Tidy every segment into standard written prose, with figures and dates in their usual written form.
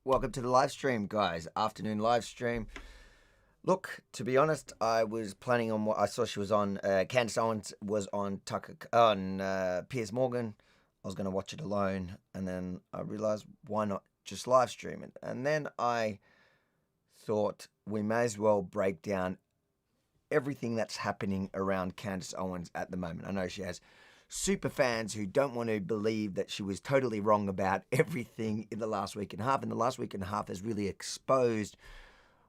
Welcome to the live stream, guys. Afternoon live stream. Look, to be honest, I was planning on what I saw. She was on. Candace Owens was on Piers Morgan. I was going to watch it alone, and then I realized why not just live stream it. And then I thought we may as well break down everything that's happening around Candace Owens at the moment. I know she has super fans who don't want to believe that she was totally wrong about everything in the last week and a half. And the last week and a half has really exposed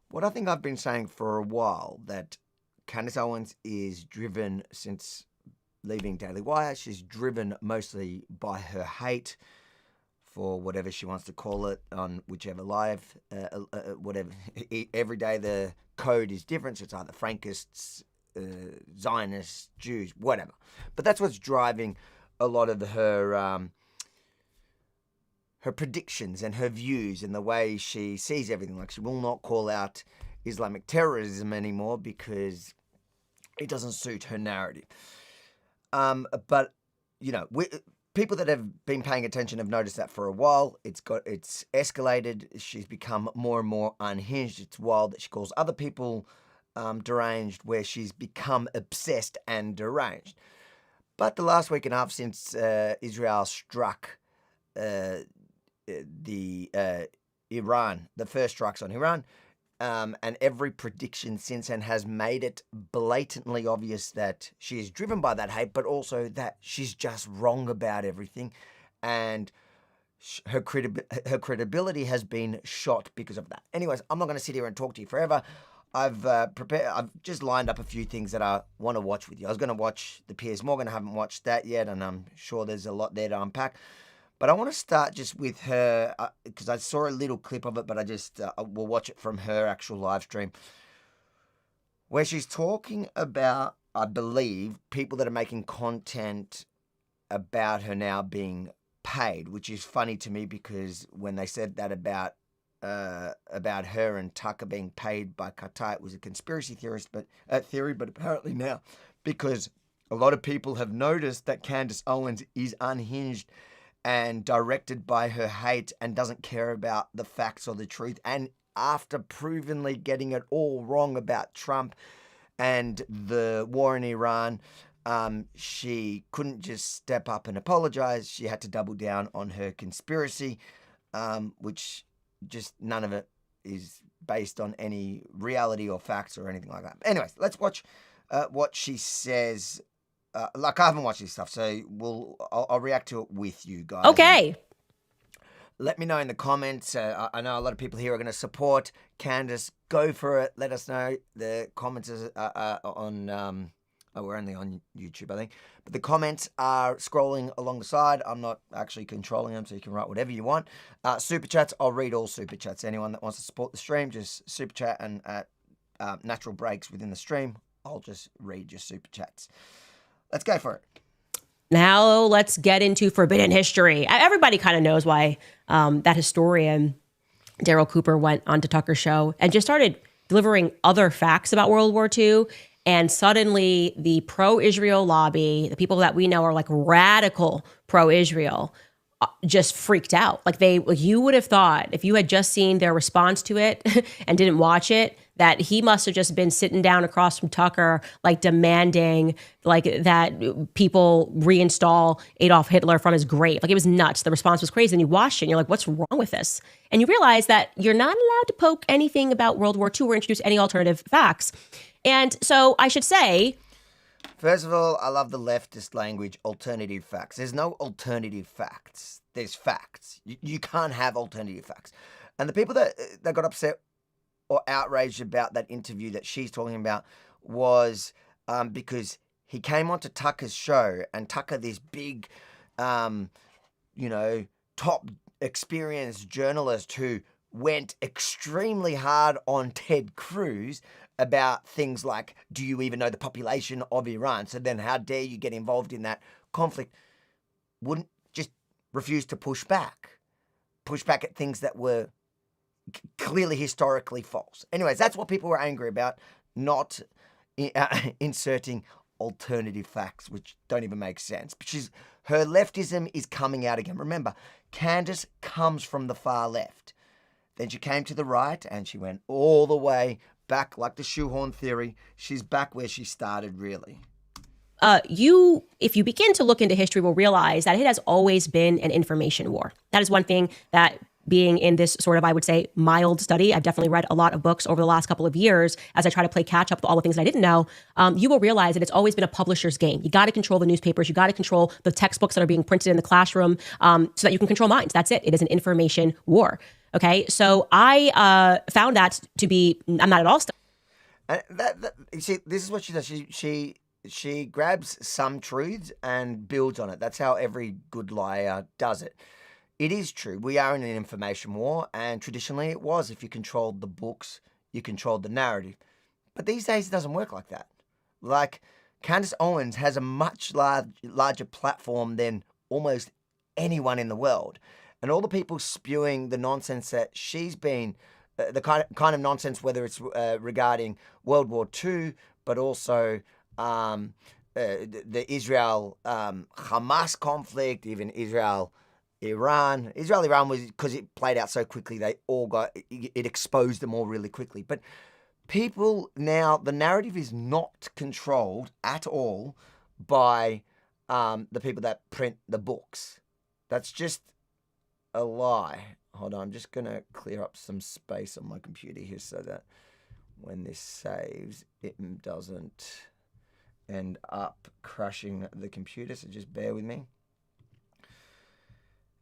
what I think I've been saying for a while, that Candace Owens is driven since leaving Daily Wire. She's driven mostly by her hate for whatever she wants to call it on whichever live, whatever. Every day the code is different. So it's either Frankists, Zionists, Jews, whatever. But that's what's driving a lot of her predictions and her views and the way she sees everything. Like, she will not call out Islamic terrorism anymore because it doesn't suit her narrative. But you know, people that have been paying attention have noticed that for a while. It's escalated. She's become more and more unhinged. It's wild that she calls other people deranged, where she's become obsessed and deranged. But the last week and a half since Israel struck Iran, the first strikes on Iran, and every prediction since then has made it blatantly obvious that she is driven by that hate, but also that she's just wrong about everything, and her credibility has been shot because of that. Anyways, I'm not going to sit here and talk to you forever. I've just lined up a few things that I want to watch with you. I was going to watch the Piers Morgan. I haven't watched that yet, and I'm sure there's a lot there to unpack. But I want to start just with her, because I saw a little clip of it, but I just will watch it from her actual live stream, where she's talking about, I believe, people that are making content about her now being paid, which is funny to me, because when they said that about her and Tucker being paid by Qatar, it was a conspiracy theory, but apparently now, because a lot of people have noticed that Candace Owens is unhinged and directed by her hate and doesn't care about the facts or the truth. And after provenly getting it all wrong about Trump and the war in Iran, she couldn't just step up and apologize. She had to double down on her conspiracy, which just none of it is based on any reality or facts or anything like that. Anyways, let's watch what she says. I haven't watched this stuff, so I'll react to it with you guys. Okay. Let me know in the comments. I know a lot of people here are going to support Candace. Go for it. Let us know. The comments are on. We're only on YouTube, I think. But the comments are scrolling along the side. I'm not actually controlling them, so you can write whatever you want. Super chats, I'll read all super chats. Anyone that wants to support the stream, just super chat, and at natural breaks within the stream, I'll just read your super chats. Let's go for it. Now let's get into forbidden history. Everybody kind of knows why that historian Daryl Cooper went onto Tucker's show and just started delivering other facts about World War II. And suddenly the pro-Israel lobby, the people that we know are like radical pro-Israel, just freaked out. You would have thought, if you had just seen their response to it and didn't watch it, that he must have just been sitting down across from Tucker, like demanding that people reinstall Adolf Hitler from his grave. It was nuts. The response was crazy. And you watched it and you're like, what's wrong with this? And you realize that you're not allowed to poke anything about World War II or introduce any alternative facts. And so I should say, first of all, I love the leftist language, alternative facts. There's no alternative facts. There's facts. You can't have alternative facts. And the people that got upset or outraged about that interview that she's talking about was because he came onto Tucker's show, and Tucker, this big, top experienced journalist who went extremely hard on Ted Cruz about things like, do you even know the population of Iran? So then how dare you get involved in that conflict? Wouldn't just refuse to push back at things that were clearly historically false. Anyways, that's what people were angry about, not inserting alternative facts, which don't even make sense. But her leftism is coming out again. Remember, Candace comes from the far left. Then she came to the right and she went all the way back, like the shoehorn theory. She's back where she started, really. If you begin to look into history, will realize that it has always been an information war. That is one thing that, being in this sort of, I would say, mild study, I've definitely read a lot of books over the last couple of years as I try to play catch up with all the things that I didn't know. You will realize that it's always been a publisher's game. You got to control the newspapers. You got to control the textbooks that are being printed in the classroom so that you can control minds. That's it. It is an information war. Okay, so I found that to be, I'm not at all. You see, this is what she does. She grabs some truths and builds on it. That's how every good liar does it. It is true. We are in an information war, and traditionally it was. If you controlled the books, you controlled the narrative. But these days it doesn't work like that. Like, Candace Owens has a much larger platform than almost anyone in the world. And all the people spewing the nonsense that she's been, the kind of nonsense, whether it's regarding World War II, but also the Israel-Hamas conflict, even Israel-Iran. Israel-Iran was, because it played out so quickly, it exposed them all really quickly. But people now, the narrative is not controlled at all by the people that print the books. That's just a lie. Hold on, I'm just going to clear up some space on my computer here so that when this saves, it doesn't end up crashing the computer. So just bear with me.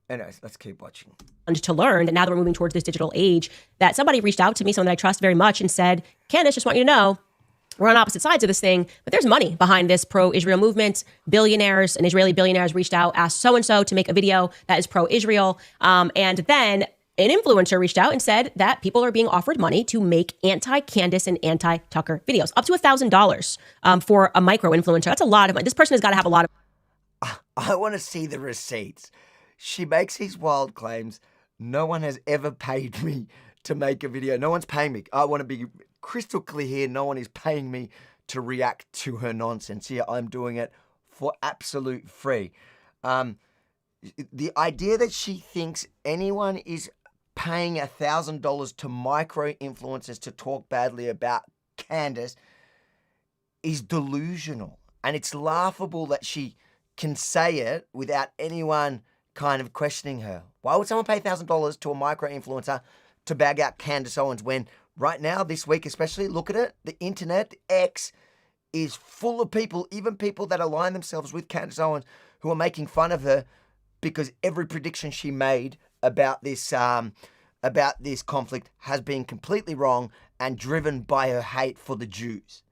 Anyways, let's keep watching. And to learn that now that we're moving towards this digital age, that somebody reached out to me, someone that I trust very much, and said, Candace, just want you to know, we're on opposite sides of this thing, but there's money behind this pro-Israel movement. Billionaires and Israeli billionaires reached out, asked so-and-so to make a video that is pro-Israel. And then an influencer reached out and said that people are being offered money to make anti-Candace and anti-Tucker videos, up to $1,000 for a micro-influencer. That's a lot of money. This person has got to have a lot of... I want to see the receipts. She makes these wild claims. No one has ever paid me to make a video. No one's paying me. I want to be crystal clear here. No one is paying me to react to her nonsense here. I'm doing it for absolute free. The idea that she thinks anyone is paying $1,000 to micro influencers to talk badly about Candace is delusional. And it's laughable that she can say it without anyone kind of questioning her. Why would someone pay $1,000 to a micro influencer to bag out Candace Owens when right now, this week especially, look at it, the internet, X, is full of people, even people that align themselves with Candace Owens, who are making fun of her because every prediction she made about this conflict has been completely wrong and driven by her hate for the Jews.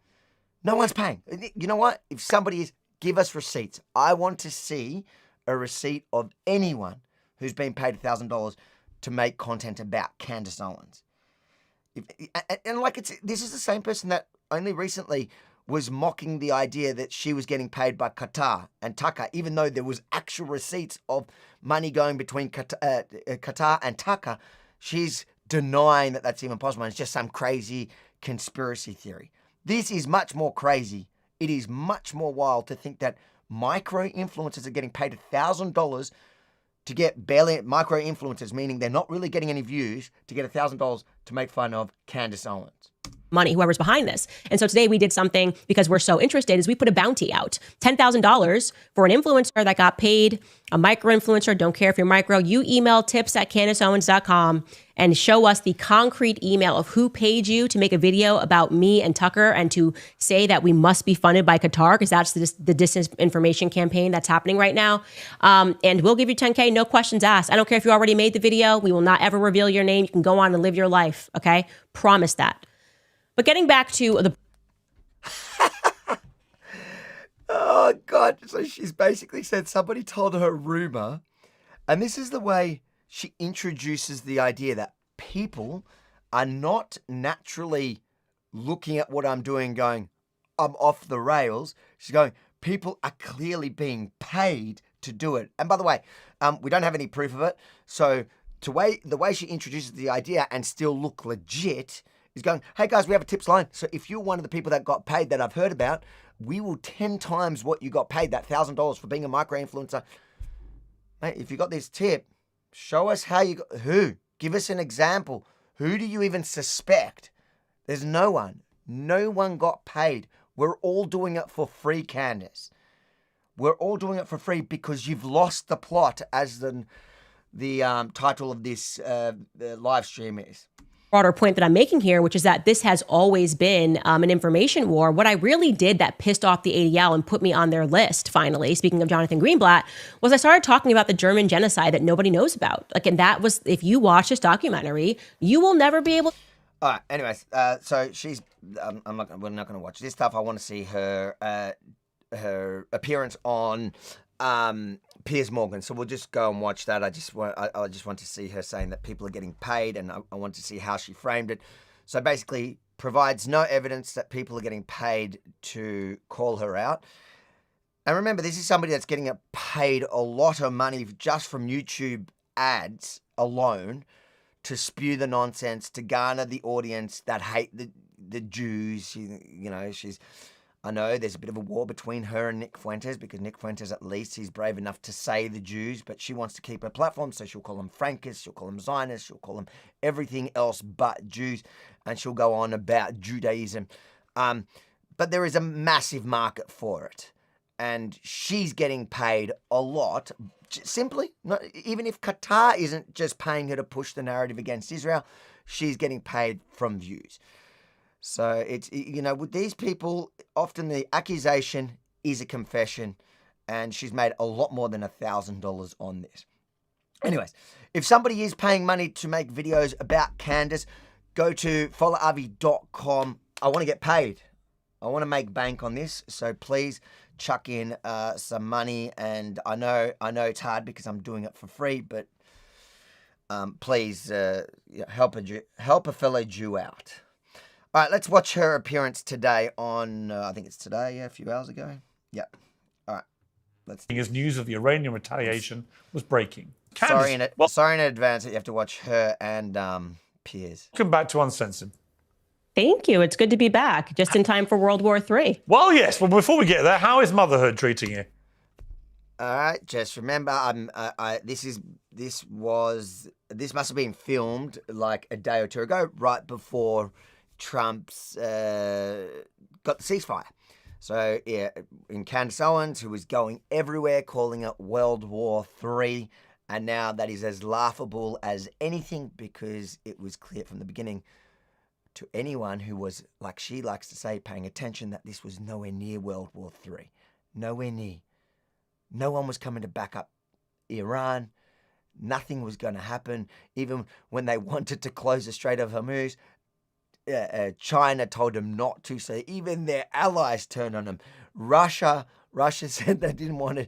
No one's paying. You know what? If somebody is, give us receipts. I want to see a receipt of anyone who's been paid $1,000 to make content about Candace Owens. This is the same person that only recently was mocking the idea that she was getting paid by Qatar and Tucker, even though there was actual receipts of money going between Qatar and Tucker. She's denying that that's even possible. And it's just some crazy conspiracy theory. This is much more crazy. It is much more wild to think that micro influencers are getting paid $1,000 to get barely micro influencers, meaning they're not really getting any views, to get $1,000 to make fun of Candace Owens. Money, whoever's behind this. And so today we did something because we're so interested, is we put a bounty out, $10,000 for an influencer that got paid, a micro influencer. Don't care if you're micro. You email tips@CandaceOwens.com and show us the concrete email of who paid you to make a video about me and Tucker and to say that we must be funded by Qatar, because that's the disinformation campaign that's happening right now. And we'll give you $10K, no questions asked. I don't care if you already made the video. We will not ever reveal your name. You can go on and live your life. Okay? Promise that. But getting back to the... Oh, God. So she's basically said somebody told her a rumor. And this is the way she introduces the idea that people are not naturally looking at what I'm doing going, I'm off the rails. She's going, people are clearly being paid to do it. And by the way, we don't have any proof of it. So the way she introduces the idea and still look legit is going, hey guys, we have a tips line. So if you're one of the people that got paid that I've heard about, we will 10 times what you got paid, that $1,000 for being a micro influencer. Mate, if you got this tip, show us how you got, who? Give us an example. Who do you even suspect? There's no one. No one got paid. We're all doing it for free, Candace. We're all doing it for free because you've lost the plot, as the title of this live stream is. Broader point that I'm making here, which is that this has always been an information war. What I really did that pissed off the ADL and put me on their list, finally, speaking of Jonathan Greenblatt, was I started talking about the German genocide that nobody knows about. Like, and that was, if you watch this documentary, you will never be able. All right. Anyways, so she's. We're not going to watch this stuff. I want to see her appearance on Piers Morgan. So we'll just go and watch that. I just want to see her saying that people are getting paid, and I want to see how she framed it. So basically, provides no evidence that people are getting paid to call her out. And remember, this is somebody that's getting paid a lot of money just from YouTube ads alone to spew the nonsense, to garner the audience that hate the Jews. I know there's a bit of a war between her and Nick Fuentes, because Nick Fuentes, at least, he's brave enough to say the Jews, but she wants to keep her platform, so she'll call them Frankists, she'll call them Zionists, she'll call them everything else but Jews, and she'll go on about Judaism. But there is a massive market for it, and she's getting paid a lot, simply, even if Qatar isn't just paying her to push the narrative against Israel, she's getting paid from views. So it's, with these people, often the accusation is a confession, and she's made a lot more than $1,000 on this. Anyways, if somebody is paying money to make videos about Candace, go to follavi.com. I want to get paid. I want to make bank on this. So please chuck in some money. And I know it's hard because I'm doing it for free, but please help a fellow Jew out. All right, let's watch her appearance today on, I think it's today, a few hours ago. Yep. All right, let's. As news of the Iranian retaliation was breaking. Sorry in advance that you have to watch her and Piers. Welcome back to Uncensored. Thank you. It's good to be back, just in time for World War III. Well, yes. Well, before we get there, how is motherhood treating you? All right, just remember, this must have been filmed like a day or two ago, right before Trump's got the ceasefire. So yeah, in Candace Owens, who was going everywhere calling it World War III, and now that is as laughable as anything, because it was clear from the beginning to anyone who was, like she likes to say, paying attention, that this was nowhere near World War III. Nowhere near. No one was coming to back up Iran. Nothing was going to happen. Even when they wanted to close the Strait of Hormuz, China told them not to, so even their allies turned on them. Russia said they didn't want to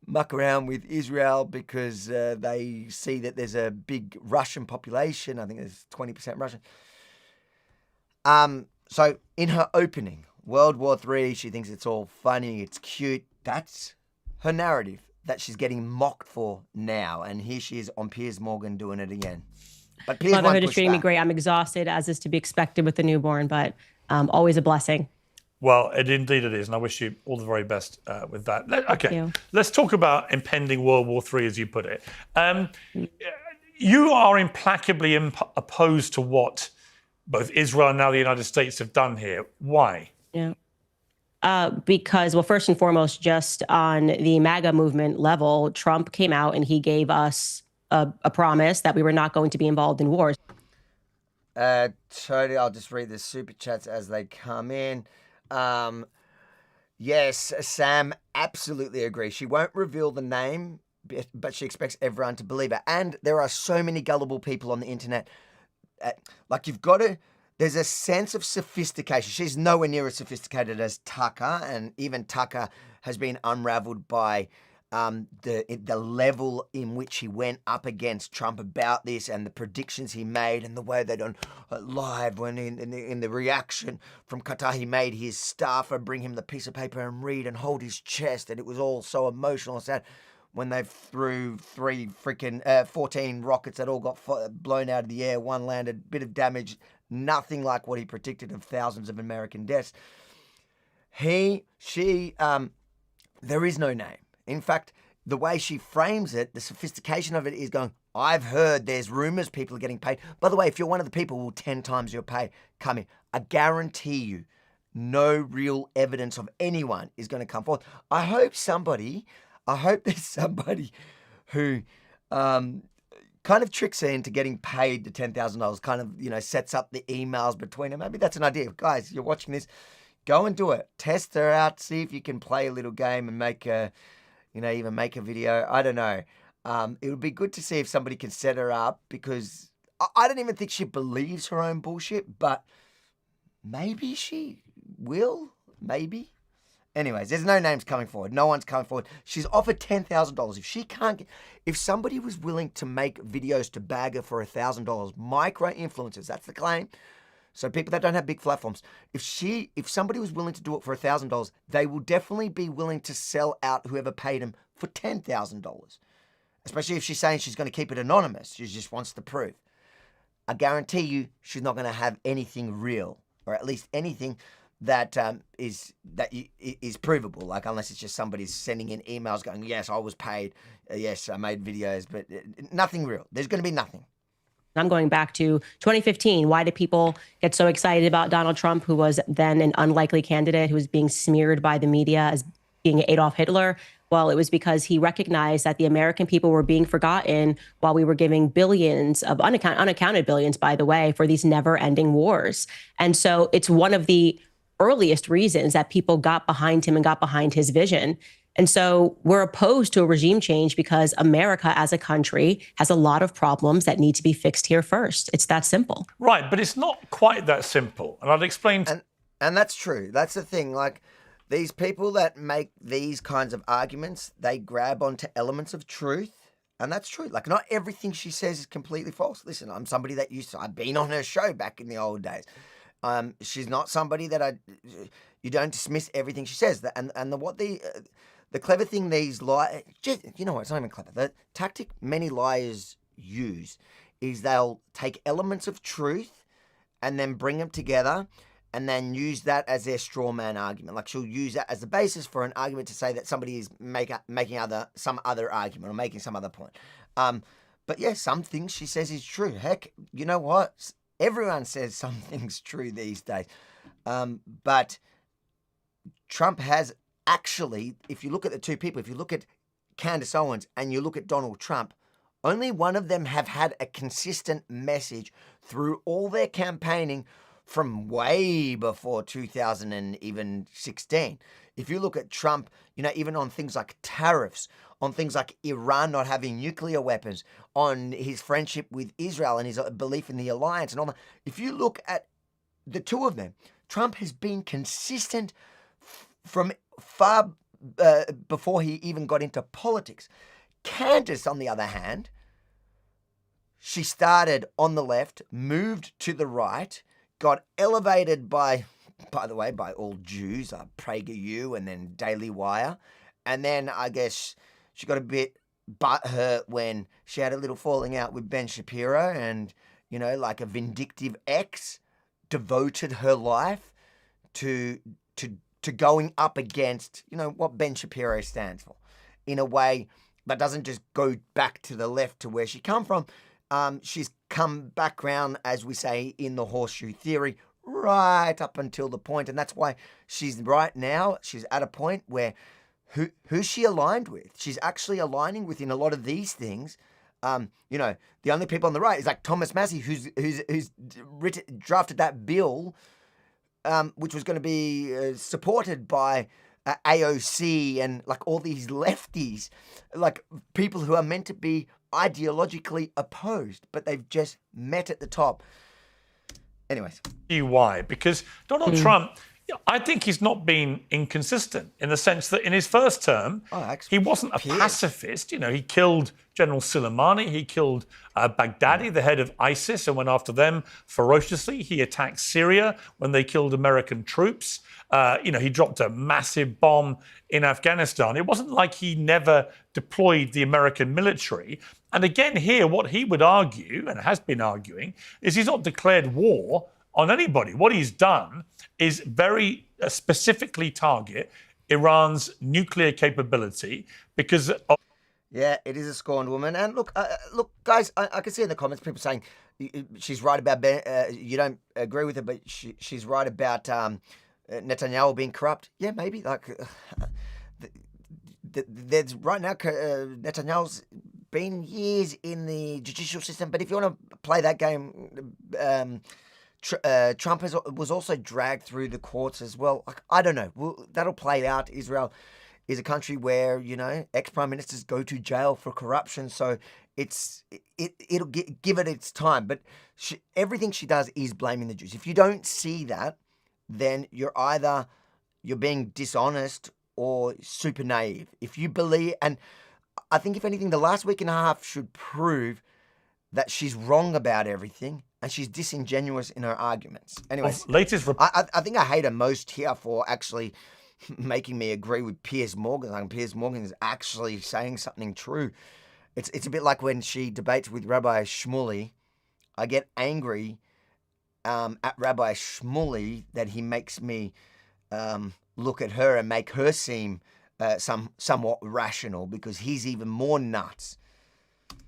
muck around with Israel because they see that there's a big Russian population. I think there's 20% Russian. So in her opening, World War III, she thinks it's all funny, it's cute. That's her narrative that she's getting mocked for now. And here she is on Piers Morgan doing it again. But Piers Motherhood is treating me great. I'm exhausted, as is to be expected with the newborn, but always a blessing. Well, indeed it is, and I wish you all the very best with that. Okay, let's talk about impending World War III, as you put it. You are implacably opposed to what both Israel and now the United States have done here. Why? Yeah. Because, well, first and foremost, just on the MAGA movement level, Trump came out and he gave us a promise that we were not going to be involved in wars. Totally. I'll just read the super chats as they come in. Yes, Sam, absolutely agree. She won't reveal the name, but she expects everyone to believe her. And there are so many gullible people on the internet. There's a sense of sophistication. She's nowhere near as sophisticated as Tucker, and even Tucker has been unraveled by the level in which he went up against Trump about this, and the predictions he made, and the way they done live when in the reaction from Qatar, he made his staffer bring him the piece of paper and read and hold his chest, and it was all so emotional and sad when they threw 14 rockets that all got blown out of the air. One landed, bit of damage, nothing like what he predicted of thousands of American deaths. There is no name. In fact, the way she frames it, the sophistication of it is going, I've heard there's rumors people are getting paid. By the way, if you're one of the people who 10 times your pay come in, I guarantee you no real evidence of anyone is going to come forth. I hope there's somebody who kind of tricks her into getting paid the $10,000, kind of, sets up the emails between them. Maybe that's an idea. Guys, you're watching this, go and do it. Test her out, see if you can play a little game and make even make a video. I don't know. It would be good to see if somebody can set her up, because I don't even think she believes her own bullshit, but maybe she will. Maybe. Anyways, there's no names coming forward. No one's coming forward. She's offered $10,000. If somebody was willing to make videos to bag her for $1,000, micro-influencers, that's the claim. So people that don't have big platforms, if somebody was willing to do it for $1,000, they will definitely be willing to sell out whoever paid them for $10,000. Especially if she's saying she's going to keep it anonymous. She just wants the proof. I guarantee you she's not going to have anything real, or at least anything that is provable. Like, unless it's just somebody sending in emails going, yes, I was paid. Yes, I made videos, but nothing real. There's going to be nothing. I'm going back to 2015. Why did people get so excited about Donald Trump, who was then an unlikely candidate, who was being smeared by the media as being Adolf Hitler? Well, it was because he recognized that the American people were being forgotten while we were giving billions of unaccounted billions, by the way, for these never-ending wars. And so it's one of the earliest reasons that people got behind him and got behind his vision. And so we're opposed to a regime change because America as a country has a lot of problems that need to be fixed here first. It's that simple. Right, but it's not quite that simple. And I'll explain. And that's true. That's the thing. Like, these people that make these kinds of arguments, they grab onto elements of truth. And that's true. Like, not everything she says is completely false. Listen, I'm somebody that I've been on her show back in the old days. She's not somebody that you don't dismiss everything she says. The clever thing these liars, you know what, it's not even clever. The tactic many liars use is they'll take elements of truth and then bring them together and then use that as their straw man argument. Like, she'll use that as the basis for an argument to say that somebody is making some other argument or making some other point. But yeah, some things she says is true. Heck, you know what? Everyone says something's true these days. But Trump has actually, if you look at the two people, if you look at Candace Owens and you look at Donald Trump, only one of them have had a consistent message through all their campaigning from way before 2016. If you look at Trump, even on things like tariffs, on things like Iran not having nuclear weapons, on his friendship with Israel and his belief in the alliance and all that, if you look at the two of them, Trump has been consistent from far before he even got into politics. Candace, on the other hand, she started on the left, moved to the right, got elevated by the way, by all Jews, PragerU and then Daily Wire. And then I guess she got a bit butthurt when she had a little falling out with Ben Shapiro and, like a vindictive ex, devoted her life to going up against, what Ben Shapiro stands for, in a way that doesn't just go back to the left to where she come from. She's come back around, as we say in the horseshoe theory, right up until the point, and that's why she's at a point where who's she aligned with? She's actually aligning with, in a lot of these things. The only people on the right is like Thomas Massey, who's drafted that bill, which was going to be supported by AOC and like all these lefties, like people who are meant to be ideologically opposed, but they've just met at the top. Anyways. Why? Because Donald Trump, I think he's not been inconsistent in the sense that in his first term, he wasn't a pacifist. He killed General Soleimani. He killed Baghdadi, the head of ISIS, and went after them ferociously. He attacked Syria when they killed American troops. He dropped a massive bomb in Afghanistan. It wasn't like he never deployed the American military. And again, here, what he would argue, and has been arguing, is he's not declared war on anybody. What he's done is very specifically target Iran's nuclear capability because of Yeah, it is a scorned woman. And look, guys, I can see in the comments people saying she's right about you don't agree with her, but she's right about Netanyahu being corrupt. Yeah, maybe. Like, there's right now Netanyahu's been years in the judicial system, but if you want to play that game, Trump was also dragged through the courts as well. Like, I don't know. That'll play out. Israel is a country where, ex-prime ministers go to jail for corruption. So it'll give it its time. But everything she does is blaming the Jews. If you don't see that, then you're being dishonest or super naive. If you believe, and I think if anything, the last week and a half should prove that she's wrong about everything and she's disingenuous in her arguments. Anyways, I think I hate her most here for actually making me agree with Piers Morgan. Like, Piers Morgan is actually saying something true. It's a bit like when she debates with Rabbi Shmuley. I get angry at Rabbi Shmuley that he makes me look at her and make her seem somewhat rational, because he's even more nuts.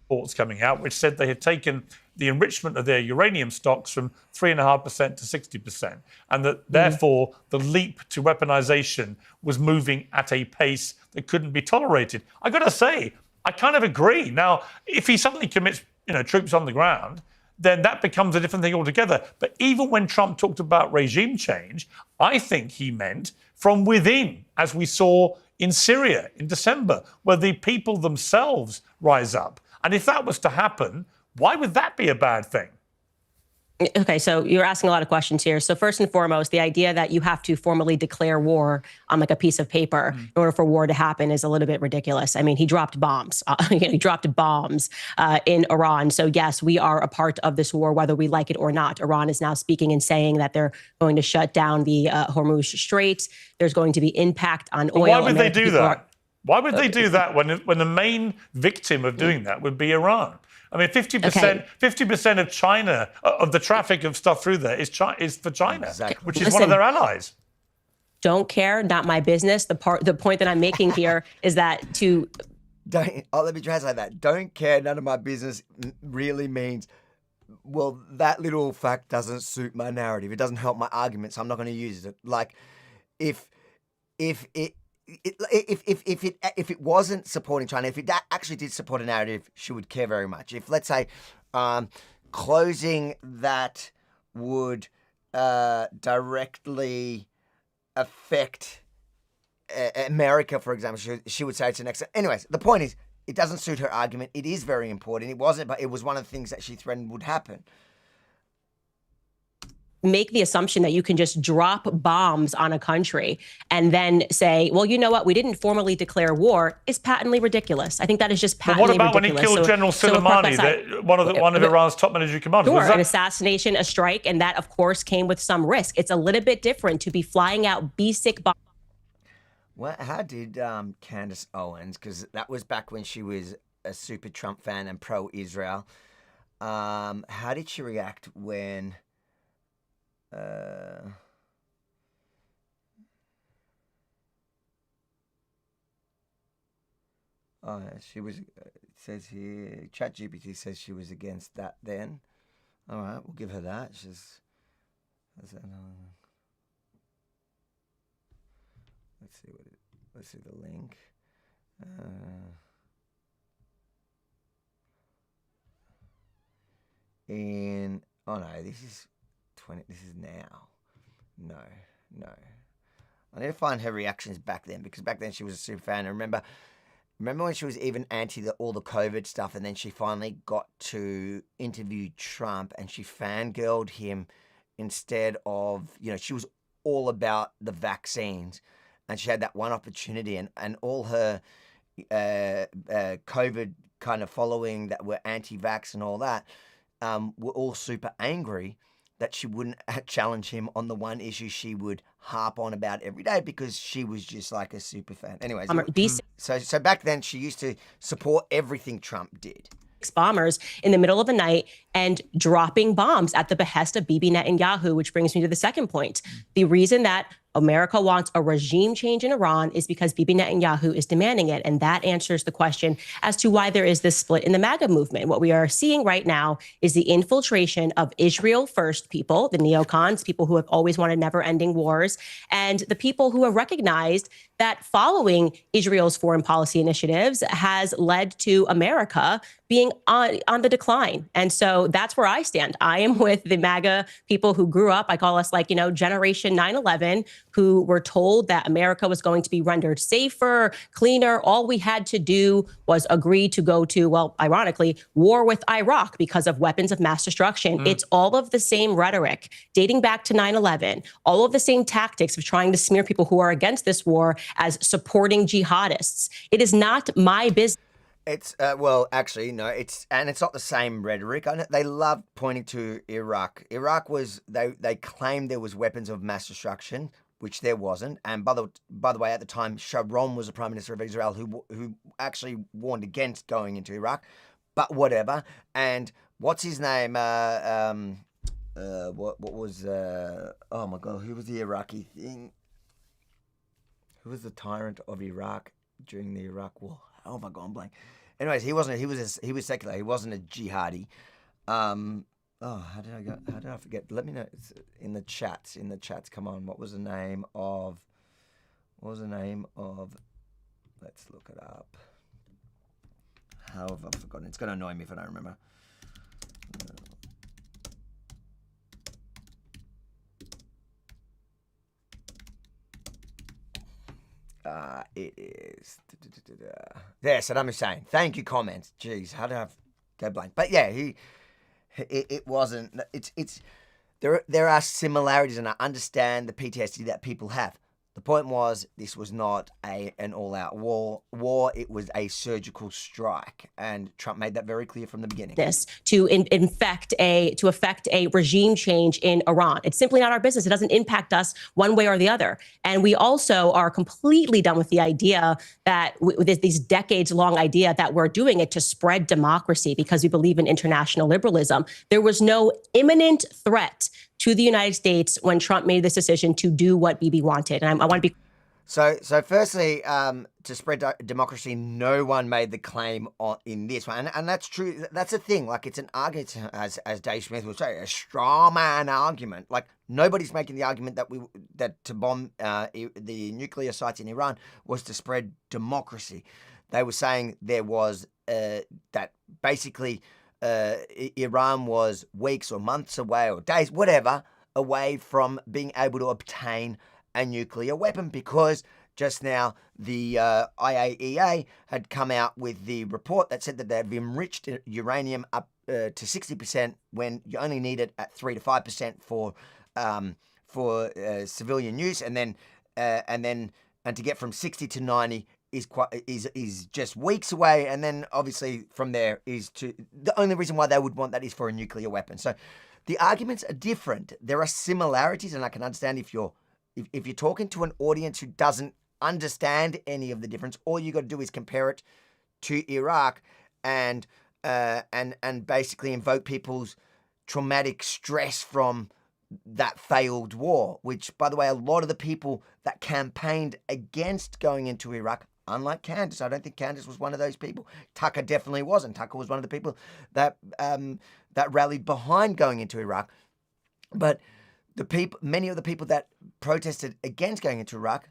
Reports coming out which said they had taken the enrichment of their uranium stocks from 3.5% to 60%, and that therefore the leap to weaponization was moving at a pace that couldn't be tolerated. I got to say, I kind of agree. Now, if he suddenly commits, troops on the ground, then that becomes a different thing altogether. But even when Trump talked about regime change, I think he meant from within, as we saw in Syria in December, where the people themselves rise up. And if that was to happen, why would that be a bad thing? Okay, so you're asking a lot of questions here. So first and foremost, the idea that you have to formally declare war on like a piece of paper in order for war to happen is a little bit ridiculous. I mean, he dropped bombs. He dropped bombs in Iran. So yes, we are a part of this war, whether we like it or not. Iran is now speaking and saying that they're going to shut down the Hormuz Strait. There's going to be impact on oil. Why would they do that? Why would they do that when the main victim of doing that would be Iran? I mean, 50% of China, of the traffic of stuff through there is for China, exactly, which is one of their allies. Don't care, not my business. The point that I'm making here is that let me translate that. Don't care, none of my business really means, well, that little fact doesn't suit my narrative. It doesn't help my argument, so I'm not going to use it. Like, if it wasn't supporting China, if it actually did support a narrative, she would care very much. If, let's say, closing that would directly affect America, for example, she would say it's an excellent. Anyways, the point is, it doesn't suit her argument. It is very important. It wasn't, but it was one of the things that she threatened would happen. Make the assumption that you can just drop bombs on a country and then say, well, you know what, we didn't formally declare war, is patently ridiculous. I think that is just patently ridiculous. What about when he killed General Soleimani, one of Iran's top military commanders? Sure, an assassination, a strike, and that, of course, came with some risk. It's a little bit different to be flying out basic bombs. Well, how did Candace Owens, because that was back when she was a super Trump fan and pro-Israel, how did she react when... she was. It says here, ChatGPT says she was against that. Then, all right, we'll give her that. Let's see let's see the link. This is 20. This is now. No. I need to find her reactions back then, because back then she was a super fan. I remember when she was even anti all the COVID stuff, and then she finally got to interview Trump and she fangirled him instead of, she was all about the vaccines, and she had that one opportunity, and all her COVID kind of following that were anti-vax and all that were all super angry that she wouldn't challenge him on the one issue she would harp on about every day, because she was just like a super fan. Anyways, so back then she used to support everything Trump did. Bombers in the middle of the night and dropping bombs at the behest of Bibi Netanyahu, which brings me to the second point. The reason that America wants a regime change in Iran is because Bibi Netanyahu is demanding it. And that answers the question as to why there is this split in the MAGA movement. What we are seeing right now is the infiltration of Israel first people, the neocons, people who have always wanted never-ending wars, and the people who have recognized that following Israel's foreign policy initiatives has led to America being on the decline. And so that's where I stand. I am with the MAGA people who grew up, I call us like, Generation 9/11, who were told that America was going to be rendered safer, cleaner. All we had to do was agree to go to, well, ironically, war with Iraq because of weapons of mass destruction. It's all of the same rhetoric dating back to 9/11, all of the same tactics of trying to smear people who are against this war as supporting jihadists. It is not my business. It's well, actually, no. It's not the same rhetoric. I know they love pointing to Iraq. Iraq was they claimed there was weapons of mass destruction, which there wasn't. And by the way, at the time, Sharon was the Prime Minister of Israel, who actually warned against going into Iraq. But whatever. And what's his name? What was? Oh my God, who was the Iraqi thing? Who was the tyrant of Iraq during the Iraq War? Oh my God, I'm blank. Anyways, he wasn't. He was secular. He wasn't a jihadi. How did I go? How did I forget? Let me know. It's in the chats. Come on. What was the name of? Let's look it up. How have I forgotten? It's going to annoy me if I don't remember. It is. There, Saddam Hussein. Thank you, comments. Jeez, how did I go blank? But yeah, it wasn't. There are similarities, and I understand the PTSD that people have. The point was, this was not an all-out war. It was a surgical strike, and Trump made that very clear from the beginning. This to affect a regime change in Iran. It's simply not our business. It doesn't impact us one way or the other. And we also are completely done with the idea that with these decades-long idea that we're doing it to spread democracy because we believe in international liberalism. There was no imminent threat to the United States when Trump made this decision to do what Bibi wanted. And I want to be... So firstly, to spread democracy, no one made the claim in this one. And that's true. That's the thing. Like, it's an argument, as Dave Smith would say, a straw man argument. Like, nobody's making the argument that to bomb the nuclear sites in Iran was to spread democracy. They were saying there was that basically... Iran was weeks or months away or days, whatever, away from being able to obtain a nuclear weapon because just now the IAEA had come out with the report that said that they've enriched uranium up to 60% when you only need it at 3 to 5% for civilian use, and to get from 60 to 90 is just weeks away, and then obviously from there is to the only reason why they would want that is for a nuclear weapon. So the arguments are different. There are similarities, and I can understand if you're talking to an audience who doesn't understand any of the difference. All you got to do is compare it to Iraq and basically invoke people's traumatic stress from that failed war, which, by the way, a lot of the people that campaigned against going into Iraq, unlike Candace, I don't think Candace was one of those people. Tucker definitely wasn't. Tucker was one of the people that rallied behind going into Iraq. But many of the people that protested against going into Iraq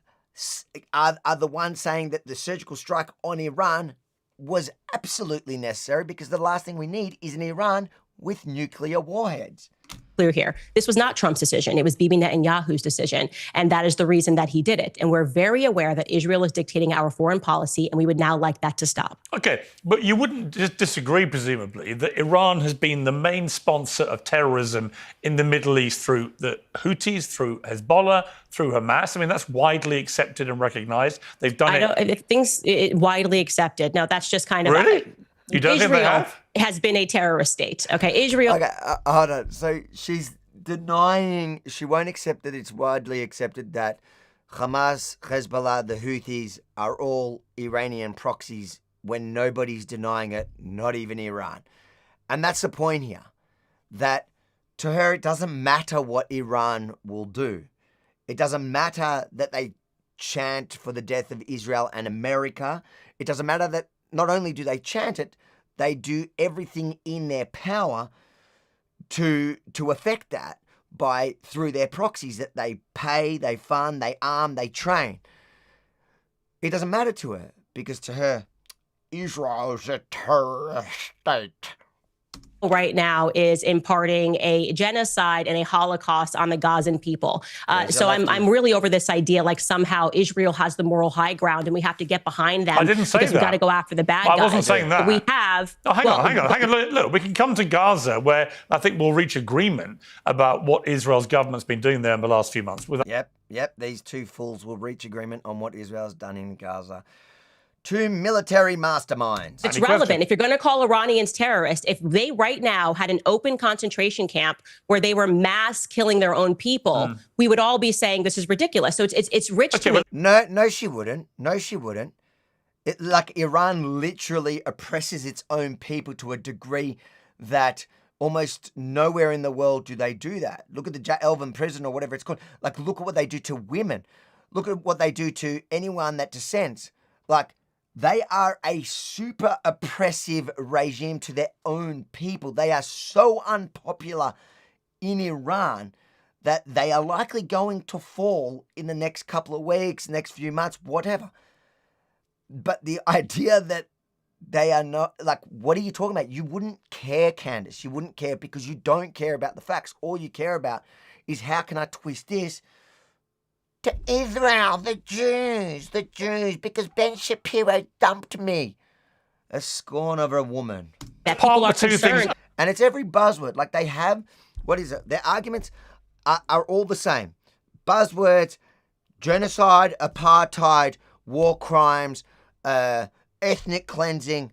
are the ones saying that the surgical strike on Iran was absolutely necessary because the last thing we need is an Iran with nuclear warheads. Clear here. This was not Trump's decision. It was Bibi Netanyahu's decision. And that is the reason that he did it. And we're very aware that Israel is dictating our foreign policy, and we would now like that to stop. Okay, but you wouldn't disagree, presumably, that Iran has been the main sponsor of terrorism in the Middle East through the Houthis, through Hezbollah, through Hamas. I mean, that's widely accepted and recognized. They've done widely accepted. No, that's just kind of... Really? You don't think they have? Has been a terrorist state. Okay, Israel... Okay, hold on. So she's denying, she won't accept that it's widely accepted that Hamas, Hezbollah, the Houthis are all Iranian proxies when nobody's denying it, not even Iran. And that's the point here, that to her it doesn't matter what Iran will do. It doesn't matter that they chant for the death of Israel and America. It doesn't matter that not only do they chant it, they do everything in their power to affect that through their proxies that they pay, they fund, they arm, they train. It doesn't matter to her, because to her, Israel is a terrorist state. Right now is imparting a genocide and a Holocaust on the Gazan people. So I'm really over this idea like somehow Israel has the moral high ground and we have to get behind them. I didn't say because that. we got to go after the bad guys. I wasn't saying that. We have. No, hang on. Look, we can come to Gaza, where I think we'll reach agreement about what Israel's government's been doing there in the last few months. Yep. These two fools will reach agreement on what Israel's done in Gaza. Two military masterminds. It's relevant. If you're going to call Iranians terrorists, if they right now had an open concentration camp where they were mass killing their own people, we would all be saying this is ridiculous. So it's rich to me. No, she wouldn't. No, she wouldn't. Like Iran literally oppresses its own people to a degree that almost nowhere in the world do they do that. Look at the Elven prison or whatever it's called. Like, look at what they do to women. Look at what they do to anyone that dissents. Like, they are a super oppressive regime to their own people. They are so unpopular in Iran that they are likely going to fall in the next couple of weeks, next few months, whatever. But the idea that they are not, like, what are you talking about? You wouldn't care, Candace. You wouldn't care because you don't care about the facts. All you care about is how can I twist this to Israel, the Jews, because Ben Shapiro dumped me. A scorn of a woman. That people are concerned. And it's every buzzword. Like they have, what is it? Their arguments are all the same. Buzzwords, genocide, apartheid, war crimes, ethnic cleansing,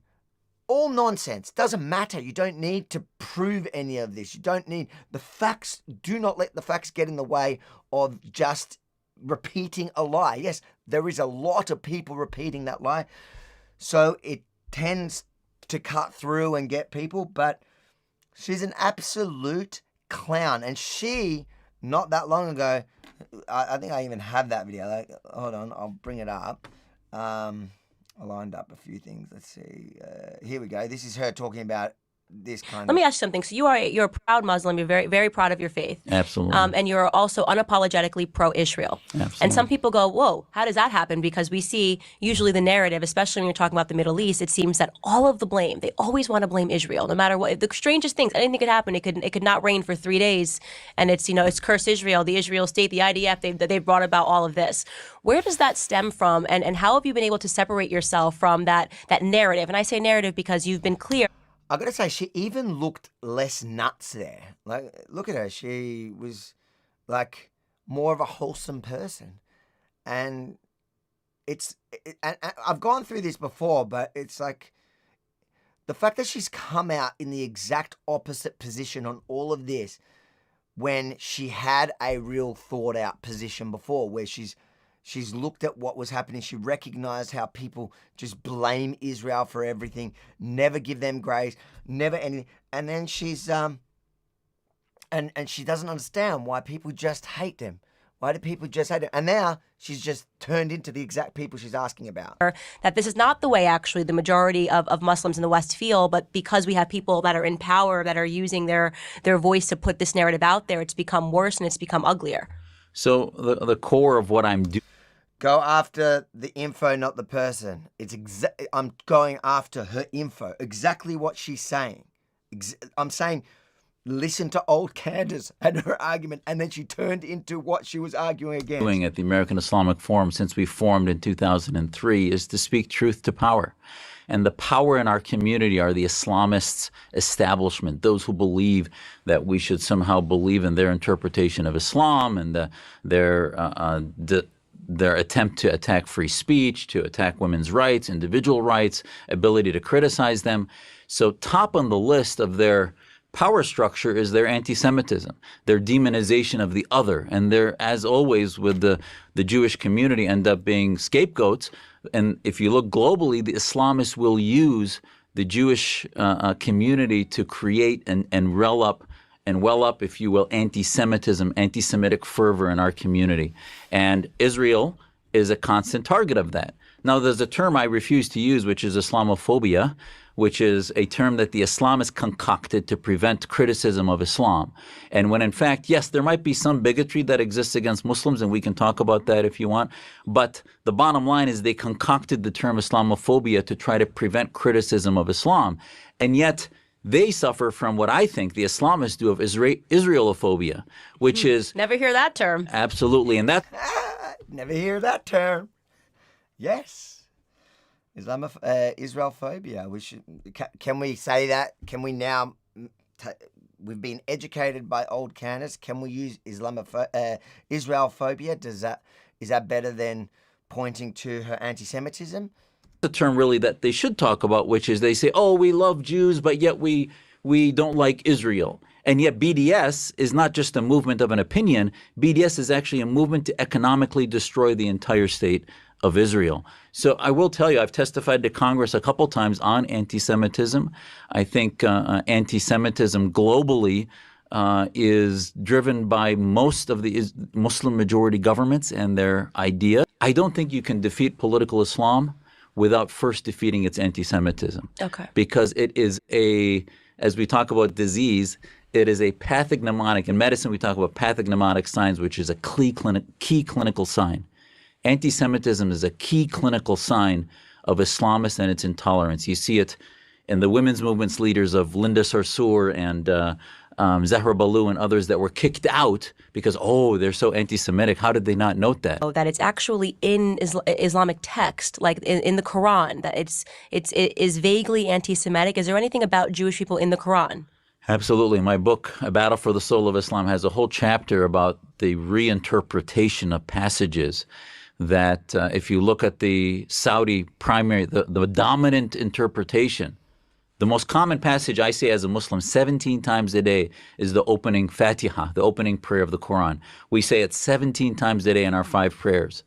all nonsense. Doesn't matter. You don't need to prove any of this. You don't need the facts. Do not let the facts get in the way of just repeating a lie. Yes, there is a lot of people repeating that lie. So it tends to cut through and get people, but she's an absolute clown. And she, not that long ago, I think I even have that video. Like, hold on, I'll bring it up. I lined up a few things. Let's see. Here we go. This is her talking about this kind of... Let me ask you something. So you're a proud Muslim. You're very, very proud of your faith. Absolutely. And you're also unapologetically pro-Israel. Absolutely. And some people go, whoa, how does that happen? Because we see usually the narrative, especially when you're talking about the Middle East, it seems that all of the blame, they always want to blame Israel, no matter what. The strangest things, anything could happen. It could not rain for 3 days. And it's, it's curse Israel, the Israel state, the IDF, they've brought about all of this. Where does that stem from? And how have you been able to separate yourself from that narrative? And I say narrative because you've been clear. I gotta say, she even looked less nuts there. Like, look at her. She was like more of a wholesome person, and and I've gone through this before, but it's like the fact that she's come out in the exact opposite position on all of this, when she had a real thought out position before, where she's looked at what was happening. She recognized how people just blame Israel for everything, never give them grace, never anything. And then she's and she doesn't understand why people just hate them. Why do people just hate them? And now she's just turned into the exact people she's asking about. That this is not the way actually the majority of Muslims in the West feel, but because we have people that are in power that are using their voice to put this narrative out there, it's become worse and it's become uglier. So the core of what I'm doing. Go after the info, not the person. I'm going after her info. Exactly what she's saying. I'm saying, listen to old Candace and her argument, and then she turned into what she was arguing against. Doing at the American Islamic Forum since we formed in 2003 is to speak truth to power. And the power in our community are the Islamists' establishment, those who believe that we should somehow believe in their interpretation of Islam and their attempt to attack free speech, to attack women's rights, individual rights, ability to criticize them. So top on the list of their power structure is their anti-Semitism, their demonization of the other. And they're, as always with the Jewish community, end up being scapegoats. And if you look globally, the Islamists will use the Jewish community to create and rel up and well up, if you will, anti-Semitism, anti-Semitic fervor in our community. And Israel is a constant target of that. Now, there's a term I refuse to use, which is Islamophobia, which is a term that the Islamists concocted to prevent criticism of Islam. And when in fact, yes, there might be some bigotry that exists against Muslims, and we can talk about that if you want, but the bottom line is they concocted the term Islamophobia to try to prevent criticism of Islam. And yet, they suffer from what I think the Islamists do of Israelophobia, which is... Never hear that term. Absolutely. And that... Never hear that term. Yes. Israelophobia. Can we say that? Can we now... we've been educated by old Candace. Can we use Israelophobia? Is that better than pointing to her anti-Semitism? The term really that they should talk about, which is they say, oh, we love Jews, but yet we don't like Israel. And yet BDS is not just a movement of an opinion. BDS is actually a movement to economically destroy the entire state of Israel. So I will tell you, I've testified to Congress a couple times on anti-Semitism. I think anti-Semitism globally is driven by most of the Muslim majority governments and their idea. I don't think you can defeat political Islam without first defeating its anti-Semitism. Okay. Because it is as we talk about disease, it is a pathognomonic. In medicine, we talk about pathognomonic signs, which is a key clinical sign. Anti-Semitism is a key clinical sign of Islamists and its intolerance. You see it in the women's movement's leaders of Linda Sarsour and Zahra Balloo and others that were kicked out because, they're so anti-Semitic. How did they not note that? That it's actually in Islamic text, like in the Quran, that it is vaguely anti-Semitic. Is there anything about Jewish people in the Quran? Absolutely. My book, A Battle for the Soul of Islam, has a whole chapter about the reinterpretation of passages that if you look at the Saudi primary, the dominant interpretation, the most common passage I say as a Muslim 17 times a day is the opening Fatiha, the opening prayer of the Quran. We say it 17 times a day in our 5 prayers.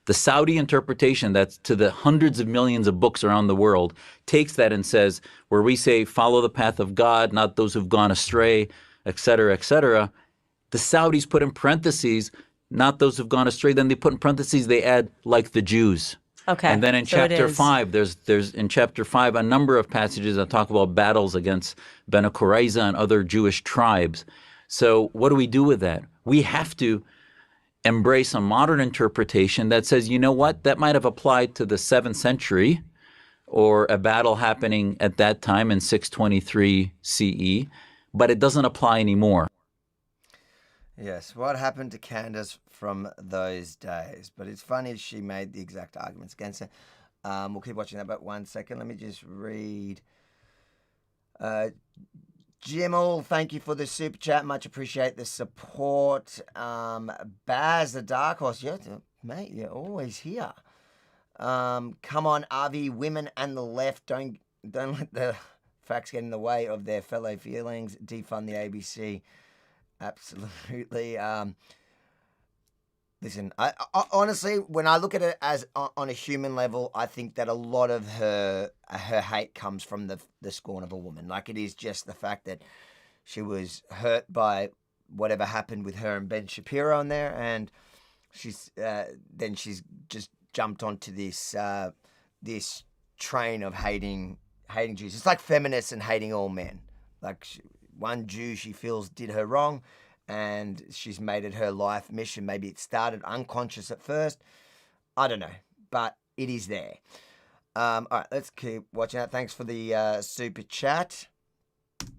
The Saudi interpretation, that's to the hundreds of millions of books around the world, takes that and says, where we say, follow the path of God, not those who've gone astray, etc., etc., the Saudis put in parentheses, not those who've gone astray. Then they put in parentheses, they add, like the Jews. Okay. And then in chapter 5, there's in chapter 5 a number of passages that talk about battles against Banu Qurayza and other Jewish tribes. So what do we do with that? We have to embrace a modern interpretation that says, you know what, that might have applied to the 7th century or a battle happening at that time in 623 CE, but it doesn't apply anymore. Yes, what happened to Candace from those days? But it's funny she made the exact arguments against it. We'll keep watching that, but 1 second. Let me just read. Jimal, thank you for the super chat. Much appreciate the support. Baz, the Dark Horse. Yeah, mate, you're always here. Come on, Avi, women and the left, don't let the facts get in the way of their fellow feelings. Defund the ABC. Absolutely. Listen, I honestly, when I look at it as on a human level, I think that a lot of her hate comes from the scorn of a woman. Like, it is just the fact that she was hurt by whatever happened with her and Ben Shapiro on there, and she's just jumped onto this this train of hating Jews. It's like feminists and hating all men. Like, one Jew she feels did her wrong, and she's made it her life mission. Maybe it started unconscious at first. I don't know, but it is there. All right, let's keep watching that. Thanks for the super chat.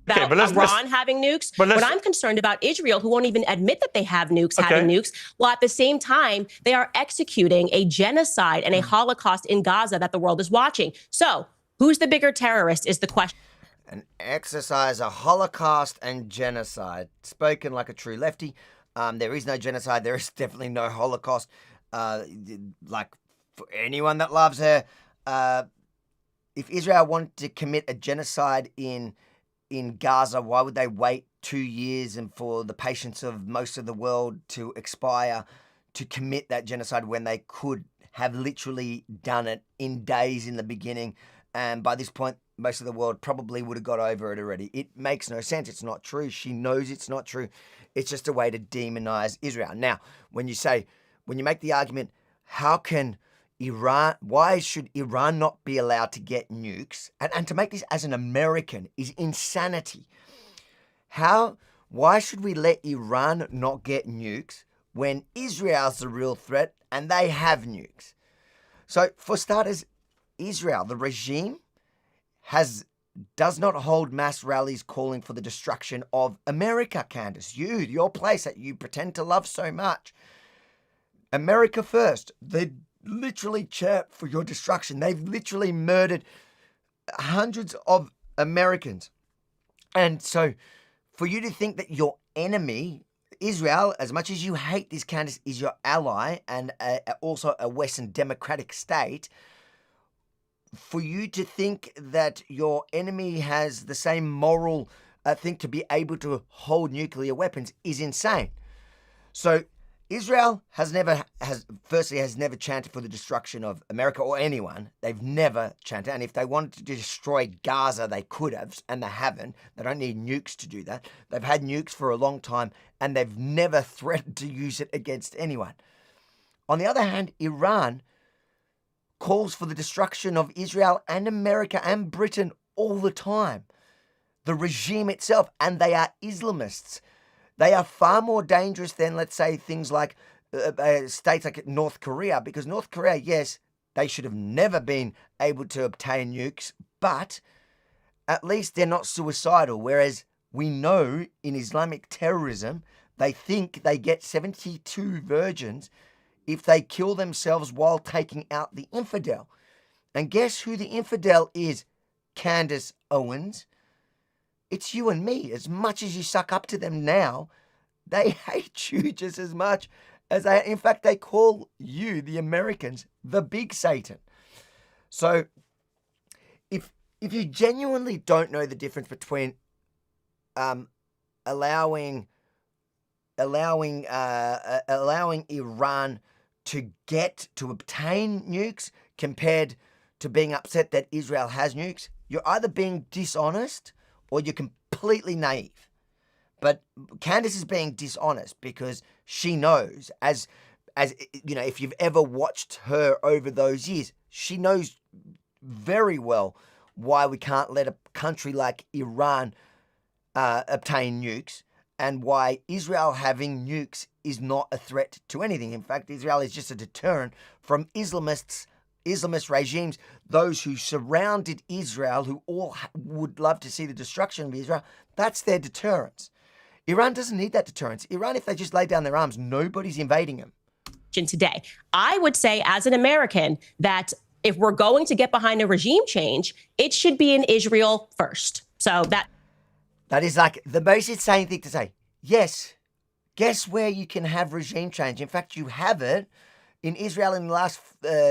About Iran having nukes. What I'm concerned about Israel, who won't even admit that they have nukes, having nukes, while at the same time, they are executing a genocide and a Holocaust in Gaza that the world is watching. So who's the bigger terrorist is the question. An exercise, a Holocaust and genocide. Spoken like a true lefty. There is no genocide. There is definitely no Holocaust. Like, for anyone that loves her, if Israel wanted to commit a genocide in Gaza, why would they wait 2 years and for the patience of most of the world to expire to commit that genocide when they could have literally done it in days in the beginning? And by this point, most of the world probably would have got over it already. It makes no sense. It's not true. She knows it's not true. It's just a way to demonize Israel. Now, when you make the argument, why should Iran not be allowed to get nukes? And to make this as an American is insanity. Why should we let Iran not get nukes when Israel's the real threat and they have nukes? So for starters, Israel, the regime, does not hold mass rallies calling for the destruction of America, Candace. Your place that you pretend to love so much. America first. They literally chirp for your destruction. They've literally murdered hundreds of Americans. And so for you to think that your enemy, Israel, as much as you hate this, Candace, is your ally and also a Western democratic state, for you to think that your enemy has the same moral thing to be able to hold nuclear weapons is insane. So Israel has never chanted for the destruction of America or anyone. They've never chanted. And if they wanted to destroy Gaza, they could have, and they haven't. They don't need nukes to do that. They've had nukes for a long time, and they've never threatened to use it against anyone. On the other hand, Iran calls for the destruction of Israel and America and Britain all the time. The regime itself, and they are Islamists. They are far more dangerous than, let's say, things like states like North Korea, because North Korea, yes, they should have never been able to obtain nukes, but at least they're not suicidal, whereas we know in Islamic terrorism, they think they get 72 virgins if they kill themselves while taking out the infidel. And guess who the infidel is? Candace Owens. It's you and me. As much as you suck up to them now, they hate you just as much as in fact, they call you, the Americans, the big Satan. So if you genuinely don't know the difference between allowing Iran to obtain nukes compared to being upset that Israel has nukes, you're either being dishonest or you're completely naive. But Candace is being dishonest because she knows, as you know, if you've ever watched her over those years, she knows very well why we can't let a country like Iran obtain nukes, and why Israel having nukes is not a threat to anything. In fact, Israel is just a deterrent from Islamist regimes, those who surrounded Israel, who all would love to see the destruction of Israel. That's their deterrence. Iran doesn't need that deterrence. Iran, if they just lay down their arms, nobody's invading them. Today, I would say as an American that if we're going to get behind a regime change, it should be in Israel first. So that is like the most insane thing to say. Yes, guess where you can have regime change? In fact, you have it in Israel in the last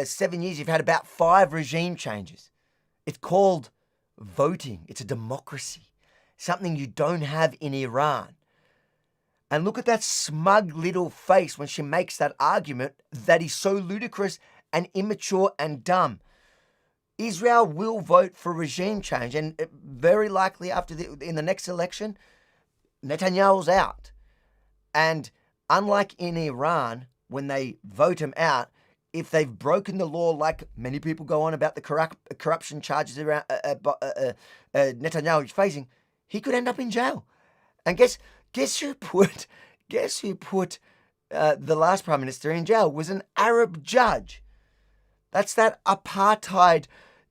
7 years. You've had about 5 regime changes. It's called voting. It's a democracy, something you don't have in Iran. And look at that smug little face when she makes that argument that is so ludicrous and immature and dumb. Israel will vote for regime change, and very likely in the next election, Netanyahu's out. And unlike in Iran, when they vote him out, if they've broken the law, like many people go on about the corruption charges around Netanyahu is facing, he could end up in jail. And guess who put the last prime minister in jail was an Arab judge. That's that apartheid,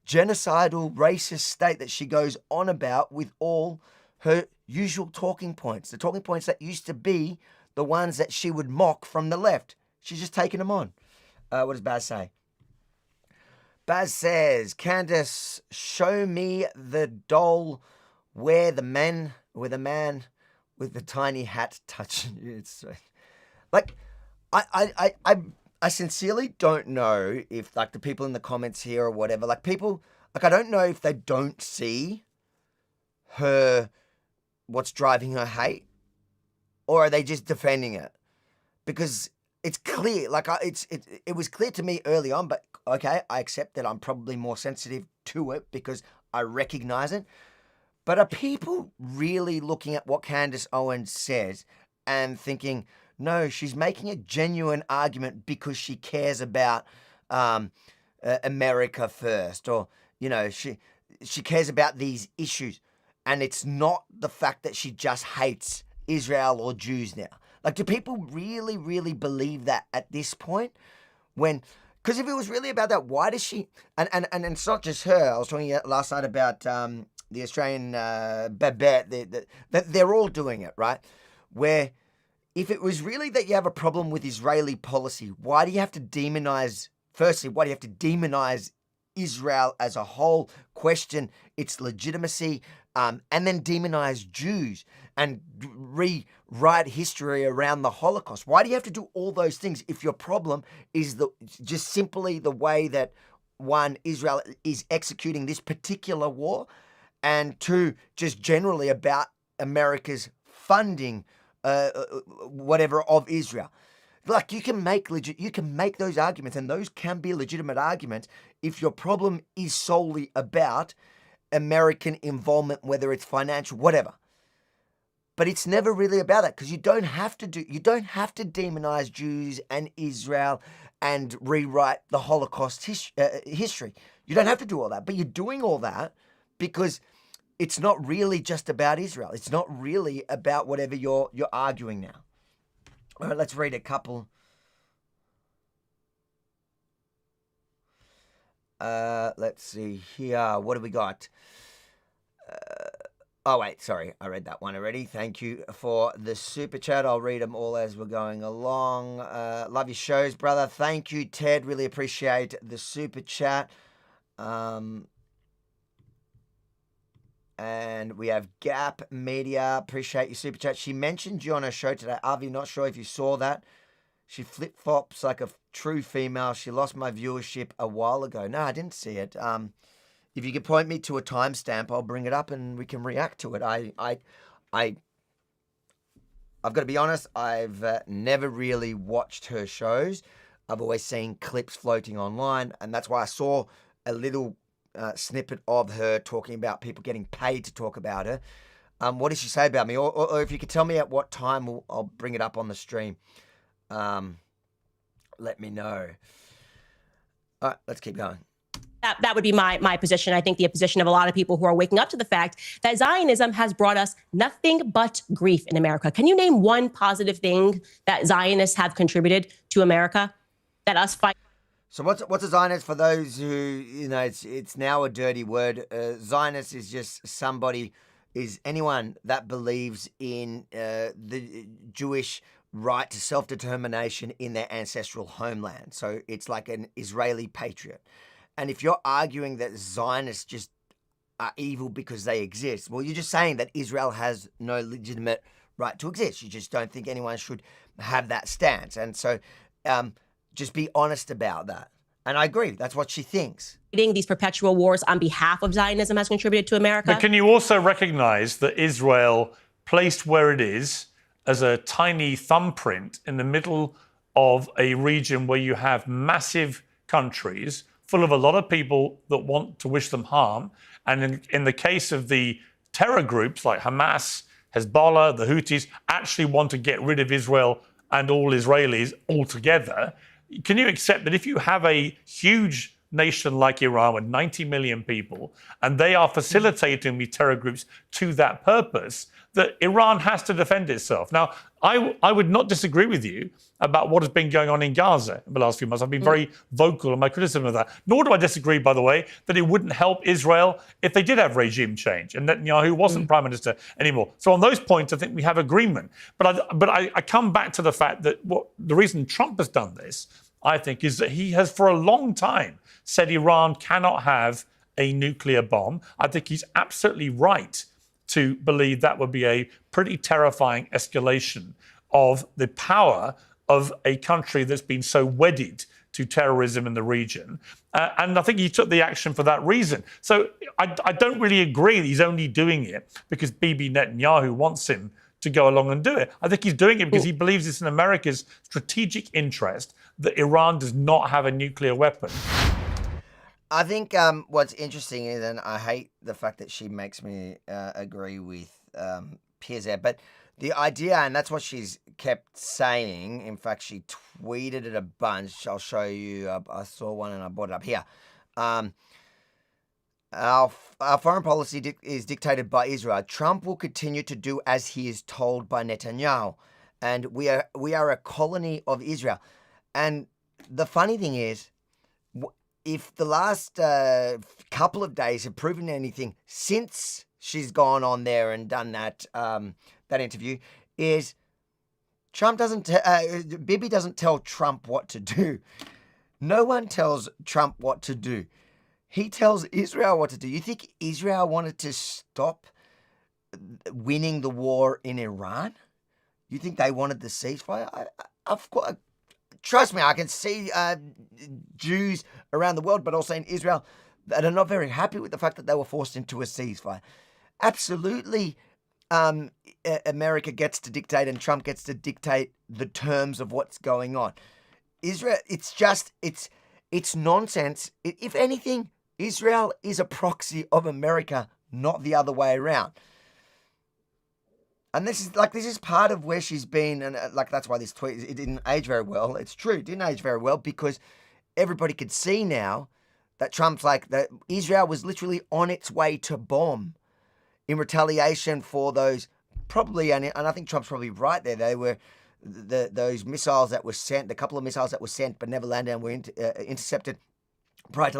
genocidal, racist state that she goes on about with all her usual talking points. The talking points that used to be the ones that she would mock from the left. She's just taken them on. What does Baz say? Baz says, Candace, show me the doll where the man with the tiny hat touching you. It's like, I sincerely don't know if like the people in the comments here or whatever, like people, like I don't know if they don't see what's driving her hate, or are they just defending it? Because it's clear, like it was clear to me early on, but okay, I accept that I'm probably more sensitive to it because I recognize it. But are people really looking at what Candace Owens says and thinking, no, she's making a genuine argument because she cares about America first, or she cares about these issues, and it's not the fact that she just hates Israel or Jews now? Like, do people really, really believe that at this point? Because if it was really about that, why does she? And it's not just her. I was talking last night about the Australian Babette. They're all doing it, right? Where if it was really that you have a problem with Israeli policy, why do you have to demonize? Firstly, why do you have to demonize Israel as a whole? Question its legitimacy, and then demonize Jews and rewrite history around the Holocaust. Why do you have to do all those things if your problem is just simply the way that, one, Israel is executing this particular war, and two, just generally about America's funding whatever of Israel? Like, you can make those arguments, and those can be legitimate arguments if your problem is solely about American involvement, whether it's financial, whatever. But it's never really about that, because you don't have to demonize Jews and Israel and rewrite the Holocaust history. You don't have to do all that, but you're doing all that because it's not really just about Israel. It's not really about whatever you're arguing now. All right, let's read a couple. Let's see here. What do we got? Oh, wait, sorry. I read that one already. Thank you for the super chat. I'll read them all as we're going along. Love your shows, brother. Thank you, Ted. Really appreciate the super chat. And we have Gap Media. Appreciate your super chat. She mentioned you on her show today. Avi, not sure if you saw that. She flip-flops like a true female. She lost my viewership a while ago. No, I didn't see it. If you could point me to a timestamp, I'll bring it up and we can react to it. I've got to be honest, I've never really watched her shows. I've always seen clips floating online, and that's why I saw a little snippet of her talking about people getting paid to talk about her. What did she say about me? Or if you could tell me at what time, I'll bring it up on the stream. Let me know. All right, let's keep going. That would be my position. I think the position of a lot of people who are waking up to the fact that Zionism has brought us nothing but grief in America. Can you name one positive thing that Zionists have contributed to America? That us fight. So what's a Zionist for those who, it's now a dirty word. Zionist is just anyone that believes in the Jewish right to self-determination in their ancestral homeland. So it's like an Israeli patriot. And if you're arguing that Zionists just are evil because they exist, well, you're just saying that Israel has no legitimate right to exist. You just don't think anyone should have that stance. And so just be honest about that. And I agree. That's what she thinks. These perpetual wars on behalf of Zionism has contributed to America. But can you also recognize that Israel, placed where it is as a tiny thumbprint in the middle of a region where you have massive countries full of a lot of people that want to wish them harm, and in the case of the terror groups like Hamas, Hezbollah, the Houthis, actually want to get rid of Israel and all Israelis altogether, can you accept that if you have a huge nation like Iran with 90 million people, and they are facilitating these terror groups to that purpose, that Iran has to defend itself? Now, I would not disagree with you about what has been going on in Gaza in the last few months. I've been very vocal in my criticism of that. Nor do I disagree, by the way, that it wouldn't help Israel if they did have regime change and Netanyahu wasn't prime minister anymore. So on those points, I think we have agreement. But I come back to the fact that the reason Trump has done this, I think, is that he has for a long time said Iran cannot have a nuclear bomb. I think he's absolutely right to believe that would be a pretty terrifying escalation of the power of a country that's been so wedded to terrorism in the region. And I think he took the action for that reason. So I don't really agree that he's only doing it because Bibi Netanyahu wants him to go along and do it. I think he's doing it because he believes it's in America's strategic interest that Iran does not have a nuclear weapon. I think what's interesting is, and I hate the fact that she makes me agree with Piers there, but the idea, and that's what she's kept saying. In fact, she tweeted it a bunch. I'll show you. I saw one and I brought it up here. Our foreign policy is dictated by Israel. Trump will continue to do as he is told by Netanyahu, and we are a colony of Israel. And the funny thing is, if the last couple of days have proven anything since she's gone on there and done that interview, is Bibi doesn't tell Trump what to do. No one tells Trump what to do. He tells Israel what to do. You think Israel wanted to stop winning the war in Iran? You think they wanted the ceasefire? Of course. Trust me, I can see Jews around the world, but also in Israel, that are not very happy with the fact that they were forced into a ceasefire. Absolutely, America gets to dictate and Trump gets to dictate the terms of what's going on. Israel, it's nonsense. If anything, Israel is a proxy of America, not the other way around. And this is part of where she's been, and that's why this tweet, it didn't age very well. It's true, it didn't age very well because everybody could see now that Trump's that Israel was literally on its way to bomb in retaliation for those probably, and I think Trump's probably right there. They were those missiles that were sent, the couple of missiles that were sent but never landed and were intercepted prior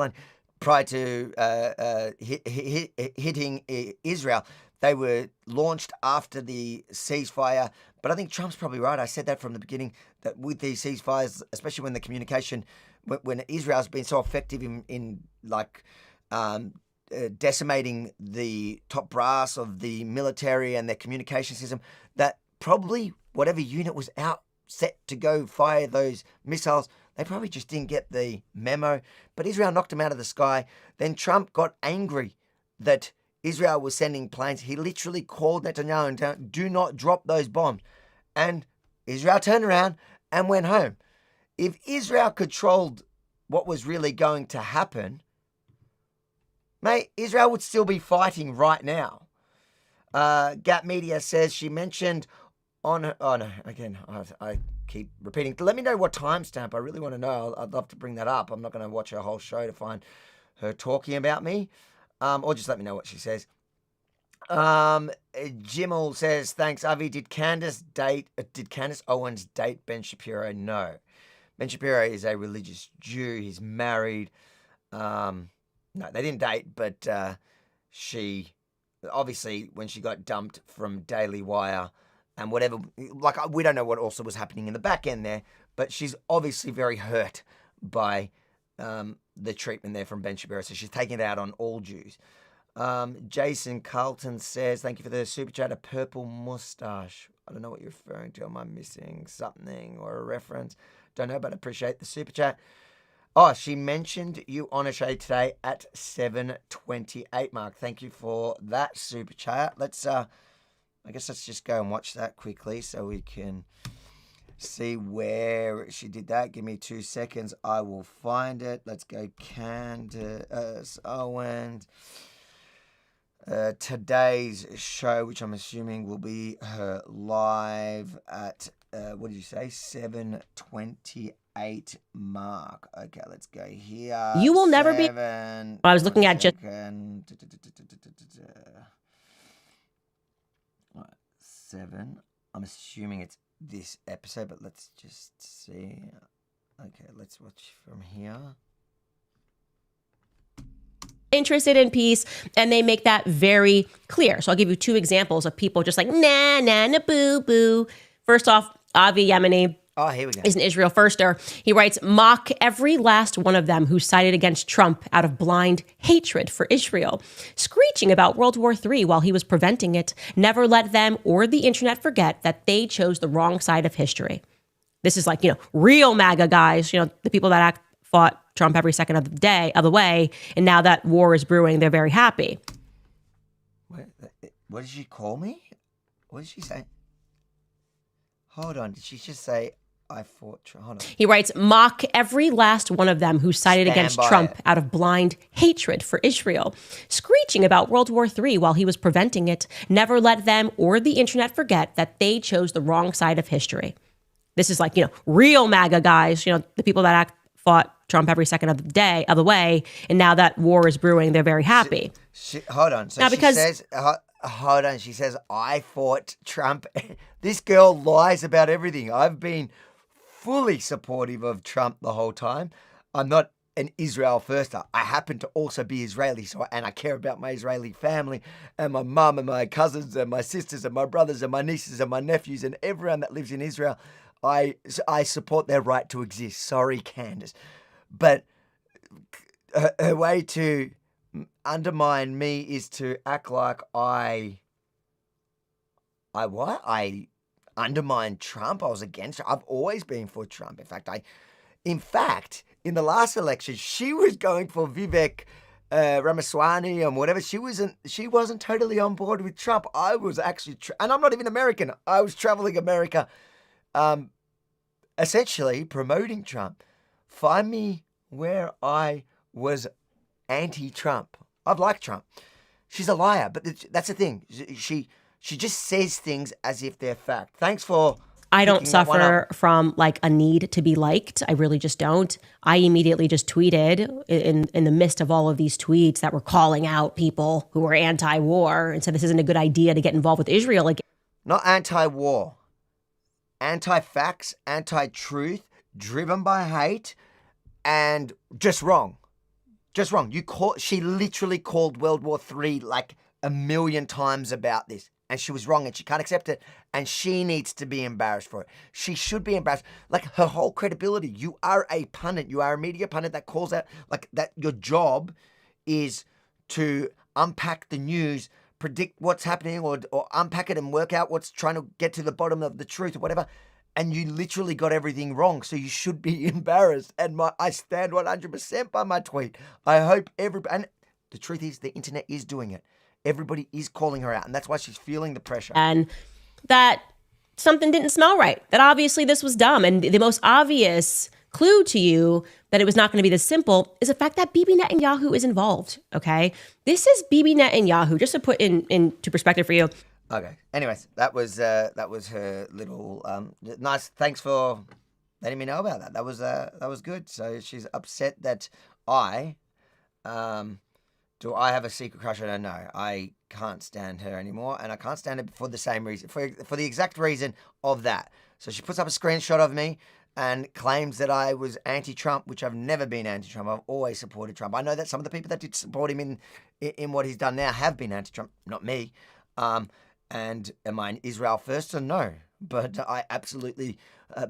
to hitting Israel. They were launched after the ceasefire. But I think Trump's probably right. I said that from the beginning, that with these ceasefires, especially when the communication, when Israel's been so effective in decimating the top brass of the military and their communication system, that probably whatever unit was out set to go fire those missiles, they probably just didn't get the memo. But Israel knocked them out of the sky. Then Trump got angry that Israel was sending planes. He literally called Netanyahu and said, do not drop those bombs. And Israel turned around and went home. If Israel controlled what was really going to happen, mate, Israel would still be fighting right now. Gap Media says she mentioned on her, oh no, again, I keep repeating. Let me know what timestamp. I really want to know. I'd love to bring that up. I'm not going to watch her whole show to find her talking about me. Or just let me know what she says. Jimmel says, thanks, Avi. Did Candace Owens date Ben Shapiro? No. Ben Shapiro is a religious Jew. He's married. No, they didn't date, but she, obviously, when she got dumped from Daily Wire and whatever, we don't know what also was happening in the back end there, but she's obviously very hurt by the treatment there from Ben Shapiro. So she's taking it out on all Jews. Jason Carlton says, thank you for the super chat, a purple mustache. I don't know what you're referring to. Am I missing something or a reference? Don't know, but appreciate the super chat. Oh, she mentioned you on a show today at 7:28 mark. Thank you for that super chat. Let's just go and watch that quickly so we can see where she did that. Give me 2 seconds. I will find it. Let's go Candace Owens. Today's show, which I'm assuming will be her live at, what did you say? 7:28 mark. Okay, let's go here. You will never be. I was looking at just. 7. I'm assuming it's this episode, but let's just see. Okay, let's watch from here. Interested in peace, and they make that very clear. So I'll give you 2 examples of people just nah, boo, boo. First off, Avi Yemeni. Oh, here we go. Is an Israel firster. He writes, mock every last one of them who sided against Trump out of blind hatred for Israel, screeching about World War III while he was preventing it. Never let them or the internet forget that they chose the wrong side of history. This is real MAGA guys, the people that fought Trump every second of the way. And now that war is brewing, they're very happy. What did she call me? What did she say? Hold on. Did she just say, I fought Trump. Hold on. He writes, mock every last one of them who sided Stand against by Trump it. out of blind hatred for Israel, screeching about World War III while he was preventing it. Never let them or the internet forget that they chose the wrong side of history. This is like, real MAGA guys, the people that fought Trump every second of the way. And now that war is brewing, they're very happy. Hold on. So now, because, she says, hold on. She says, I fought Trump. This girl lies about everything. I've been fully supportive of Trump the whole time. I'm not an Israel firster. I happen to also be Israeli, and I care about my Israeli family and my mum and my cousins and my sisters and my brothers and my nieces and my nephews and everyone that lives in Israel. I support their right to exist. Sorry, Candace. But her way to undermine me is to act like I undermined Trump. I was against Trump. I've always been for Trump. In fact, in the last election, she was going for Vivek Ramaswamy and whatever. She wasn't totally on board with Trump. I was actually, and I'm not even American. I was traveling America, essentially promoting Trump. Find me where I was anti-Trump. I've liked Trump. She's a liar, but that's the thing. She just says things as if they're fact. Thanks for. I don't suffer from like a need to be liked. I really just don't. I immediately just tweeted in the midst of all of these tweets that were calling out people who were anti-war and said this isn't a good idea to get involved with Israel again. Not anti-war. Anti-facts, anti-truth, driven by hate, and just wrong. Just wrong. She literally called World War III like a million times about this. And she was wrong and she can't accept it. And she needs to be embarrassed for it. She should be embarrassed. Like her whole credibility. You are a pundit. You are a media pundit that calls out like that. Your job is to unpack the news, predict what's happening or unpack it and work out what's trying to get to the bottom of the truth or whatever. And you literally got everything wrong. So you should be embarrassed. And I stand 100% by my tweet. I hope and the truth is the internet is doing it. Everybody is calling her out, and that's why she's feeling the pressure. And that something didn't smell right, that obviously this was dumb. And the most obvious clue to you that it was not going to be this simple is the fact that Bibi Netanyahu is involved, okay? This is Bibi Netanyahu, just to put into perspective for you. Okay. Anyways, that was her little nice. Thanks for letting me know about that. That was good. So she's upset that do I have a secret crush on her? No, I can't stand her anymore, and I can't stand her for the same reason, for the exact reason of that. So she puts up a screenshot of me and claims that I was anti-Trump, which I've never been anti-Trump. I've always supported Trump. I know that some of the people that did support him in what he's done now have been anti-Trump, not me. And am I an Israel first? No, but I absolutely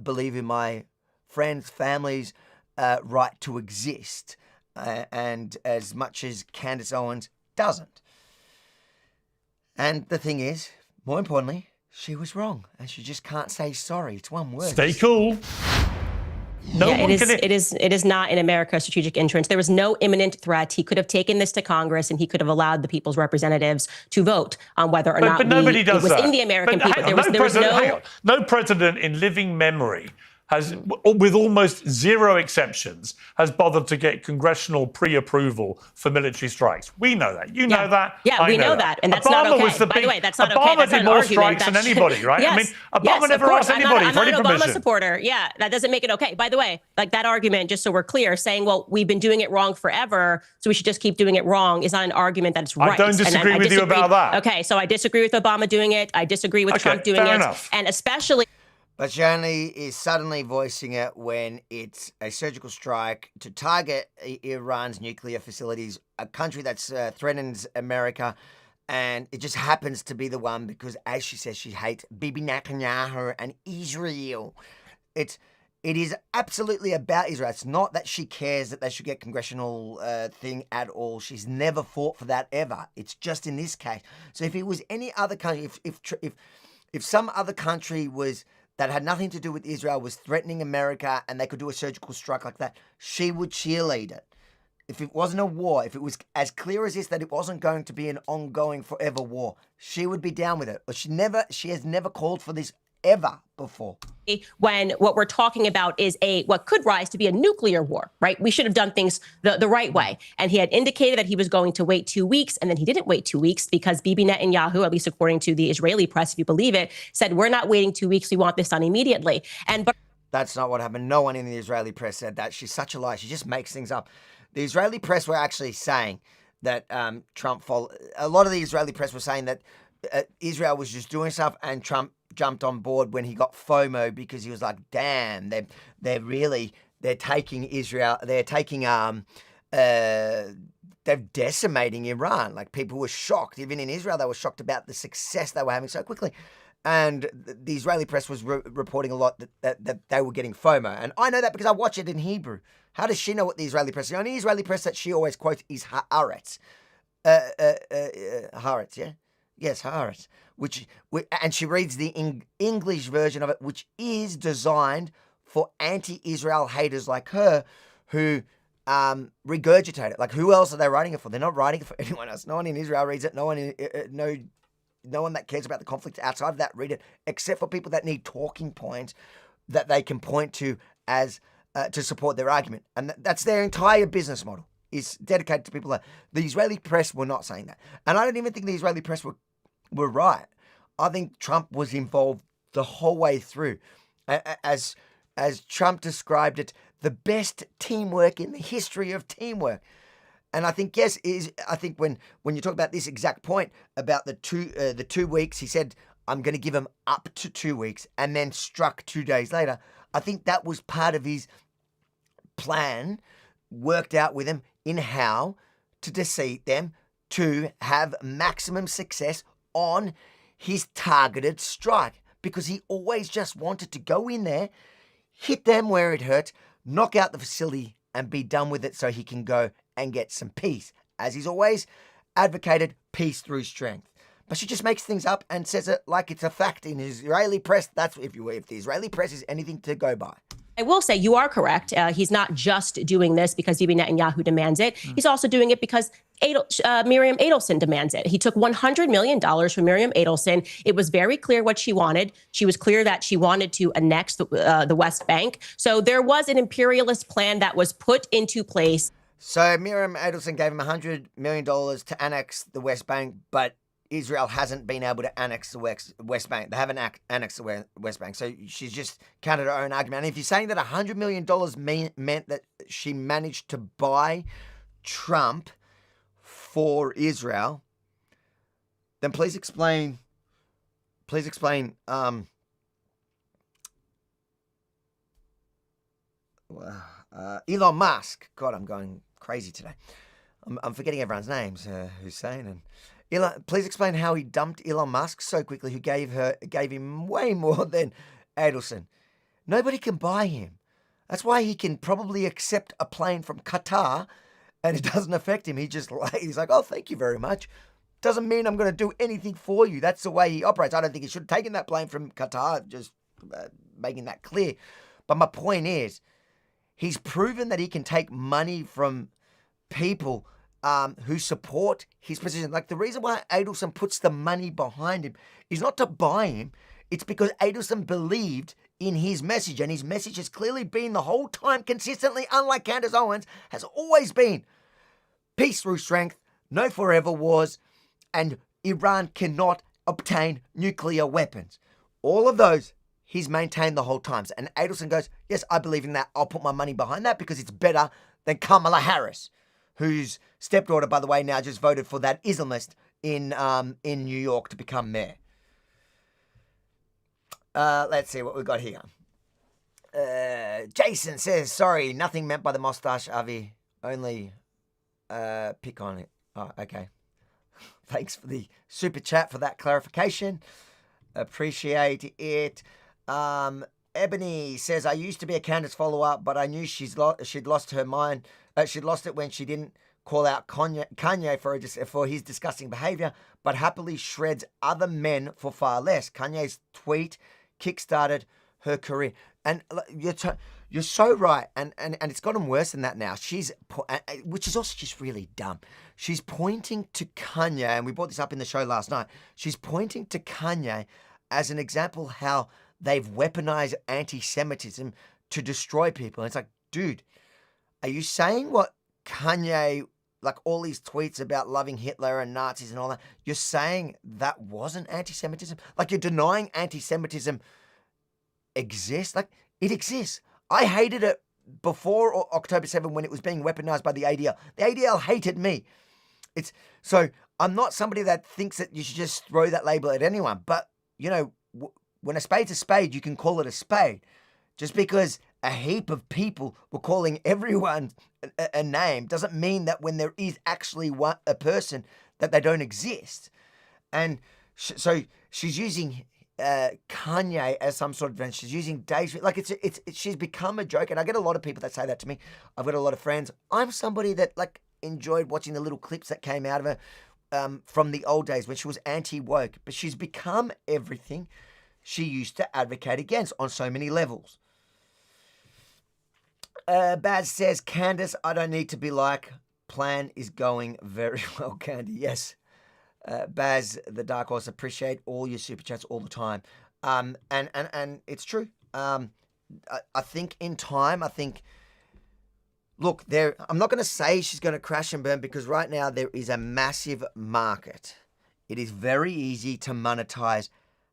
believe in my friends, families' right to exist. And as much as Candace Owens doesn't. And the thing is, more importantly, she was wrong. And she just can't say sorry. It's one word. Stay cool. It is not in America's strategic interest. There was no imminent threat. He could have taken this to Congress and he could have allowed the people's representatives to vote on whether or not nobody does it was that. in the American people. No president in living memory has, with almost zero exceptions, has bothered to get congressional pre-approval for military strikes. We know that. You know that. Yeah, we know that. And that's not okay. By the way, that's not okay. Obama did more strikes than anybody, right? Yes, I mean, Obama never asked anybody for any permission. I'm not an Obama supporter. Yeah, that doesn't make it okay. By the way, like that argument, just so we're clear, saying, well, we've been doing it wrong forever, so we should just keep doing it wrong is not an argument that's right. I don't disagree with you about that. Okay, so I disagree with Obama doing it. I disagree with Trump doing it. Enough. And especially... But she only is suddenly voicing it when it's a surgical strike to target Iran's nuclear facilities, a country that threatens America. And it just happens to be the one because, as she says, she hates Bibi Netanyahu and Israel. It is absolutely about Israel. It's not that she cares that they should get congressional thing at all. She's never fought for that ever. It's just in this case. So if it was any other country, if some other country that had nothing to do with Israel was threatening America and they could do a surgical strike like that, she would cheerlead it. If it wasn't a war, if it was as clear as this that it wasn't going to be an ongoing forever war, she would be down with it. But she has never called for this ever before. When what we're talking about is what could rise to be a nuclear war, right? We should have done things the right way. And he had indicated that he was going to wait 2 weeks, and then he didn't wait 2 weeks because Bibi Netanyahu, at least according to the Israeli press, if you believe it, said, we're not waiting 2 weeks. We want this done immediately. But that's not what happened. No one in the Israeli press said that. She's such a liar. She just makes things up. The Israeli press were actually saying that Trump followed. A lot of the Israeli press were saying that Israel was just doing stuff, and Trump jumped on board when he got FOMO because he was like, damn, they're taking Israel, they're decimating Iran. Like, people were shocked. Even in Israel, they were shocked about the success they were having so quickly. And the Israeli press was reporting a lot that they were getting FOMO. And I know that because I watch it in Hebrew. How does she know what the Israeli press is? The only Israeli press that she always quotes is Haaretz. Haaretz, yeah? Yes, Haaretz. And she reads the English version of it, which is designed for anti-Israel haters like her who regurgitate it. Like, who else are they writing it for? They're not writing it for anyone else. No one in Israel reads it. No one that cares about the conflict outside of that read it, except for people that need talking points that they can point to as to support their argument. And that's their entire business model, is dedicated to people. The Israeli press were not saying that. And I don't even think the Israeli press were right. I think Trump was involved the whole way through. As Trump described it, the best teamwork in the history of teamwork. And I think, I think when you talk about this exact point about the 2 weeks, he said, I'm going to give him up to 2 weeks, and then struck 2 days later. I think that was part of his plan, worked out with him in how to deceive them to have maximum success on his targeted strike, because he always just wanted to go in there, hit them where it hurt, knock out the facility, and be done with it so he can go and get some peace, as he's always advocated peace through strength. But she just makes things up and says it like it's a fact in his Israeli press. That's if the Israeli press is anything to go by. I will say you are correct. He's not just doing this because Bibi Netanyahu demands it. He's also doing it because Miriam Adelson demands it. He took $100 million from Miriam Adelson. It was very clear what she wanted. She was clear that she wanted to annex the West Bank. So there was an imperialist plan that was put into place. So Miriam Adelson gave him $100 million to annex the West Bank, but Israel hasn't been able to annex the West Bank. They haven't annexed the West Bank. So she's just countered her own argument. And if you're saying that $100 million meant that she managed to buy Trump for Israel, then please explain Elon Musk. God, I'm going crazy today. I'm forgetting everyone's names. Hussein and Elon. Please explain how he dumped Elon Musk so quickly, who gave him way more than Adelson. Nobody can buy him. That's why he can probably accept a plane from Qatar, and it doesn't affect him. He's like, oh, thank you very much. Doesn't mean I'm going to do anything for you. That's the way he operates. I don't think he should have taken that plane from Qatar, just making that clear. But my point is, he's proven that he can take money from people who support his position. Like, the reason why Adelson puts the money behind him is not to buy him. It's because Adelson believed in his message, and his message has clearly been the whole time consistently, unlike Candace Owens, has always been peace through strength, no forever wars, and Iran cannot obtain nuclear weapons. All of those he's maintained the whole time. And Adelson goes, yes, I believe in that. I'll put my money behind that because it's better than Kamala Harris, whose stepdaughter, by the way, now just voted for that Islamist in New York to become mayor. Let's see what we've got here. Jason says, sorry, nothing meant by the mustache, Avi. Only pick on it. Oh, okay. Thanks for the super chat for that clarification. Appreciate it. Ebony says, I used to be a Candace follower, but I knew she'd lost her mind. She'd lost it when she didn't call out Kanye for his disgusting behavior, but happily shreds other men for far less. Kanye's tweet kickstarted her career. And you're so right. And it's gotten worse than that now. Which is also just really dumb. She's pointing to Kanye, and we brought this up in the show last night. She's pointing to Kanye as an example how they've weaponized anti-Semitism to destroy people. And it's like, dude, are you saying what Kanye, like all these tweets about loving Hitler and Nazis and all that, you're saying that wasn't anti-Semitism? Like, you're denying anti-Semitism exists? Like, it exists. I hated it before October 7 when it was being weaponized by the ADL. The ADL hated me. So I'm not somebody that thinks that you should just throw that label at anyone. But, you know, when a spade's a spade, you can call it a spade. Just because a heap of people were calling everyone a name doesn't mean that when there is actually a person that they don't exist. And so she's using Kanye as some sort of event. She's using Dave. Like she's become a joke. And I get a lot of people that say that to me. I've got a lot of friends. I'm somebody that like enjoyed watching the little clips that came out of her from the old days when she was anti-woke. But she's become everything she used to advocate against on so many levels. Baz says, Candace, I don't need to be like, plan is going very well, Candy. Yes. Baz, the Dark Horse, appreciate all your super chats all the time. And it's true. I think in time, look, I'm not going to say she's going to crash and burn because right now there is a massive market. It is very easy to monetize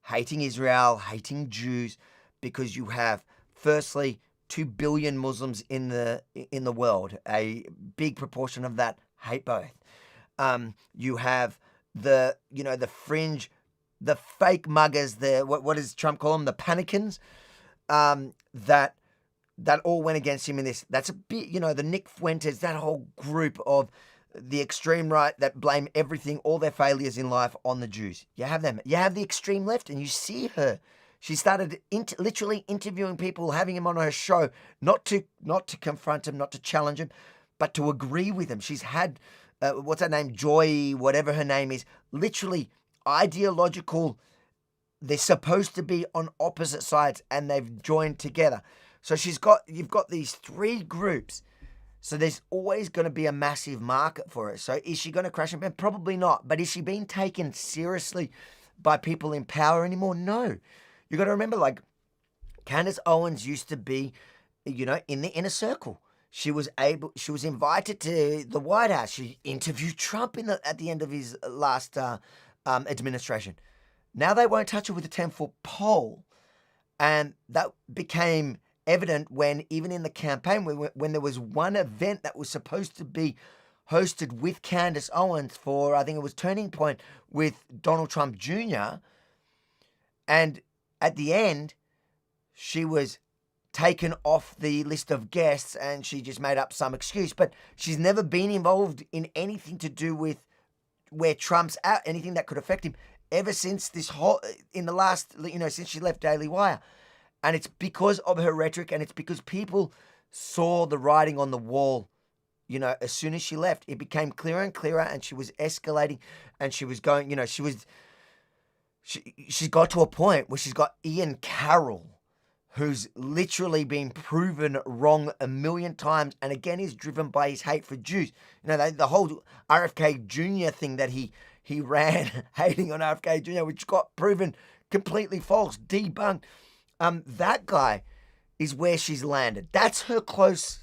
hating Israel, hating Jews, because you have, firstly, 2 billion Muslims in the world. A big proportion of that hate both. You have the fringe, the fake muggers, what does Trump call them? The panicans, that all went against him in this. That's a bit, the Nick Fuentes, that whole group of the extreme right that blame everything, all their failures in life on the Jews. You have them. You have the extreme left, and you see her. She started literally interviewing people, having him on her show, not to confront him, not to challenge him, but to agree with him. She's had, what's her name, Joy, whatever her name is, literally ideological. They're supposed to be on opposite sides, and they've joined together. So you've got these 3 groups. So there's always going to be a massive market for it. So is she going to crash and burn? Probably not. But is she being taken seriously by people in power anymore? No. You got to remember, like, Candace Owens used to be, in the inner circle. She was invited to the White House. She interviewed Trump at the end of his last administration. Now they won't touch her with a 10-foot pole. And that became evident when, even in the campaign, when there was one event that was supposed to be hosted with Candace Owens for, I think it was Turning Point with Donald Trump Jr., and at the end, she was taken off the list of guests and she just made up some excuse. But she's never been involved in anything to do with where Trump's at, anything that could affect him, ever since since she left Daily Wire. And it's because of her rhetoric, and it's because people saw the writing on the wall. As soon as she left, it became clearer and clearer, and she was escalating, and she was going, she's got to a point where she's got Ian Carroll, who's literally been proven wrong a million times, and again is driven by his hate for Jews. The whole RFK Jr. thing that he ran hating on RFK Jr., which got proven completely false, debunked. That guy is where she's landed. That's her close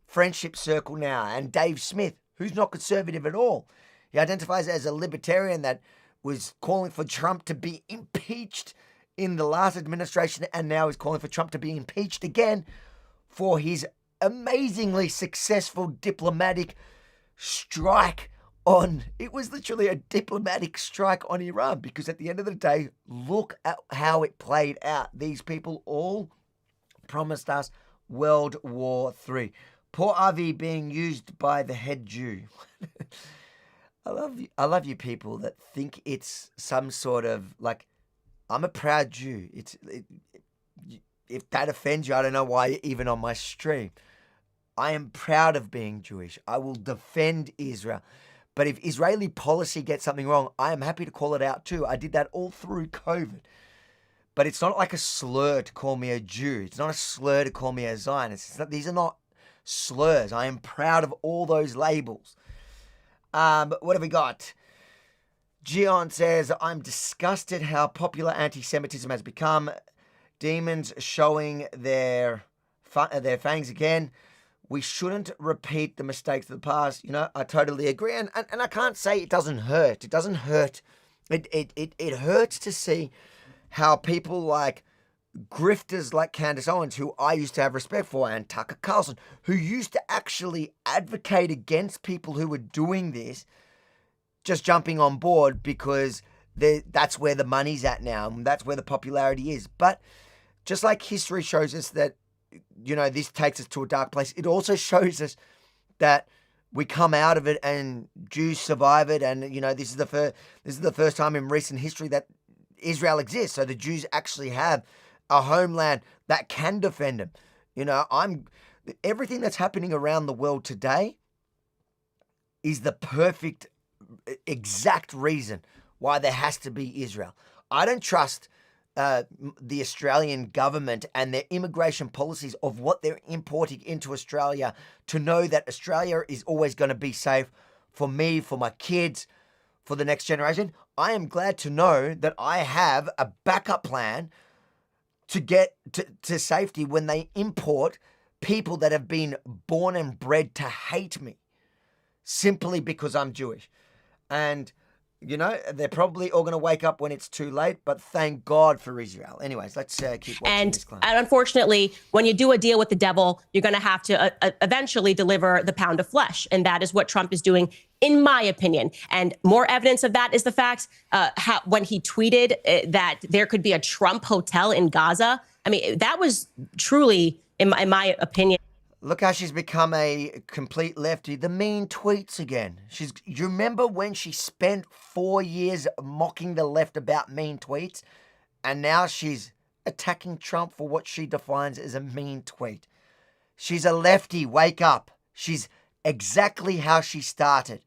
friendship circle now. And Dave Smith, who's not conservative at all. He identifies as a libertarian that was calling for Trump to be impeached in the last administration, and now is calling for Trump to be impeached again for his amazingly successful diplomatic strike it was literally a diplomatic strike on Iran, because at the end of the day, look at how it played out. These people all promised us World War III. Poor Avi being used by the head Jew. I love you people that think it's some sort of, like, I'm a proud Jew. If that offends you, I don't know why you're even on my stream. I am proud of being Jewish. I will defend Israel. But if Israeli policy gets something wrong, I am happy to call it out too. I did that all through COVID. But it's not like a slur to call me a Jew. It's not a slur to call me a Zionist. These are not slurs. I am proud of all those labels. What have we got? Gion says, I'm disgusted how popular anti-Semitism has become. demons showing their fangs again. We shouldn't repeat the mistakes of the past. You know, I totally agree. And I can't say it doesn't hurt. It doesn't hurt. It hurts to see how people like grifters like Candace Owens, who I used to have respect for, and Tucker Carlson, who used to actually advocate against people who were doing this, just jumping on board because that's where the money's at now. And that's where the popularity is. But just like history shows us that, you know, this takes us to a dark place, it also shows us that we come out of it and Jews survive it. And, you know, this is the first time in recent history that Israel exists. So the Jews actually have a homeland that can defend them. You know, everything that's happening around the world today is the perfect, exact reason why there has to be Israel. I don't trust the Australian government and their immigration policies of what they're importing into Australia to know that Australia is always going to be safe for me, for my kids, for the next generation. I am glad to know that I have a backup plan to get to safety when they import people that have been born and bred to hate me simply because I'm Jewish. And, you know, they're probably all going to wake up when it's too late, but thank God for Israel. Anyways, let's keep watching this clip. And unfortunately, when you do a deal with the devil, you're going to have to eventually deliver the pound of flesh. And that is what Trump is doing, in my opinion. And more evidence of that is the fact when he tweeted that there could be a Trump hotel in Gaza. I mean, that was truly, in my opinion. Look how she's become a complete lefty. The mean tweets again. You remember when she spent 4 years mocking the left about mean tweets? And now she's attacking Trump for what she defines as a mean tweet. She's a lefty. Wake up. She's exactly how she started.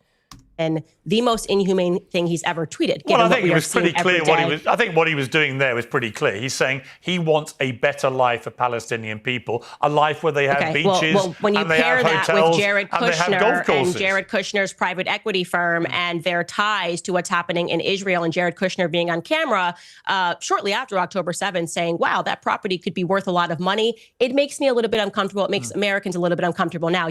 And the most inhumane thing he's ever tweeted. Well, I think it was pretty clear what he was doing there was pretty clear. He's saying he wants a better life for Palestinian people, a life where they have beaches, well, when you and they pair have that hotels, with Jared and they have golf Kushner courses. and Jared Kushner's private equity firm and their ties to what's happening in Israel, and Jared Kushner being on camera shortly after October 7th saying, wow, that property could be worth a lot of money. It makes me a little bit uncomfortable. It makes Americans a little bit uncomfortable. Now,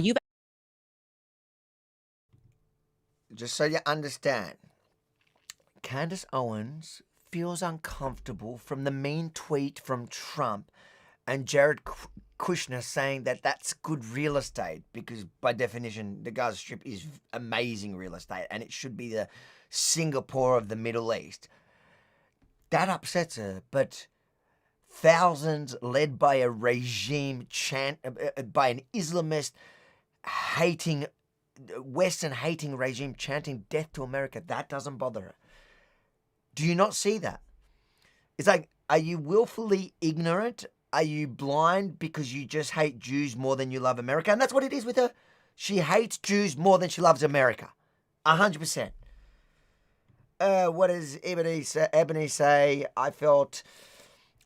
just so you understand, Candace Owens feels uncomfortable from the mean tweet from Trump and Jared Kushner saying that that's good real estate because, by definition, the Gaza Strip is amazing real estate and it should be the Singapore of the Middle East. That upsets her, but thousands led by a regime by an Islamist Western hating regime chanting death to America, that doesn't bother her. Do you not see that? It's like, are you willfully ignorant? Are you blind because you just hate Jews more than you love America? And that's what it is with her. She hates Jews more than she loves America. 100%. What does Ebony say? I felt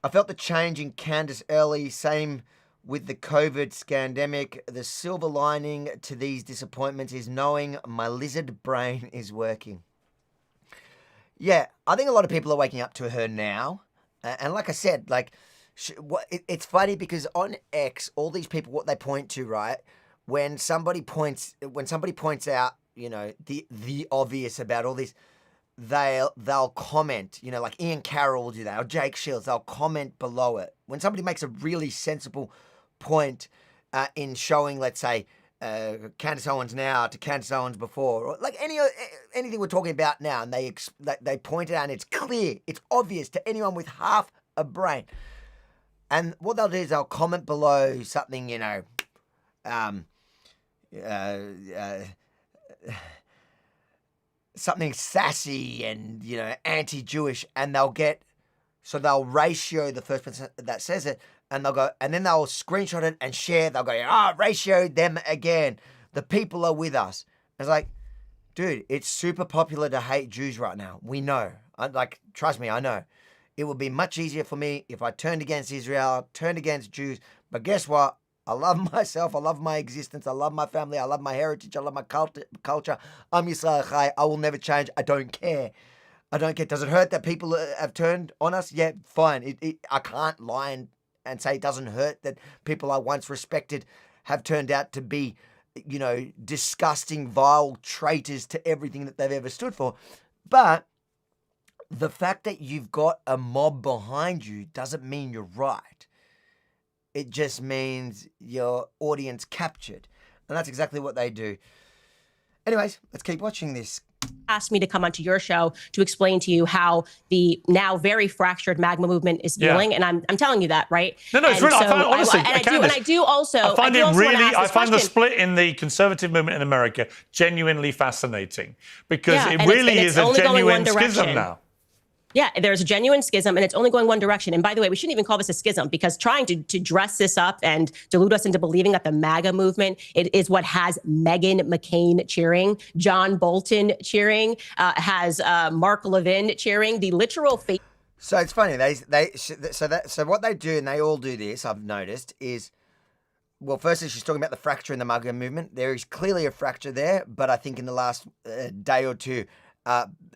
the change in Candace early. Same with the COVID scandemic. The silver lining to these disappointments is knowing my lizard brain is working. Yeah, I think a lot of people are waking up to her now. And like I said, like, it's funny because on X, all these people, what they point to, right? When somebody points out, you know, the obvious about all this, they'll comment, you know, like Ian Carroll will do that, or Jake Shields, they'll comment below it. When somebody makes a really sensible point in showing, let's say, Candace Owens now to Candace Owens before, or like anything we're talking about now, and they point it out and it's clear, it's obvious to anyone with half a brain. And what they'll do is they'll comment below something, you know, something sassy and, you know, anti-Jewish, and they'll ratio the first person that says it, and they'll go, and then they'll screenshot it and share. They'll go, ratio them again. The people are with us. It's like, dude, it's super popular to hate Jews right now. We know. Trust me, I know. It would be much easier for me if I turned against Israel, turned against Jews. But guess what? I love myself. I love my existence. I love my family. I love my heritage. I love my culture. I'm Yisrael Chai. I will never change. I don't care. I don't get, does it hurt that people have turned on us? Yeah, fine. I can't lie and say it doesn't hurt that people I once respected have turned out to be, disgusting, vile traitors to everything that they've ever stood for. But the fact that you've got a mob behind you doesn't mean you're right. It just means your audience captured. And that's exactly what they do. Anyways, let's keep watching this. Asked me to come onto your show to explain to you how the now very fractured MAGA movement is feeling, and I'm telling you that, right? No, it's and really. so I find, honestly, I do also. I find I find the split in the conservative movement in America genuinely fascinating because it and really is a genuine schism now. Yeah, there's a genuine schism, and it's only going one direction. And by the way, we shouldn't even call this a schism, because trying to dress this up and delude us into believing that the MAGA movement is what has Meghan McCain cheering, John Bolton cheering, has Mark Levin cheering, the literal fake. So it's funny. So what they do, and they all do this, I've noticed, is, well, firstly, she's talking about the fracture in the MAGA movement. There is clearly a fracture there, but I think in the last day or two,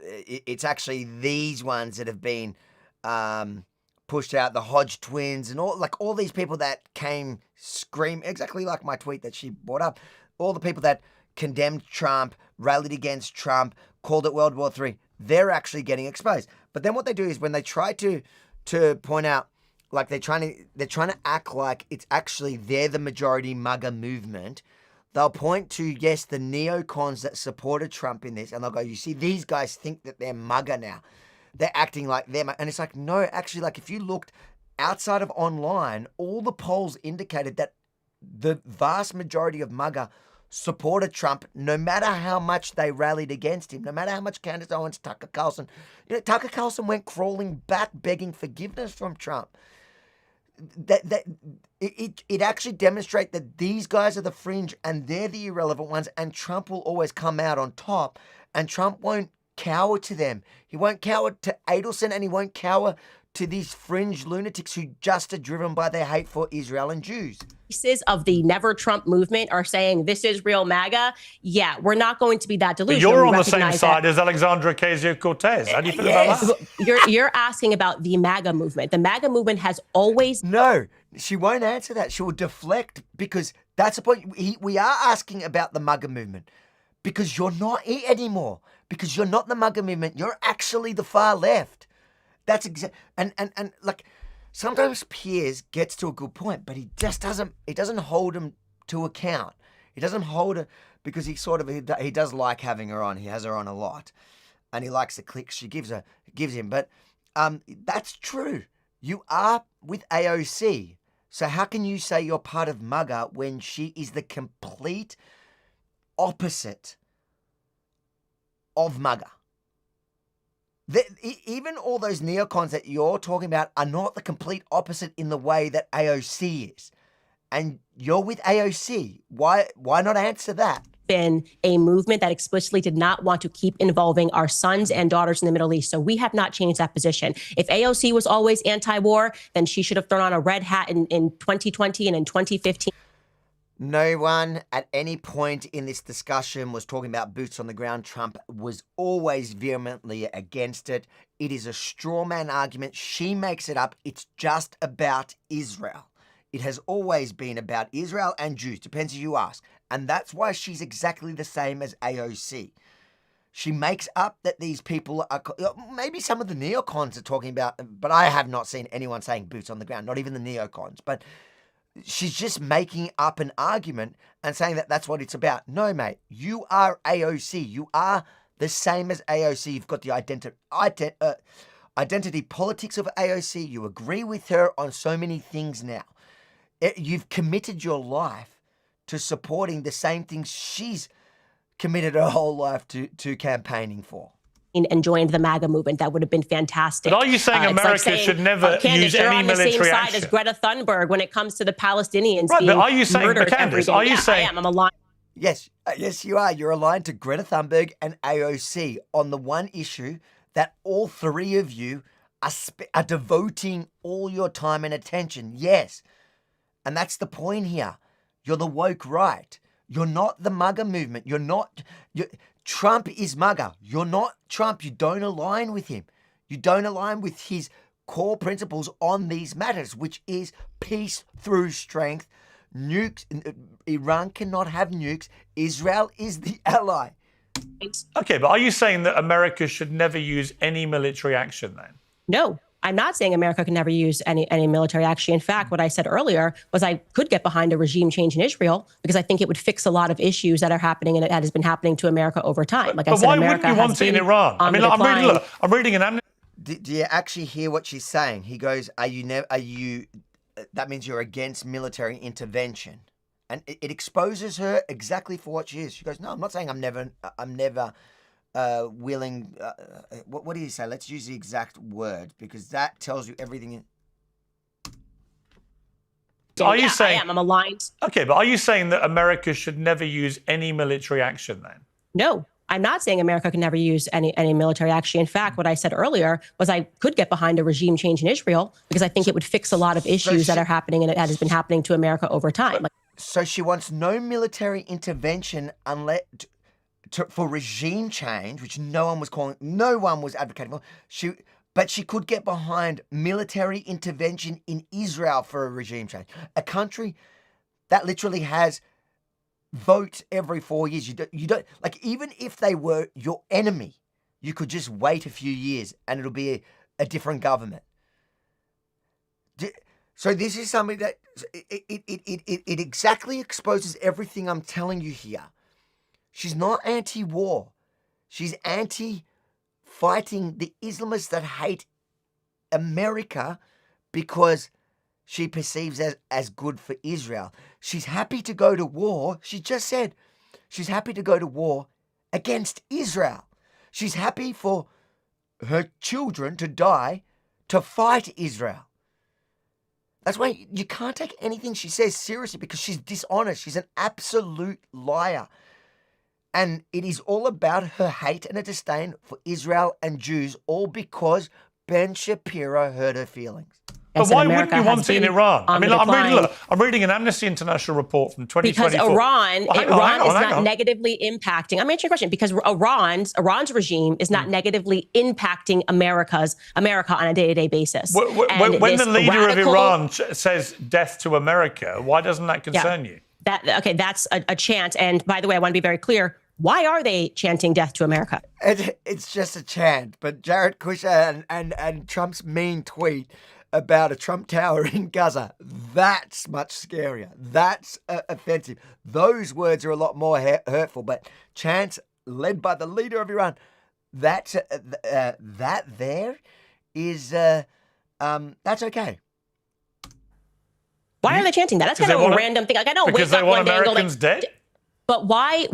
it's actually these ones that have been pushed out, the Hodge twins and all these people that came scream, exactly like my tweet that she brought up, all the people that condemned Trump, rallied against Trump, called it World War III, they're actually getting exposed. But then what they do is when they try to point out, like they're trying to act like it's actually they're the majority MAGA movement, they'll point to, yes, the neocons that supported Trump in this, and they'll go, you see, these guys think that they're MAGA now. They're acting like they're MAGA. And it's like, no, actually, like if you looked outside of online, all the polls indicated that the vast majority of MAGA supported Trump, no matter how much they rallied against him, no matter how much Candace Owens, Tucker Carlson. Tucker Carlson went crawling back begging forgiveness from Trump. It actually demonstrates that these guys are the fringe and they're the irrelevant ones, and Trump will always come out on top, and Trump won't cower to them. He won't cower to Adelson, and he won't cower to these fringe lunatics who just are driven by their hate for Israel and Jews. Pieces of the Never Trump movement are saying this is real MAGA. Yeah, we're not going to be that delusional. But you're on the same side as Alexandra Ocasio-Cortez. How do you feel about that? You're asking about the MAGA movement. The MAGA movement has always... No, she won't answer that. She will deflect, because that's the point. We are asking about the MAGA movement because you're not it anymore, because you're not the MAGA movement. You're actually the far left. That's and like sometimes Piers gets to a good point, but he just doesn't hold him to account. He doesn't hold her because he does like having her on. He has her on a lot, and he likes the clicks she gives him. But that's true. You are with AOC. So how can you say you're part of MAGA when she is the complete opposite of MAGA? Even all those neocons that you're talking about are not the complete opposite in the way that AOC is. And you're with AOC. Why not answer that? Been a movement that explicitly did not want to keep involving our sons and daughters in the Middle East. So we have not changed that position. If AOC was always anti-war, then she should have thrown on a red hat in 2020 and in 2015. No one at any point in this discussion was talking about boots on the ground. Trump was always vehemently against it. It is a straw man argument. She makes it up. It's just about Israel. It has always been about Israel and Jews. Depends who you ask. And that's why she's exactly the same as AOC. She makes up that these people are, maybe some of the neocons are talking about, but I have not seen anyone saying boots on the ground, not even the neocons. But she's just making up an argument and saying that that's what it's about. No, mate, you are AOC. You are the same as AOC. You've got the identity politics of AOC. You agree with her on so many things now. You've committed your life to supporting the same things she's committed her whole life to campaigning for. And joined the MAGA movement. That would have been fantastic. But are you saying America should never Candace, use any military action? You're on the same side as Greta Thunberg when it comes to the Palestinians right, being but are you saying, murdered Candace, every day. are you yeah, saying... I am. I'm aligned. Yes, you are. You're aligned to Greta Thunberg and AOC on the one issue that all three of you are devoting all your time and attention. Yes. And that's the point here. You're the woke right. You're not the MAGA movement. Trump is MAGA. You're not Trump. You don't align with him. You don't align with his core principles on these matters, which is peace through strength. Nukes. Iran cannot have nukes. Israel is the ally. Okay, but are you saying that America should never use any military action then? No, I'm not saying America can never use any military action. In fact, what I said earlier was I could get behind a regime change in Israel because I think it would fix a lot of issues that are happening and that has been happening to America over time. Like I said, why America wouldn't you want it in Iran? I mean, I'm reading an amnesty. Do you actually hear what she's saying? He goes, "Are you? That means you're against military intervention." And it exposes her exactly for what she is. She goes, "No, I'm not saying I'm never willing." What do you say? Let's use the exact word because that tells you everything. Are you saying? I'm aligned. Okay, but are you saying that America should never use any military action then? No, I'm not saying America can never use any military action. In fact, what I said earlier was I could get behind a regime change in Israel because I think it would fix a lot of issues that are happening and that has been happening to America over time. So she wants no military intervention unless for regime change, which no one was advocating for. But she could get behind military intervention in Israel for a regime change, a country that literally has votes every 4 years. You don't like, even if they were your enemy, you could just wait a few years and it'll be a different government. So this is something that it exactly exposes everything I'm telling you here. She's not anti-war. She's anti-fighting the Islamists that hate America because she perceives as good for Israel. She's happy to go to war. She just said she's happy to go to war against Israel. She's happy for her children to die to fight Israel. That's why you can't take anything she says seriously because she's dishonest. She's an absolute liar. And it is all about her hate and her disdain for Israel and Jews, all because Ben Shapiro hurt her feelings. But why wouldn't you want it in Iran? I mean, I'm reading an Amnesty International report from 2024. Because Iran is not negatively impacting. I'm answering your question because Iran's regime is not negatively impacting America on a day-to-day basis. When the leader of Iran says death to America, why doesn't that concern you? That's a chant. And by the way, I want to be very clear. Why are they chanting death to America? It's just a chant. But Jared Kushner and Trump's mean tweet about a Trump Tower in Gaza, that's much scarier. That's offensive. Those words are a lot more hurtful. But chants led by the leader of Iran, that there is that's okay. Why are they chanting that? That's kind of a random thing. Like I know because they want Americans dead. But why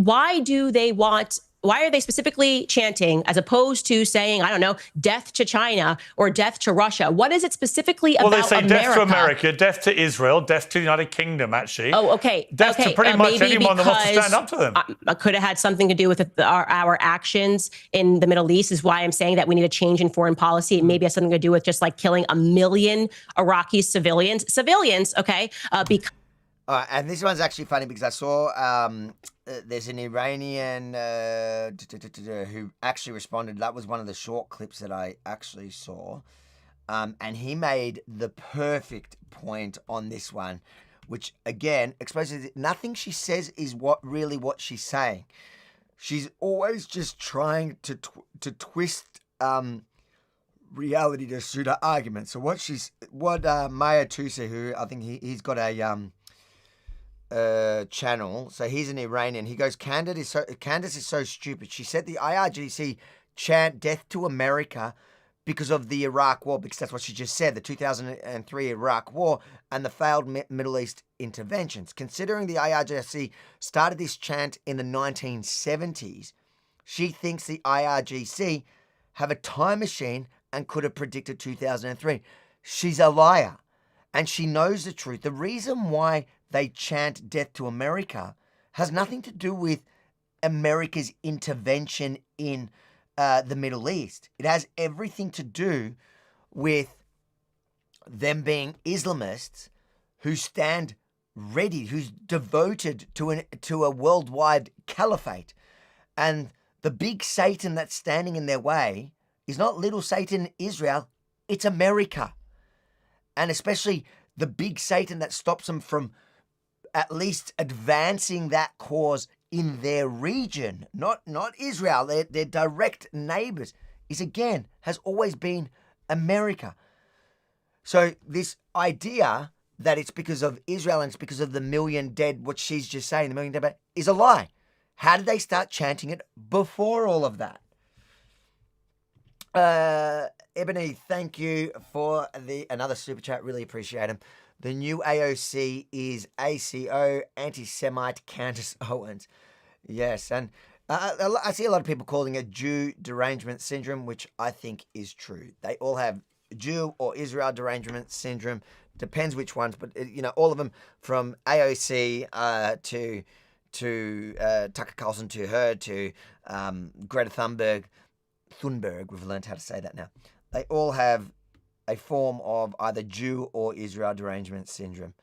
are they specifically chanting as opposed to saying, I don't know, death to China or death to Russia? What is it specifically about America? Well, they say death to America, death to Israel, death to the United Kingdom, actually. Oh, okay. Death to pretty much anyone that wants to stand up to them. Could have had something to do with our actions in the Middle East is why I'm saying that we need a change in foreign policy. It maybe has something to do with just like killing 1 million Iraqi civilians, okay? And this one's actually funny because I saw there's an Iranian who actually responded. That was one of the short clips that I actually saw. And he made the perfect point on this one, which, again, exposes nothing she says is what she's saying. She's always just trying to twist reality to suit her argument. So what Maya Tousi, who I think he's got a channel, so he's an Iranian. He goes, Candace is so stupid. She said the IRGC chant death to America because of the Iraq war, because that's what she just said, the 2003 Iraq war and the failed Middle East interventions. Considering the IRGC started this chant in the 1970s, she thinks the IRGC have a time machine and could have predicted 2003. She's a liar, and she knows the truth. The reason why they chant death to America has nothing to do with America's intervention in the Middle East. It has everything to do with them being Islamists who stand ready, who's devoted to a worldwide caliphate. And The big Satan that's standing in their way is not little Satan Israel, it's America. And especially the big Satan that stops them from at least advancing that cause in their region, not Israel, their direct neighbors, has always been America. So this idea that it's because of Israel and it's because of the million dead, what she's just saying, the million dead, is a lie. How did they start chanting it before all of that? Ebony, thank you for another super chat. Really appreciate him. The new AOC is ACO, anti-Semite Candace Owens. Yes, and I see a lot of people calling it Jew derangement syndrome, which I think is true. They all have Jew or Israel derangement syndrome. Depends which ones, but all of them, from AOC to Tucker Carlson, to her, to Greta Thunberg. We've learned how to say that now. They all have a form of either Jew or Israel derangement syndrome.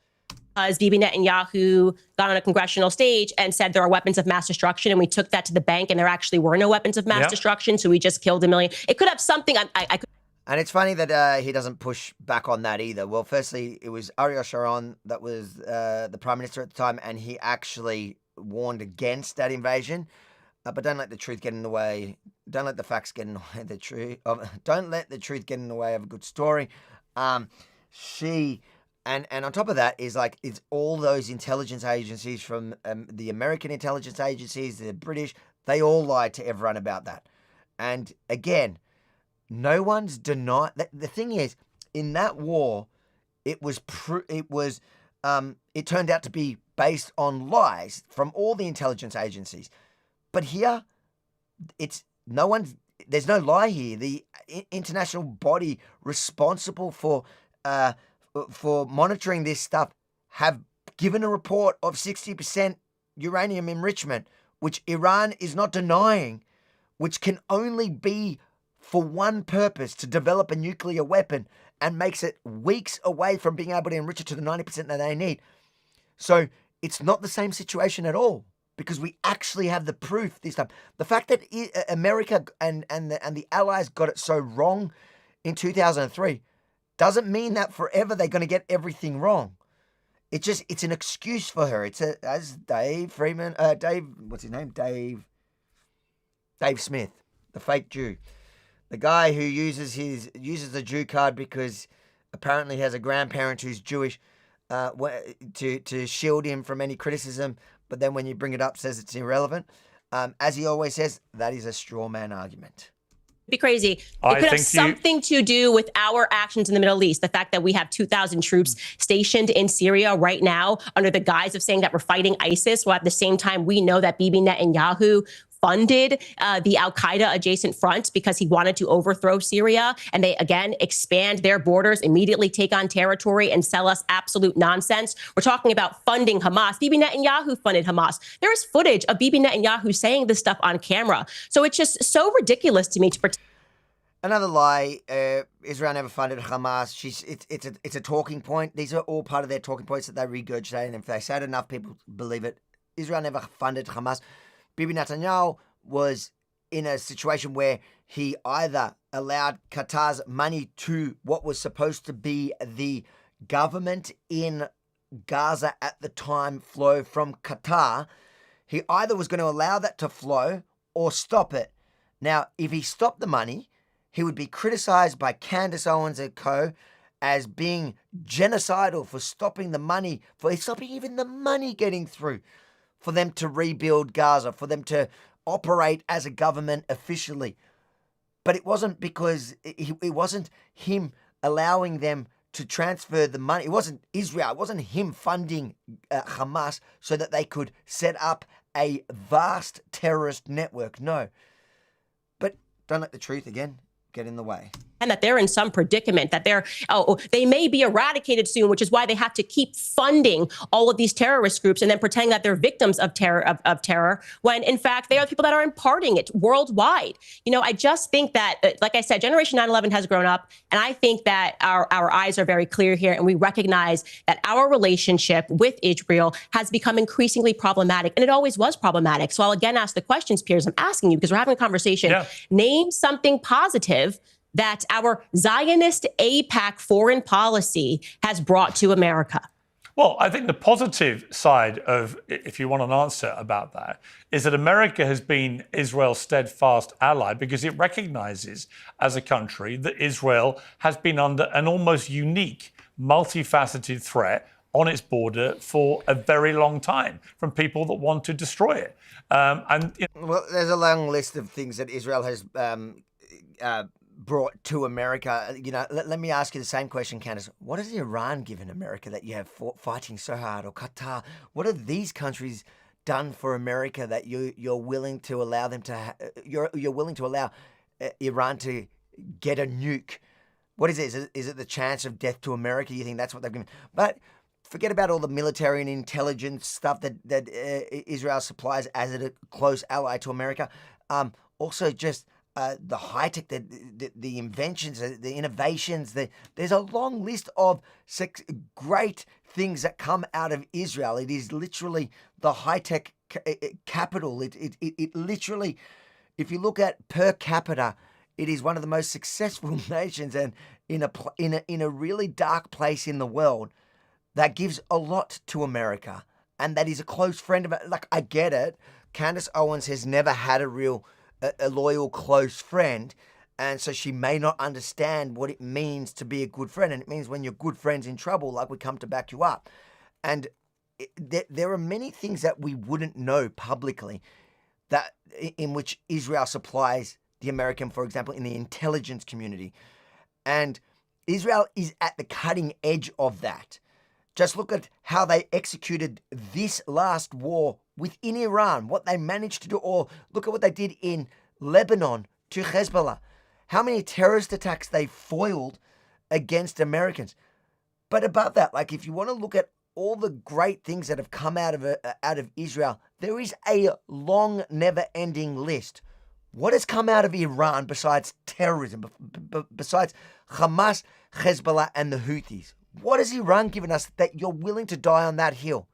As Bibi Netanyahu got on a congressional stage and said there are weapons of mass destruction, and we took that to the bank, and there actually were no weapons of mass destruction, so we just killed 1 million. It could have something. I could. And it's funny that he doesn't push back on that either. Well, firstly, it was Ariel Sharon that was the prime minister at the time, and he actually warned against that invasion. But don't let the truth get in the way. Don't let the facts get in the way of the truth. Don't let the truth get in the way of a good story. And on top of that is it's all those intelligence agencies, from the American intelligence agencies, the British. They all lied to everyone about that. And again, no one's denied. The thing is, in that war, it turned out to be based on lies from all the intelligence agencies. But here, there's no lie here. The international body responsible for monitoring this stuff have given a report of 60% uranium enrichment, which Iran is not denying, which can only be for one purpose, to develop a nuclear weapon, and makes it weeks away from being able to enrich it to the 90% that they need. So it's not the same situation at all, because we actually have the proof this time. The fact that America and the Allies got it so wrong in 2003 doesn't mean that forever they're going to get everything wrong. It's an excuse for her. As Dave Smith, the fake Jew, the guy who uses the Jew card because apparently he has a grandparent who's Jewish, to shield him from any criticism. But then when you bring it up, says it's irrelevant. As he always says, that is a straw man argument. Be crazy. It could have something to do with our actions in the Middle East. The fact that we have 2,000 troops stationed in Syria right now under the guise of saying that we're fighting ISIS, while at the same time we know that Bibi Netanyahu funded the al-Qaeda adjacent front because he wanted to overthrow Syria, and they again expand their borders, immediately take on territory, and sell us absolute nonsense. We're talking about funding Hamas. Bibi Netanyahu funded Hamas. There is footage of Bibi Netanyahu saying this stuff on camera. So it's just so ridiculous to me to pretend. Another lie. Israel never funded Hamas. It's a talking point. These are all part of their talking points that they regurgitate, and if they say it enough, people believe it. Israel never funded Hamas. Bibi Netanyahu was in a situation where he either allowed Qatar's money to what was supposed to be the government in Gaza at the time flow from Qatar. He either was going to allow that to flow or stop it. Now, if he stopped the money, he would be criticized by Candace Owens and co. as being genocidal for stopping the money, for stopping even the money getting through, for them to rebuild Gaza, for them to operate as a government officially. But it wasn't because it wasn't him allowing them to transfer the money. It wasn't Israel. It wasn't him funding Hamas so that they could set up a vast terrorist network. No. But don't let the truth, again, get in the way. and that they're in some predicament, that they may be eradicated soon, which is why they have to keep funding all of these terrorist groups and then pretending that they're victims of terror, when in fact they are the people that are imparting it worldwide. I just think that, like I said, Generation 9/11 has grown up, and I think that our eyes are very clear here, and we recognize that our relationship with Israel has become increasingly problematic, and it always was problematic. So I'll again ask the questions, Piers. I'm asking you because we're having a conversation. Yeah. Name something positive that our Zionist AIPAC foreign policy has brought to America. Well, I think the positive side of, if you want an answer about that, is that America has been Israel's steadfast ally because it recognizes as a country that Israel has been under an almost unique, multifaceted threat on its border for a very long time from people that want to destroy it. Well, there's a long list of things that Israel has brought to America. Let me ask you the same question, Candace. What has Iran given America that you have fighting so hard, or Qatar? What have these countries done for America that you're willing to allow them to? You're willing to allow Iran to get a nuke? What is it? Is it the chance of death to America? You think that's what they've given? But forget about all the military and intelligence stuff that Israel supplies as a close ally to America. Also, just the high tech, the inventions, the innovations. There's a long list of great things that come out of Israel. It is literally the high tech capital. It literally, if you look at per capita, it is one of the most successful nations, and in a really dark place in the world. That gives a lot to America, and that is a close friend of it. Like, I get it. Candace Owens has never had a loyal, close friend, and so she may not understand what it means to be a good friend. And it means when your good friend's in trouble, like, we come to back you up. And there are many things that we wouldn't know publicly that in which Israel supplies the American, for example, in the intelligence community. And Israel is at the cutting edge of that. Just look at how they executed this last war within Iran, what they managed to do, or look at what they did in Lebanon to Hezbollah, how many terrorist attacks they foiled against Americans. But above that, like, if you want to look at all the great things that have come out of Israel, there is a long, never-ending list. What has come out of Iran besides terrorism, besides Hamas, Hezbollah, and the Houthis? What has Iran given us that you're willing to die on that hill?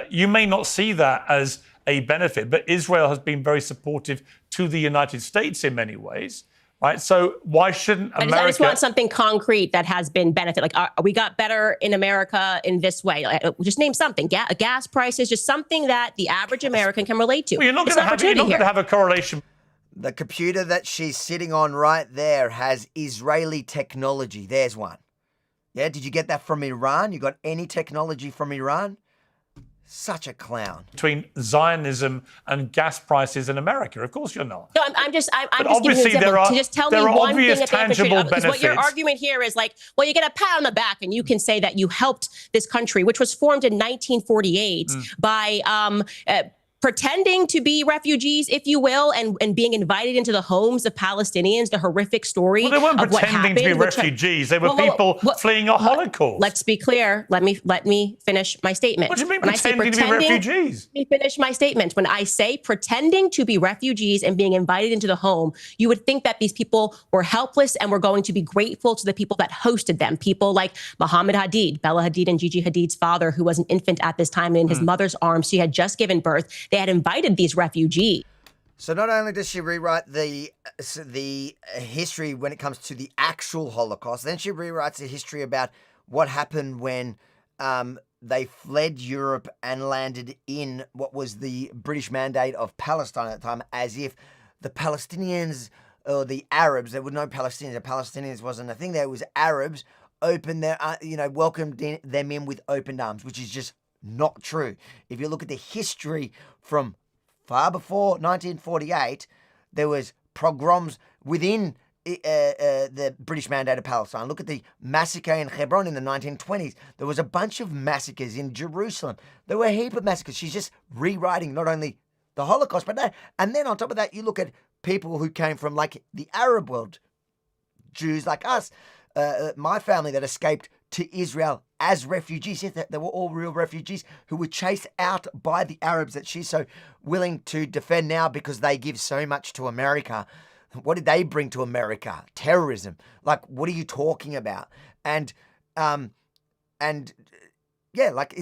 You may not see that as a benefit, but Israel has been very supportive to the United States in many ways, right? So why shouldn't America... I just want something concrete that has been benefit. Like, we got better in America in this way. Just name something. Gas prices, just something that the average American can relate to. Well, you're not going to have a correlation. The computer that she's sitting on right there has Israeli technology. There's one. Yeah, did you get that from Iran? You got any technology from Iran? Such a clown. Between Zionism and gas prices in America. Of course you're not. No, I'm just giving you an example. To just tell me one thing that tangible because what your argument here is like, well, you get a pat on the back and you can say that you helped this country, which was formed in 1948 by pretending to be refugees, if you will, and being invited into the homes of Palestinians, the horrific story of what happened. Well, they weren't pretending to be refugees. They were people fleeing a Holocaust. Let's be clear. Let me finish my statement. What do you mean pretending to be refugees? Let me finish my statement. When I say pretending to be refugees and being invited into the home, you would think that these people were helpless and were going to be grateful to the people that hosted them. People like Muhammad Hadid, Bella Hadid and Gigi Hadid's father, who was an infant at this time in his mother's arms. She had just given birth. They had invited these refugees. So not only does she rewrite the history when it comes to the actual Holocaust, then she rewrites the history about what happened when they fled Europe and landed in what was the British Mandate of Palestine at the time, as if the Palestinians or the Arabs, there were no Palestinians, the Palestinians wasn't a thing, there was Arabs, opened their, welcomed them in with open arms, which is just not true. If you look at the history from far before 1948, there was pogroms within the British Mandate of Palestine. Look at the massacre in Hebron in the 1920s. There was a bunch of massacres in Jerusalem. There were a heap of massacres. She's just rewriting not only the Holocaust, but and then on top of that, you look at people who came from like the Arab world, Jews like us, my family that escaped to Israel as refugees. Yes, they were all real refugees who were chased out by the Arabs that she's so willing to defend now because they give so much to America. What did they bring to America? Terrorism. Like, what are you talking about? And yeah, like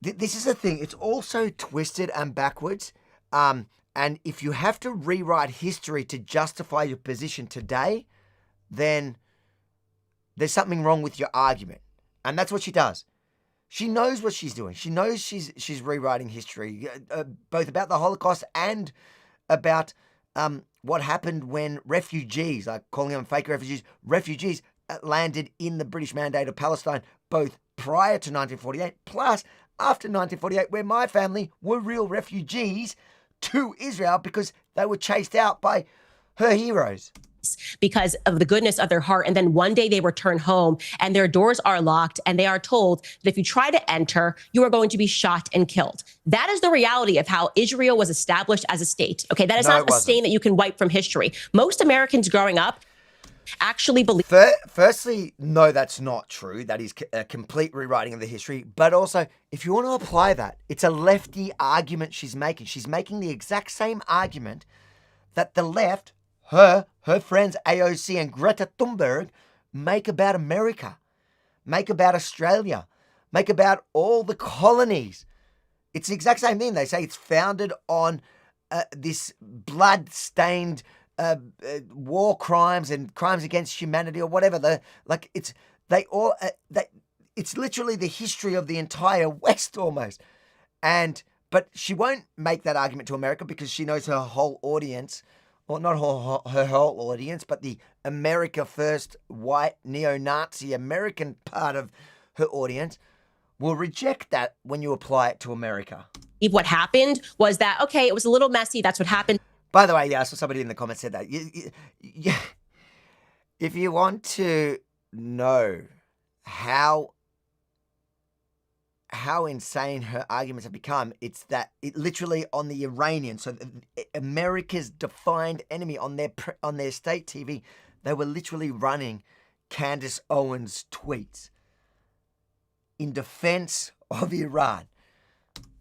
this is the thing. It's all so twisted and backwards. And if you have to rewrite history to justify your position today, then there's something wrong with your argument. And that's what she does. She knows what she's doing. She knows she's rewriting history, both about the Holocaust and about what happened when refugees, like calling them fake refugees landed in the British Mandate of Palestine, both prior to 1948, plus after 1948, where my family were real refugees to Israel because they were chased out by her heroes. Because of the goodness of their heart. And then one day they return home and their doors are locked and they are told that if you try to enter, you are going to be shot and killed. That is the reality of how Israel was established as a state. Okay, that is not a stain that you can wipe from history. Most Americans growing up actually believe. Firstly, no, that's not true. That is a complete rewriting of the history. But also, if you want to apply that, it's a lefty argument she's making. She's making the exact same argument that the left, her friends AOC and Greta Thunberg, make about America, make about Australia, make about all the colonies. It's the exact same thing. They say it's founded on this blood-stained war crimes and crimes against humanity or whatever. It's literally the history of the entire West almost. But she won't make that argument to America because she knows her whole audience, or not her whole audience, but the America First white neo-Nazi American part of her audience will reject that when you apply it to America. What happened was that, okay, it was a little messy. That's what happened. By the way, yeah, I saw somebody in the comments said that. If you want to know how insane her arguments have become, it's that it literally on the Iranians, so America's defined enemy, on their state TV, they were literally running Candace Owens tweets in defense of Iran.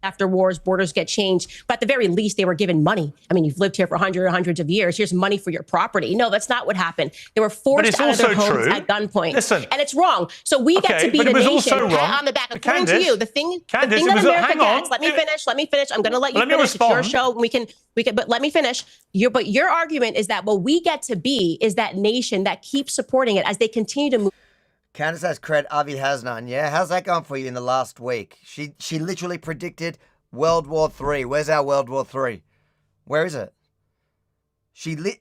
After wars, borders get changed. But at the very least, they were given money. I mean, you've lived here for hundreds of years. Here's money for your property. No, that's not what happened. They were forced out of their homes at gunpoint. Listen, and it's wrong. So we get to be the nation pat on the back. According to you, the thing that America gets. Let me finish. I'm going to let you finish. It's your show. We can. But let me finish. But your argument is that what we get to be is that nation that keeps supporting it as they continue to move. Candace has cred, Avi has none. Yeah, how's that going for you in the last week? She literally predicted World War III. Where's our World War III? Where is it?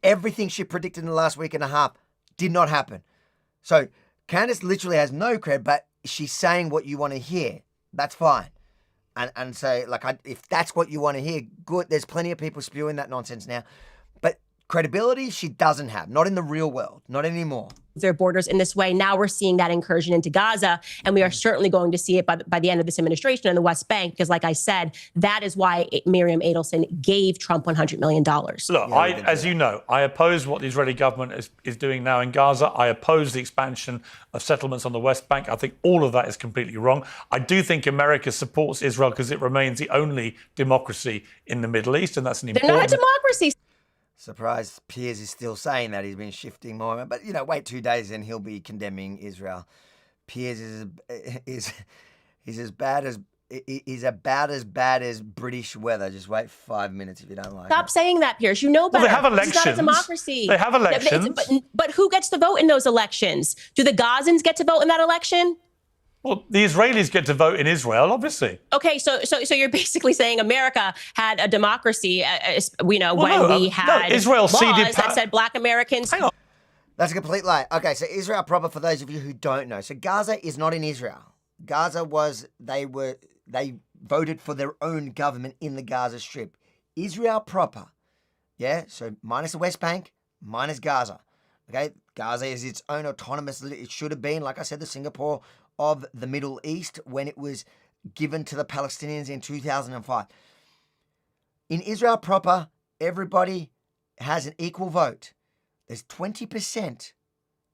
Everything she predicted in the last week and a half did not happen. So Candace literally has no cred, but she's saying what you want to hear. That's fine. And so, if that's what you want to hear, good. There's plenty of people spewing that nonsense now. But credibility, she doesn't have. Not in the real world. Not anymore. Their borders in this way. Now we're seeing that incursion into Gaza, and we are certainly going to see it by the end of this administration in the West Bank, because like I said, that is why Miriam Adelson gave Trump $100 million. Look, as you know, I oppose what the Israeli government is doing now in Gaza. I oppose the expansion of settlements on the West Bank. I think all of that is completely wrong. I do think America supports Israel because it remains the only democracy in the Middle East, and that's an important... They're not a democracy. Surprised Piers is still saying that. He's been shifting more. But, wait 2 days and he'll be condemning Israel. Piers is about as bad as British weather. Just wait 5 minutes if you don't like it. Stop saying that, Piers. You know better. Well, they have elections. It's not a democracy. They have elections. But who gets to vote in those elections? Do the Gazans get to vote in that election? Well, the Israelis get to vote in Israel, obviously. Okay, so you're basically saying America had a democracy, we had Israel laws that said Black Americans. Hang on. That's a complete lie. Okay, so Israel proper, for those of you who don't know. So Gaza is not in Israel. Gaza they voted for their own government in the Gaza Strip. Israel proper, yeah, so minus the West Bank, minus Gaza. Okay, Gaza is its own autonomous, it should have been, like I said, the Singapore of the Middle East when it was given to the Palestinians in 2005. In Israel proper, everybody has an equal vote. There's 20%.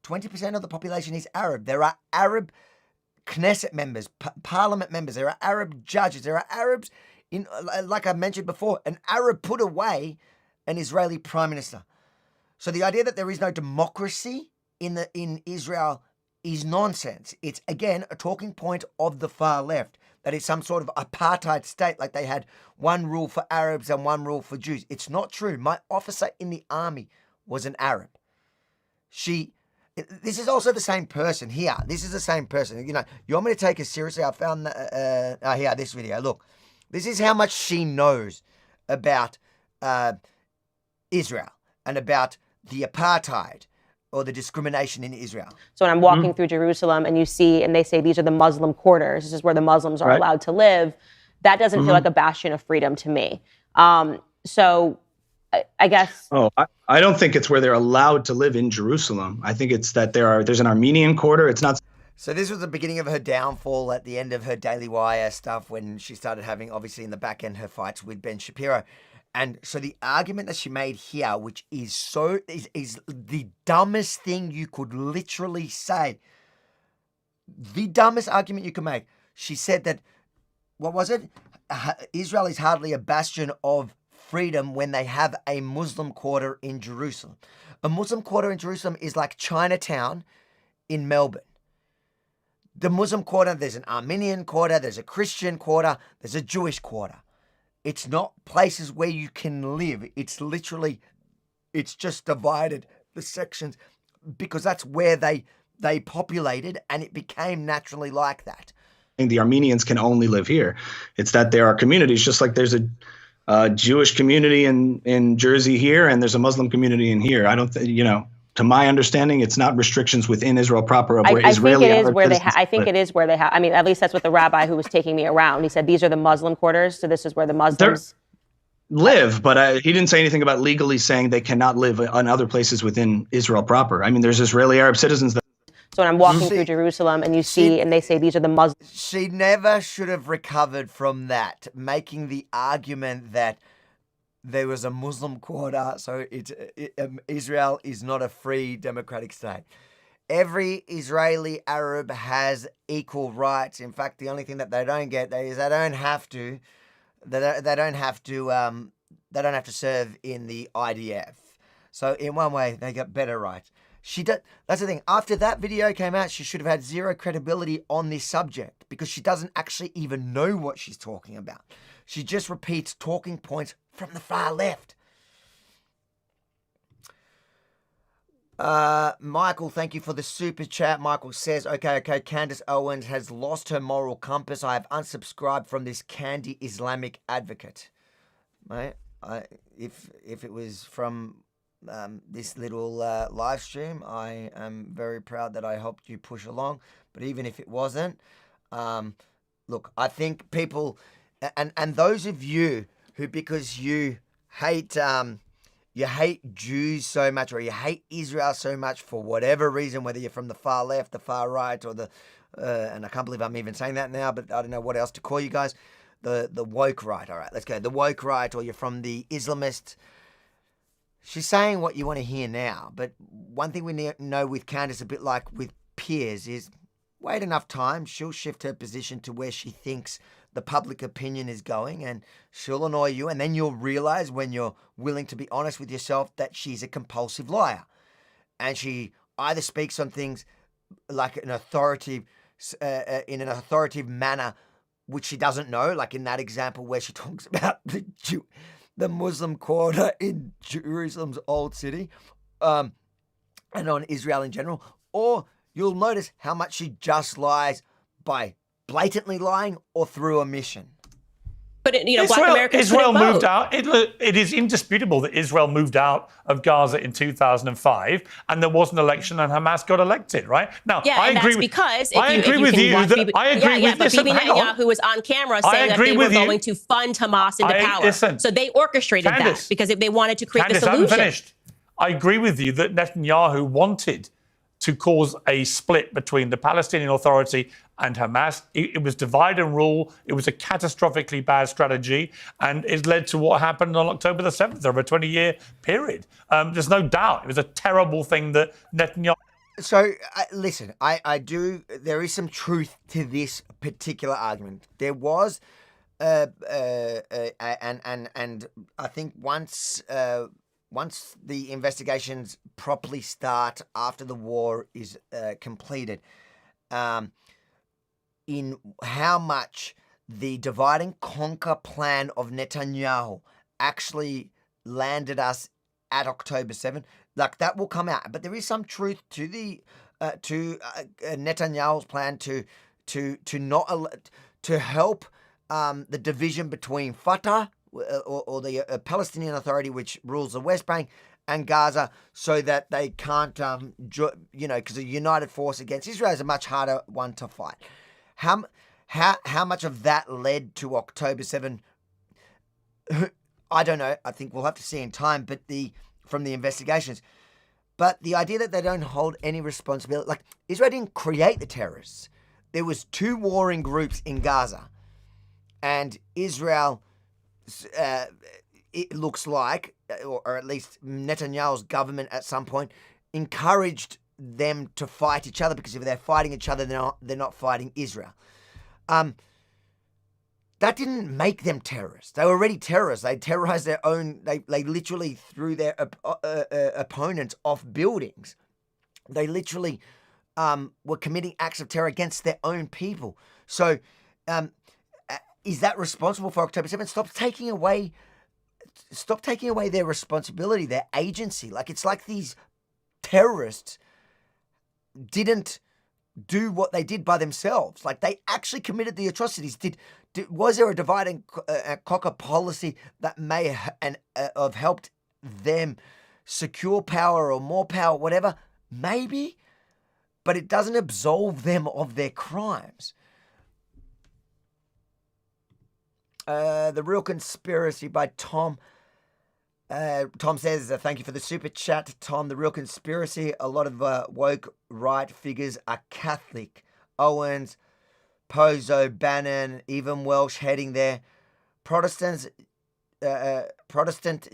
20% of the population is Arab. There are Arab Knesset members, parliament members. There are Arab judges. There are Arabs like I mentioned before, an Arab put away an Israeli prime minister. So the idea that there is no democracy in Israel is nonsense. It's, again, a talking point of the far left, that it's some sort of apartheid state, like they had one rule for Arabs and one rule for Jews. It's not true. My officer in the army was an Arab. This is also the same person here. This is the same person. You want me to take her seriously? I found here, this video. Look, this is how much she knows about Israel and about the apartheid or the discrimination in Israel. So when I'm walking through Jerusalem and they say these are the Muslim quarters, this is where the Muslims are allowed to live, that doesn't feel like a bastion of freedom to me. So I guess... Oh, I don't think it's where they're allowed to live in Jerusalem. I think it's that there's an Armenian quarter. It's not... So this was the beginning of her downfall at the end of her Daily Wire stuff, when she started having, obviously in the back end, her fights with Ben Shapiro. And so the argument that she made here, which is the dumbest thing you could literally say, the dumbest argument you can make. She said that, what was it? Israel is hardly a bastion of freedom when they have a Muslim quarter in Jerusalem. A Muslim quarter in Jerusalem is like Chinatown in Melbourne. The Muslim quarter, there's an Armenian quarter, there's a Christian quarter, there's a Jewish quarter. It's not places where you can live. It's just divided the sections because that's where they populated, and it became naturally like that. The Armenians can only live here. It's that there are communities, just like there's a Jewish community in Jersey here, and there's a Muslim community in here. I don't to my understanding, it's not restrictions within Israel proper of where Israeli. I think it is where they have. I mean, at least that's what the rabbi who was taking me around. He said these are the Muslim quarters, so this is where the Muslims live. But he didn't say anything about legally saying they cannot live in other places within Israel proper. I mean, there's Israeli Arab citizens that. So when I'm walking through Jerusalem and they say these are the Muslims. She never should have recovered from that, making the argument that there was a Muslim quarter, so Israel is not a free democratic state. Every Israeli Arab has equal rights. In fact, the only thing that they don't get is they don't have to serve in the IDF. So in one way, they get better rights. That's the thing. After that video came out, she should have had zero credibility on this subject because she doesn't actually even know what she's talking about. She just repeats talking points from the far left. Michael, thank you for the super chat. Michael says, okay, Candace Owens has lost her moral compass. I have unsubscribed from this candy Islamic advocate. Mate, if it was from this little live stream, I am very proud that I helped you push along. But even if it wasn't, look, I think people... And those of you who, because you hate Jews so much, or you hate Israel so much for whatever reason, whether you're from the far left, the far right, or and I can't believe I'm even saying that now, but I don't know what else to call you guys, the woke right. All right, let's go. The woke right, or you're from the Islamist. She's saying what you want to hear now, but one thing we know with Candace, a bit like with Piers, is wait enough time, she'll shift her position to where she thinks the public opinion is going, and she'll annoy you, and then you'll realize, when you're willing to be honest with yourself, that she's a compulsive liar. And she either speaks on things like in an authoritative manner, which she doesn't know, like in that example where she talks about the Muslim quarter in Jerusalem's old city, and on Israel in general, or you'll notice how much she just lies by blatantly lying or through omission. But Black Americans Israel couldn't moved vote. out. It is indisputable that Israel moved out of Gaza in 2005, and there was an election, and Hamas got elected. Right now, yeah, I and agree. That's because I agree with you. But Bibi Netanyahu was on camera saying that they were going to fund Hamas into power. So they orchestrated that because they wanted to create the solution. I'm finished. I agree with you that Netanyahu wanted to cause a split between the Palestinian Authority and Hamas. It was divide and rule. It was a catastrophically bad strategy, and it led to what happened on October the 7th over a 20-year period. There's no doubt it was a terrible thing that Netanyahu. So, listen, there is some truth to this particular argument. There was, and I think once the investigations properly start after the war is completed, in how much the divide and conquer plan of Netanyahu actually landed us at October 7th, like that will come out. But there is some truth to the Netanyahu's plan to help the division between Fatah or the Palestinian Authority, which rules the West Bank, and Gaza, so that they can't, because a united force against Israel is a much harder one to fight. How much of that led to October 7? I don't know. I think we'll have to see in time. But from the investigations, but the idea that they don't hold any responsibility, like Israel didn't create the terrorists. There was two warring groups in Gaza, and Israel, it looks like, or at least Netanyahu's government at some point encouraged them to fight each other, because if they're fighting each other, they're not fighting Israel. That didn't make them terrorists. They were already terrorists. They terrorized their own. They literally threw their opponents off buildings. They literally were committing acts of terror against their own people. So, is that responsible for October 7th? Stop taking away their responsibility, their agency. Like, it's like these terrorists didn't do what they did by themselves. Like, they actually committed the atrocities. Was there a divide and conquer policy that may have helped them secure power or more power, whatever? Maybe, but it doesn't absolve them of their crimes. The Real Conspiracy by Tom. Tom says, thank you for the super chat, Tom. The Real Conspiracy, a lot of woke right figures are Catholic. Owens, Pozo, Bannon, even Welsh heading there. Protestant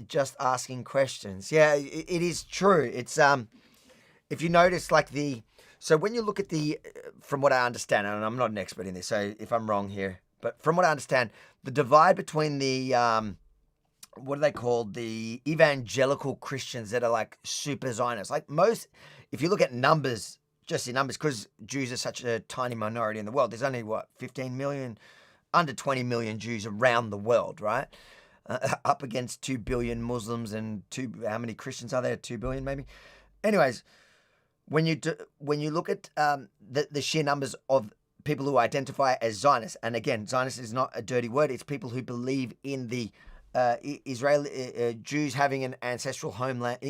just asking questions. Yeah, it is true. It's if you notice, like so when you look at from what I understand, and I'm not an expert in this, so if I'm wrong here, but from what I understand, the divide between the what are they called? The evangelical Christians that are like super Zionists. Like if you look at numbers, just in numbers, because Jews are such a tiny minority in the world, there's only 15 million, under 20 million Jews around the world, right? Up against 2 billion Muslims and how many Christians are there? 2 billion maybe. Anyways, when you look at the sheer numbers of people who identify as Zionists, and again, Zionist is not a dirty word. It's people who believe in the Israeli Jews having an ancestral homeland,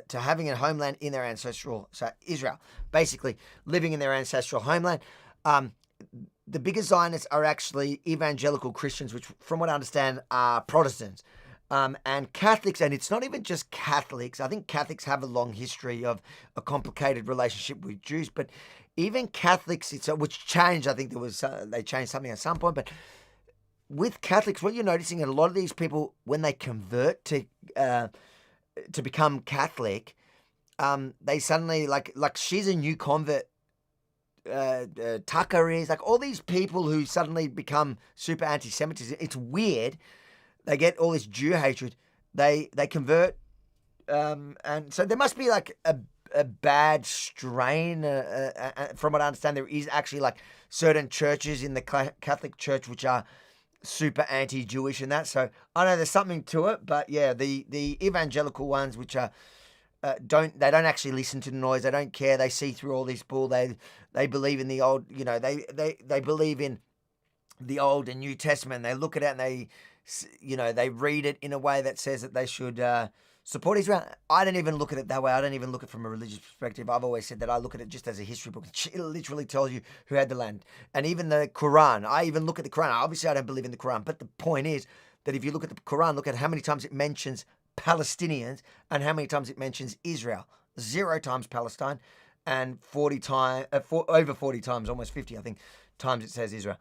to having a homeland in their ancestral, so Israel, basically living in their ancestral homeland. The biggest Zionists are actually evangelical Christians, which, from what I understand, are Protestants. And Catholics, and it's not even just Catholics. I think Catholics have a long history of a complicated relationship with Jews, but even Catholics, which changed. I think they changed something at some point, but with Catholics, what you're noticing, and a lot of these people, when they convert to become Catholic, they suddenly like she's a new convert. Tucker is, like, all these people who suddenly become super anti-Semitism. It's weird. They get all this Jew hatred. They convert, and so there must be like a bad strain. From what I understand, there is actually like certain churches in the Catholic Church which are super anti-Jewish and that. So I know there's something to it, but yeah, the evangelical ones, which are don't actually listen to the noise. They don't care. They see through all this bull. They believe in the old. They believe in the Old and New Testament. They look at it and they read it in a way that says that they should support Israel. I don't even look at it that way. I don't even look at it from a religious perspective. I've always said that I look at it just as a history book. It literally tells you who had the land. And even the Quran, I even look at the Quran. Obviously, I don't believe in the Quran, but the point is that if you look at the Quran, look at how many times it mentions Palestinians and how many times it mentions Israel. 0 times Palestine, and over 40 times, almost 50, I think, times it says Israel.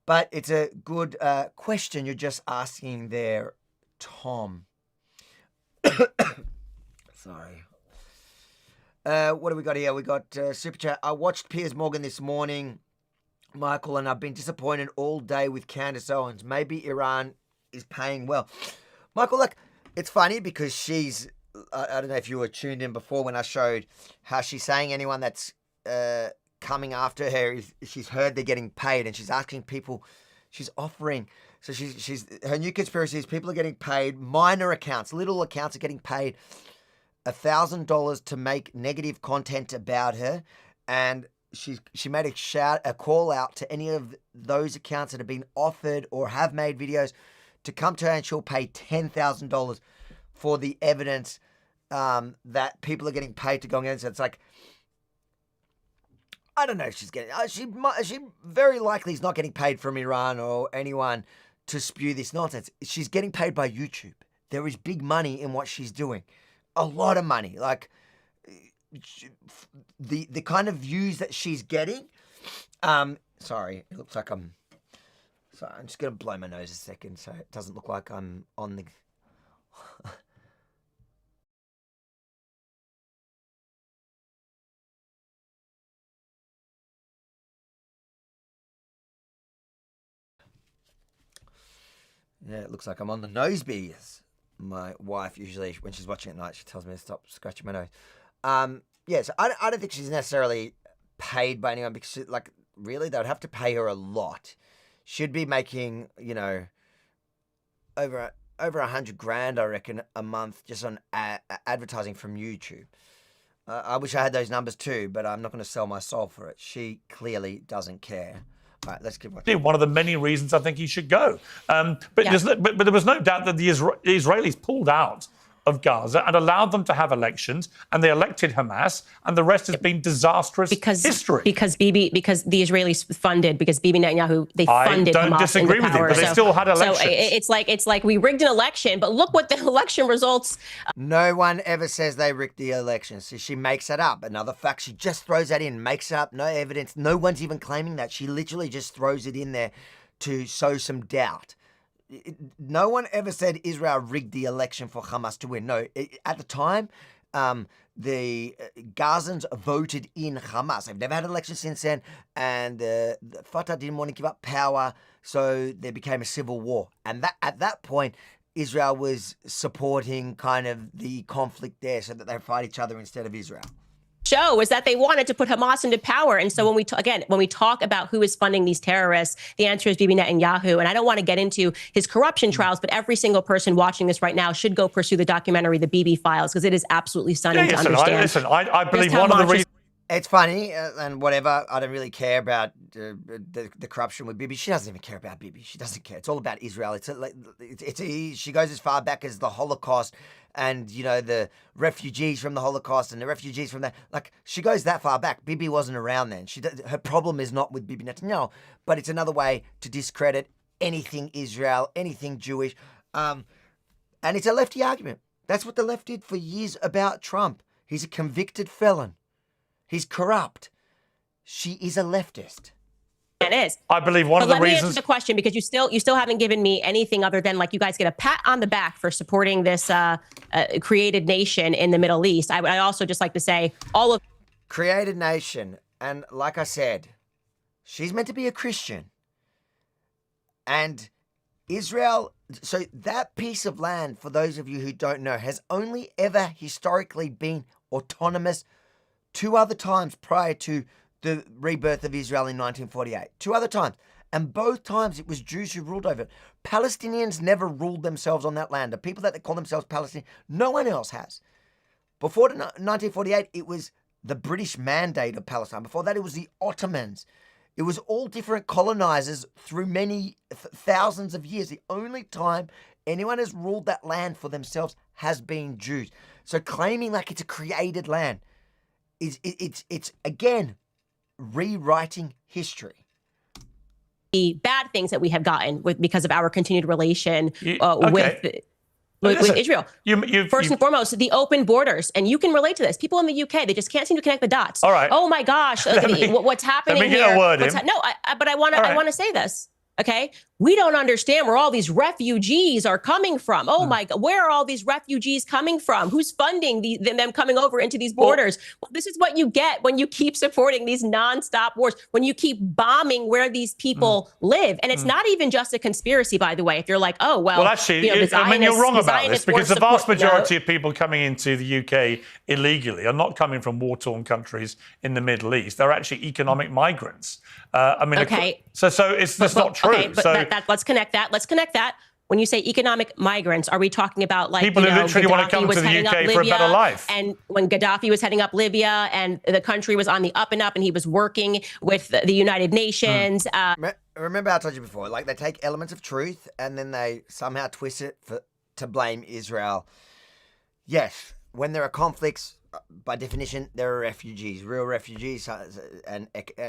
But it's a good question you're just asking there, Tom. Sorry. What do we got here? We got Super Chat. I watched Piers Morgan this morning, Michael, and I've been disappointed all day with Candace Owens. Maybe Iran is paying well. Michael, look, it's funny because she's, I don't know if you were tuned in before when I showed how she's saying anyone that's coming after her, if she's heard they're getting paid, and she's asking people, she's offering. So she's her new conspiracy is people are getting paid, minor accounts, little accounts are getting paid $1,000 to make negative content about her, and she made a call out to any of those accounts that have been offered or have made videos to come to her, and she'll pay $10,000 for the evidence that people are getting paid to go against it. It's like, I don't know if she's getting. She very likely is not getting paid from Iran or anyone to spew this nonsense. She's getting paid by YouTube. There is big money in what she's doing, a lot of money. Like the kind of views that she's getting. Sorry, it looks like I'm. Sorry, I'm just gonna blow my nose a second so it doesn't look like I'm on the. Yeah, it looks like I'm on the nose beers. My wife usually, when she's watching at night, she tells me to stop scratching my nose. Yeah, so I don't think she's necessarily paid by anyone because, like, really, they would have to pay her a lot. She'd be making, you know, over $100,000, I reckon, a month just on advertising from YouTube. I wish I had those numbers too, but I'm not going to sell my soul for it. She clearly doesn't care. All right, let's keep watching. One of the many reasons I think he should go. But there was no doubt that the Israelis pulled out of Gaza and allowed them to have elections, and they elected Hamas, and the rest has been disastrous history. Because the Israelis funded, because Bibi Netanyahu, they funded Hamas. I don't disagree with you, but they still had elections. So it's like we rigged an election, but look what the election results. No one ever says they rigged the election, so she makes it up. Another fact, she just throws that in, makes it up, no evidence. No one's even claiming that. She literally just throws it in there to sow some doubt. No one ever said Israel rigged the election for Hamas to win. No, at the time, the Gazans voted in Hamas. They've never had an election since then, and the Fatah didn't want to give up power, so there became a civil war. And at that point, Israel was supporting kind of the conflict there so that they fight each other instead of Israel. Show is that they wanted to put Hamas into power. And so when we talk about who is funding these terrorists, the answer is Bibi Netanyahu. And I don't want to get into his corruption trials, but every single person watching this right now should go pursue the documentary, The Bibi Files, because it is absolutely stunning to understand. I believe one of the reasons. It's funny and whatever. I don't really care about the corruption with Bibi. She doesn't even care about Bibi. She doesn't care. It's all about Israel. She goes as far back as the Holocaust and, you know, the refugees from the Holocaust and the refugees from that. Like, she goes that far back. Bibi wasn't around then. Her problem is not with Bibi Netanyahu, but it's another way to discredit anything Israel, anything Jewish. And it's a lefty argument. That's what the left did for years about Trump. He's a convicted felon. He's corrupt. She is a leftist. It is. I believe one of the reasons. Let me answer the question, because you still haven't given me anything other than, like, you guys get a pat on the back for supporting this created nation in the Middle East. I also just like to say all of created nation, and like I said, she's meant to be a Christian, and Israel. So that piece of land, for those of you who don't know, has only ever historically been autonomous 2 other times prior to the rebirth of Israel in 1948. 2 other times. And both times it was Jews who ruled over it. Palestinians never ruled themselves on that land. The people that call themselves Palestinians, no one else has. Before 1948, it was the British Mandate of Palestine. Before that, it was the Ottomans. It was all different colonizers through many thousands of years. The only time anyone has ruled that land for themselves has been Jews. So claiming like it's a created land, it's again rewriting history. The bad things that we have gotten because of our continued relation with. with Israel. You First and foremost, the open borders. And you can relate to this. People in the UK, they just can't seem to connect the dots. All right. Oh my gosh, what's happening let me here? get a word in. But I want to say this. Okay, we don't understand where all these refugees are coming from. Oh my God, where are all these refugees coming from? Who's funding them coming over into these borders? Well, this is what you get when you keep supporting these nonstop wars, when you keep bombing where these people live. And it's not even just a conspiracy, by the way. If you're like, oh, well actually, you know, I mean, you're wrong about this, because the vast majority of of people coming into the UK illegally are not coming from war-torn countries in the Middle East. They're actually economic migrants. I mean, okay. So that's not true. Okay, but let's connect that. Let's connect that. When you say economic migrants, are we talking about like people who literally want to come to the UK for a better life? And when Gaddafi was heading up Libya and the country was on the up and up, and he was working with the United Nations. Remember I told you before, like they take elements of truth and then they somehow twist it to blame Israel. Yes, when there are conflicts, by definition, there are refugees, real refugees, and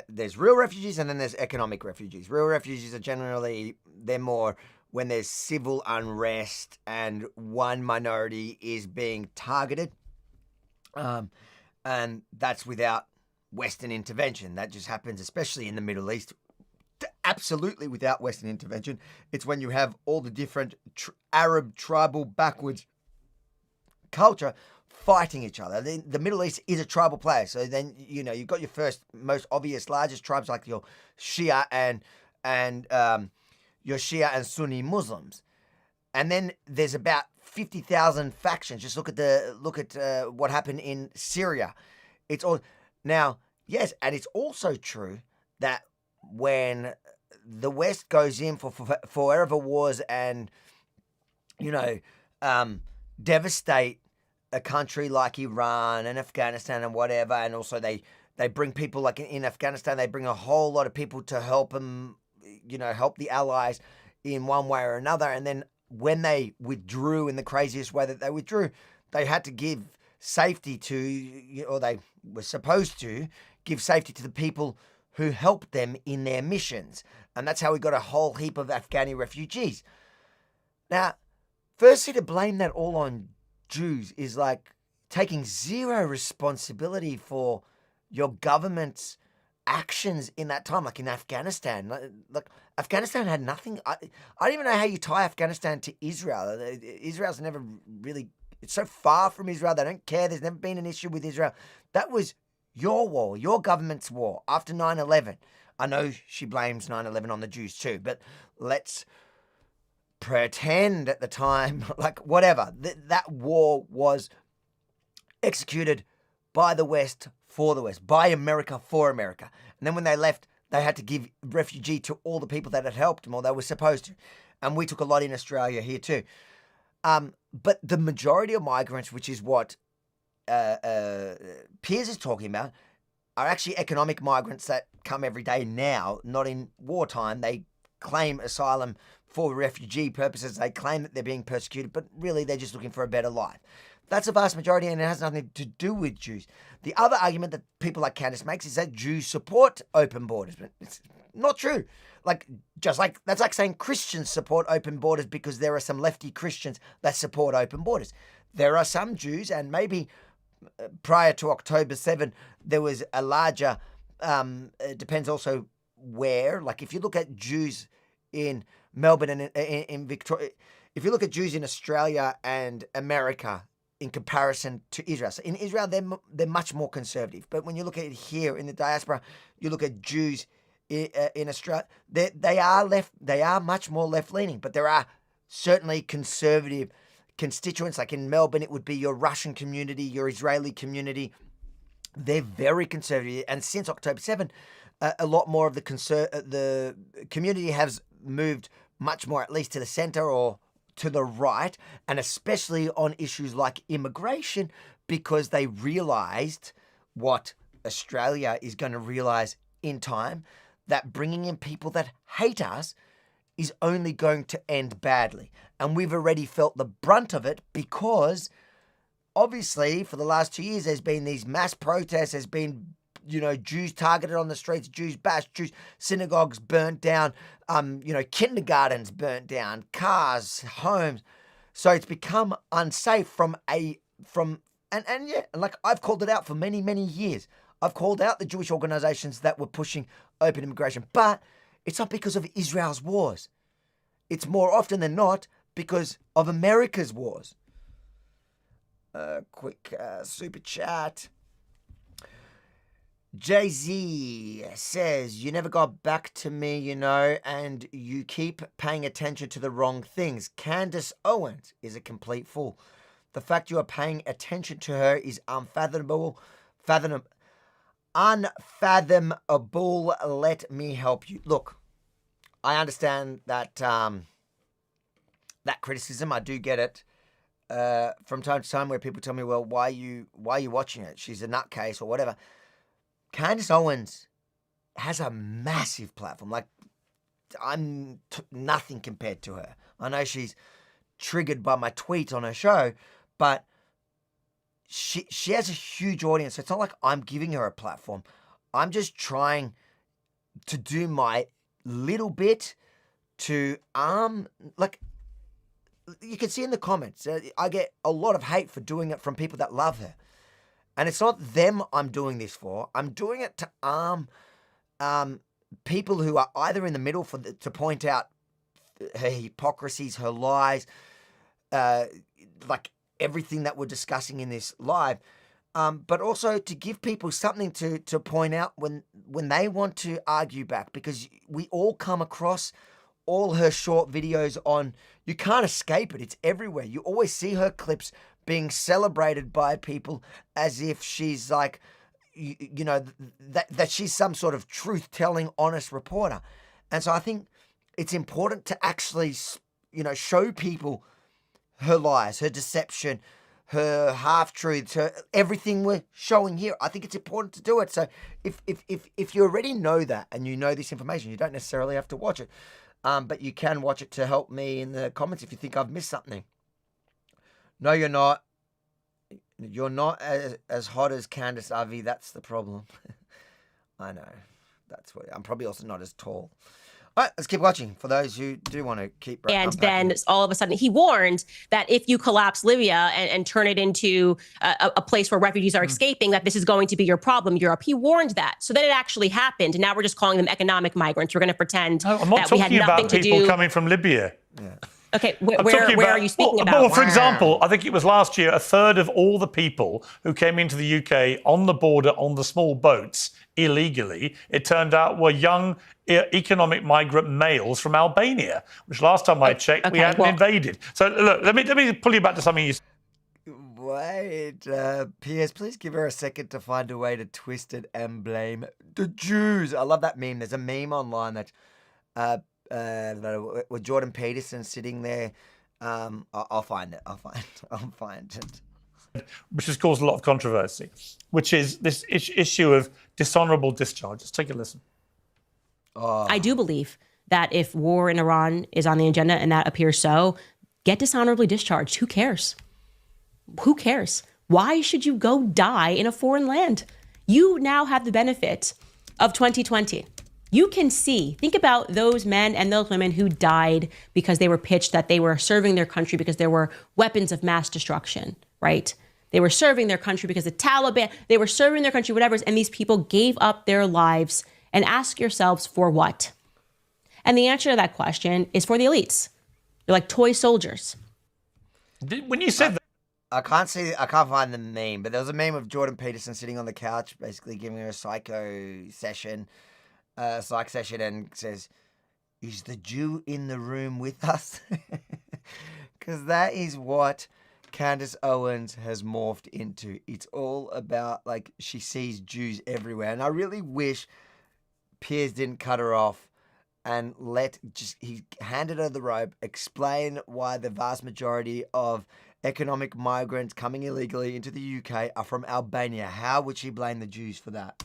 there's real refugees, and then there's economic refugees. Real refugees are generally, they're more when there's civil unrest and one minority is being targeted, and that's without Western intervention. That just happens, especially in the Middle East, absolutely without Western intervention. It's when you have all the different Arab tribal backwards culture fighting each other. The Middle East is a tribal place. So then, you know, you've got your first, most obvious, largest tribes like your Shia and your Shia and Sunni Muslims. And then there's about 50,000 factions. Just look at what happened in Syria. It's all now, yes, and it's also true that when the West goes in for forever wars and, you know, devastate a country like Iran and Afghanistan and whatever, and also they bring people, like in Afghanistan, they bring a whole lot of people to help them, you know, help the allies in one way or another. And then when they withdrew in the craziest way that they withdrew, they had to give safety to, or they were supposed to give safety to the people who helped them in their missions. And that's how we got a whole heap of Afghani refugees. Now, firstly, to blame that all on Jews is like taking zero responsibility for your government's actions in that time, like in Afghanistan. Like Afghanistan had nothing. I don't even know how you tie Afghanistan to Israel. Israel's never really, it's so far from Israel. They don't care. There's never been an issue with Israel. That was your war, your government's war after 9/11. I know she blames 9/11 on the Jews too, but let's pretend at the time, like whatever, that war was executed by the West for the West, by America for America. And then when they left, they had to give refugee to all the people that had helped them, or they were supposed to. And we took a lot in Australia here too. But the majority of migrants, which is what Piers is talking about, are actually economic migrants that come every day now, not in wartime. They claim asylum for refugee purposes. They claim that they're being persecuted, but really they're just looking for a better life. That's a vast majority, and it has nothing to do with Jews. The other argument that people like Candace makes is that Jews support open borders, but it's not true. That's like saying Christians support open borders because there are some lefty Christians that support open borders. There are some Jews, and maybe prior to October 7, there was a larger, it depends also where. Like if you look at Jews in Melbourne and in Victoria, if you look at Jews in Australia and America in comparison to Israel. So in Israel, they're much more conservative. But when you look at it here in the diaspora, you look at Jews in Australia, they are much more left-leaning, but there are certainly conservative constituents. Like in Melbourne, it would be your Russian community, your Israeli community. They're very conservative. And since October 7, a lot more of the community has moved much more, at least to the center or to the right, and especially on issues like immigration, because they realized what Australia is going to realize in time, that bringing in people that hate us is only going to end badly. And we've already felt the brunt of it because obviously for the last 2 years, there's been these mass protests, there's been, you know, Jews targeted on the streets, Jews bashed, Jews, synagogues burnt down, kindergartens burnt down, cars, homes. So it's become unsafe and like I've called it out for many, many years. I've called out the Jewish organizations that were pushing open immigration, but it's not because of Israel's wars. It's more often than not because of America's wars. Quick super chat. Jay-Z says, you never got back to me, and you keep paying attention to the wrong things. Candace Owens is a complete fool. The fact you are paying attention to her is unfathomable. Unfathomable. Let me help you. Look, I understand that that criticism. I do get it from time to time where people tell me, well, why are you watching it? She's a nutcase or whatever. Candace Owens has a massive platform. Like, I'm nothing compared to her. I know she's triggered by my tweets on her show, but she has a huge audience. So it's not like I'm giving her a platform. I'm just trying to do my little bit to like, you can see in the comments, I get a lot of hate for doing it from people that love her. And it's not them I'm doing this for. I'm doing it to arm people who are either in the middle to point out her hypocrisies, her lies, like everything that we're discussing in this live, but also to give people something to point out when they want to argue back, because we all come across all her short videos on, you can't escape it. It's everywhere. You always see her clips being celebrated by people as if she's like, that she's some sort of truth-telling, honest reporter. And so I think it's important to actually, show people her lies, her deception, her half-truths, her everything we're showing here. I think it's important to do it. So if you already know that and you know this information, you don't necessarily have to watch it. But you can watch it to help me in the comments if you think I've missed something. No, you're not. You're not as hot as Candace Avi. That's the problem. I know. That's what I'm probably also not as tall. All right, let's keep watching for those who do want to keep. And then all of a sudden, he warned that if you collapse Libya and turn it into a place where refugees are escaping, that this is going to be your problem, Europe. He warned that. So then it actually happened. And now we're just calling them economic migrants. We're going to pretend I'm not that we had talking nothing about to people do. coming from Libya. Yeah. Okay, where are you speaking about? Well, for example, I think it was last year, a third of all the people who came into the UK on the border on the small boats illegally, it turned out were young economic migrant males from Albania, which last time I checked, we hadn't invaded. So look, let me pull you back to something you said. Wait, P.S. Please give her a second to find a way to twist it and blame the Jews. I love that meme. There's a meme online that with Jordan Peterson sitting there. I'll find it. I'll find it. Which has caused a lot of controversy, which is this issue of dishonorable discharge. Let's take a listen. I do believe that if war in Iran is on the agenda, and that appears so, get dishonorably discharged. Who cares? Who cares? Why should you go die in a foreign land? You now have the benefit of 2020. You can see, think about those men and those women who died because they were pitched that they were serving their country because there were weapons of mass destruction, right? They were serving their country because the Taliban, they were serving their country, whatever, and these people gave up their lives. And ask yourselves, for what? And the answer to that question is for the elites. They're like toy soldiers. When you said that, I can't find the meme, but there was a meme of Jordan Peterson sitting on the couch, basically giving her a psych session, and says, "Is the Jew in the room with us?" Because that is what Candace Owens has morphed into. It's all about, like, she sees Jews everywhere. And I really wish Piers didn't cut her off and he handed her the rope, explain why the vast majority of economic migrants coming illegally into the UK are from Albania. How would she blame the Jews for that?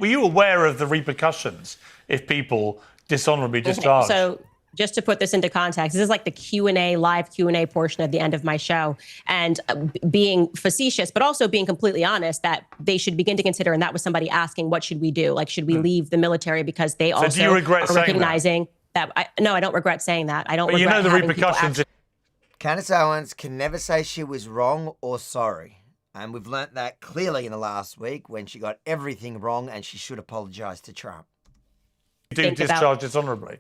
Were you aware of the repercussions if people dishonorably discharged? So just to put this into context, this is like the live Q&A portion at the end of my show. And being facetious, but also being completely honest, that they should begin to consider, and that was somebody asking, what should we do? Like, should we leave the military? Because they also do you regret are saying recognizing that? No, I don't regret saying that. I don't regret you know the having repercussions. Candace Owens can never say she was wrong or sorry. And we've learnt that clearly in the last week when she got everything wrong and she should apologise to Trump. Do discharge dishonorably.